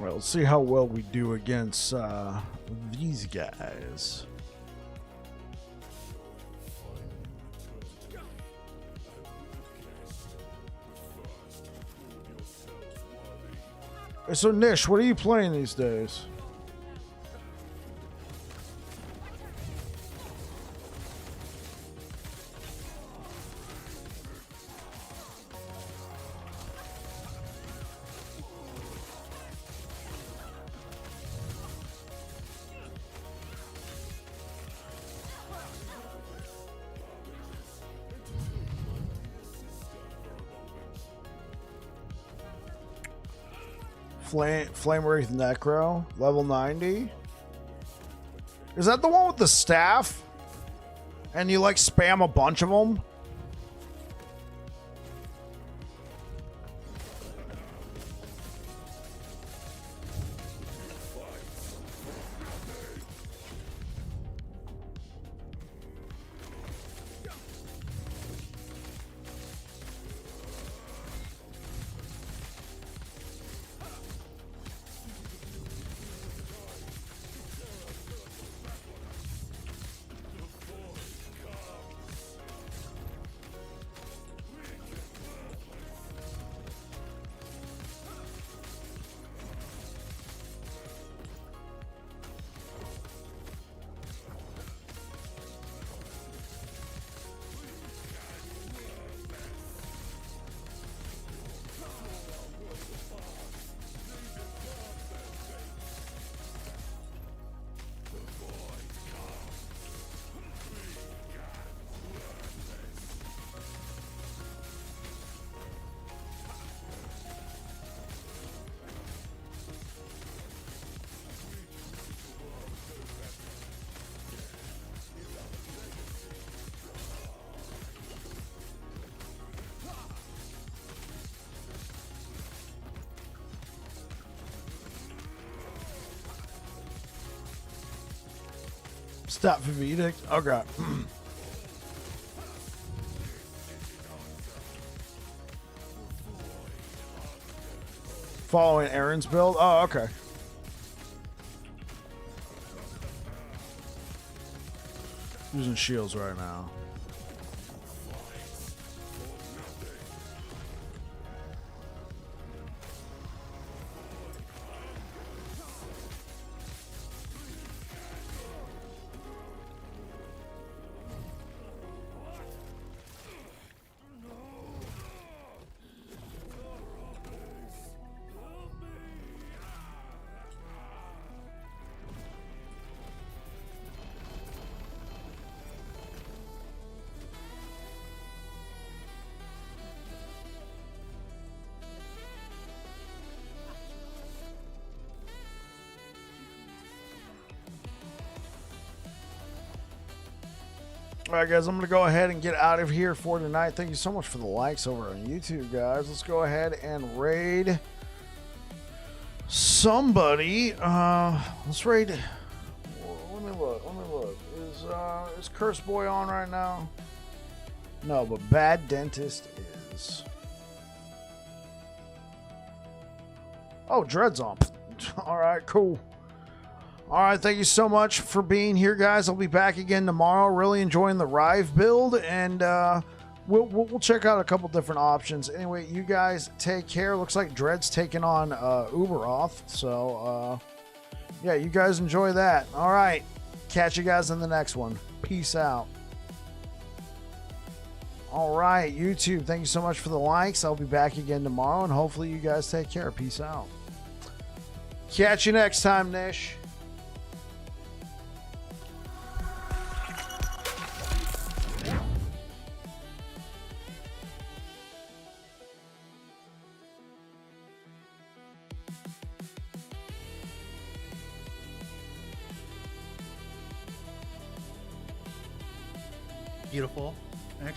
Well, let's see how well we do against these guys. So Nish, what are you playing these days? Flame Wraith Necro, level 90. Is that the one with the staff? And you like spam a bunch of them? Stop for the edict. Oh god. Following Aaron's build. Oh, okay. Using shields right now. All right, guys, I'm going to go ahead and get out of here for tonight. Thank you so much for the likes over on YouTube, guys. Let's go ahead and raid somebody. Let's raid. Let me look. Is Curse Boy on right now? No, but Bad Dentist is. Oh, Dread's on. All right, cool. All right, thank you so much for being here, guys. I'll be back again tomorrow. Really enjoying the Rive build, and we'll check out a couple different options. Anyway, you guys take care. Looks like Dread's taking on Uberoth, so yeah, you guys enjoy that. All right, catch you guys in the next one. Peace out. All right, YouTube, thank you so much for the likes. I'll be back again tomorrow, and hopefully you guys take care. Peace out. Catch you next time, Nish. Beautiful. Actually.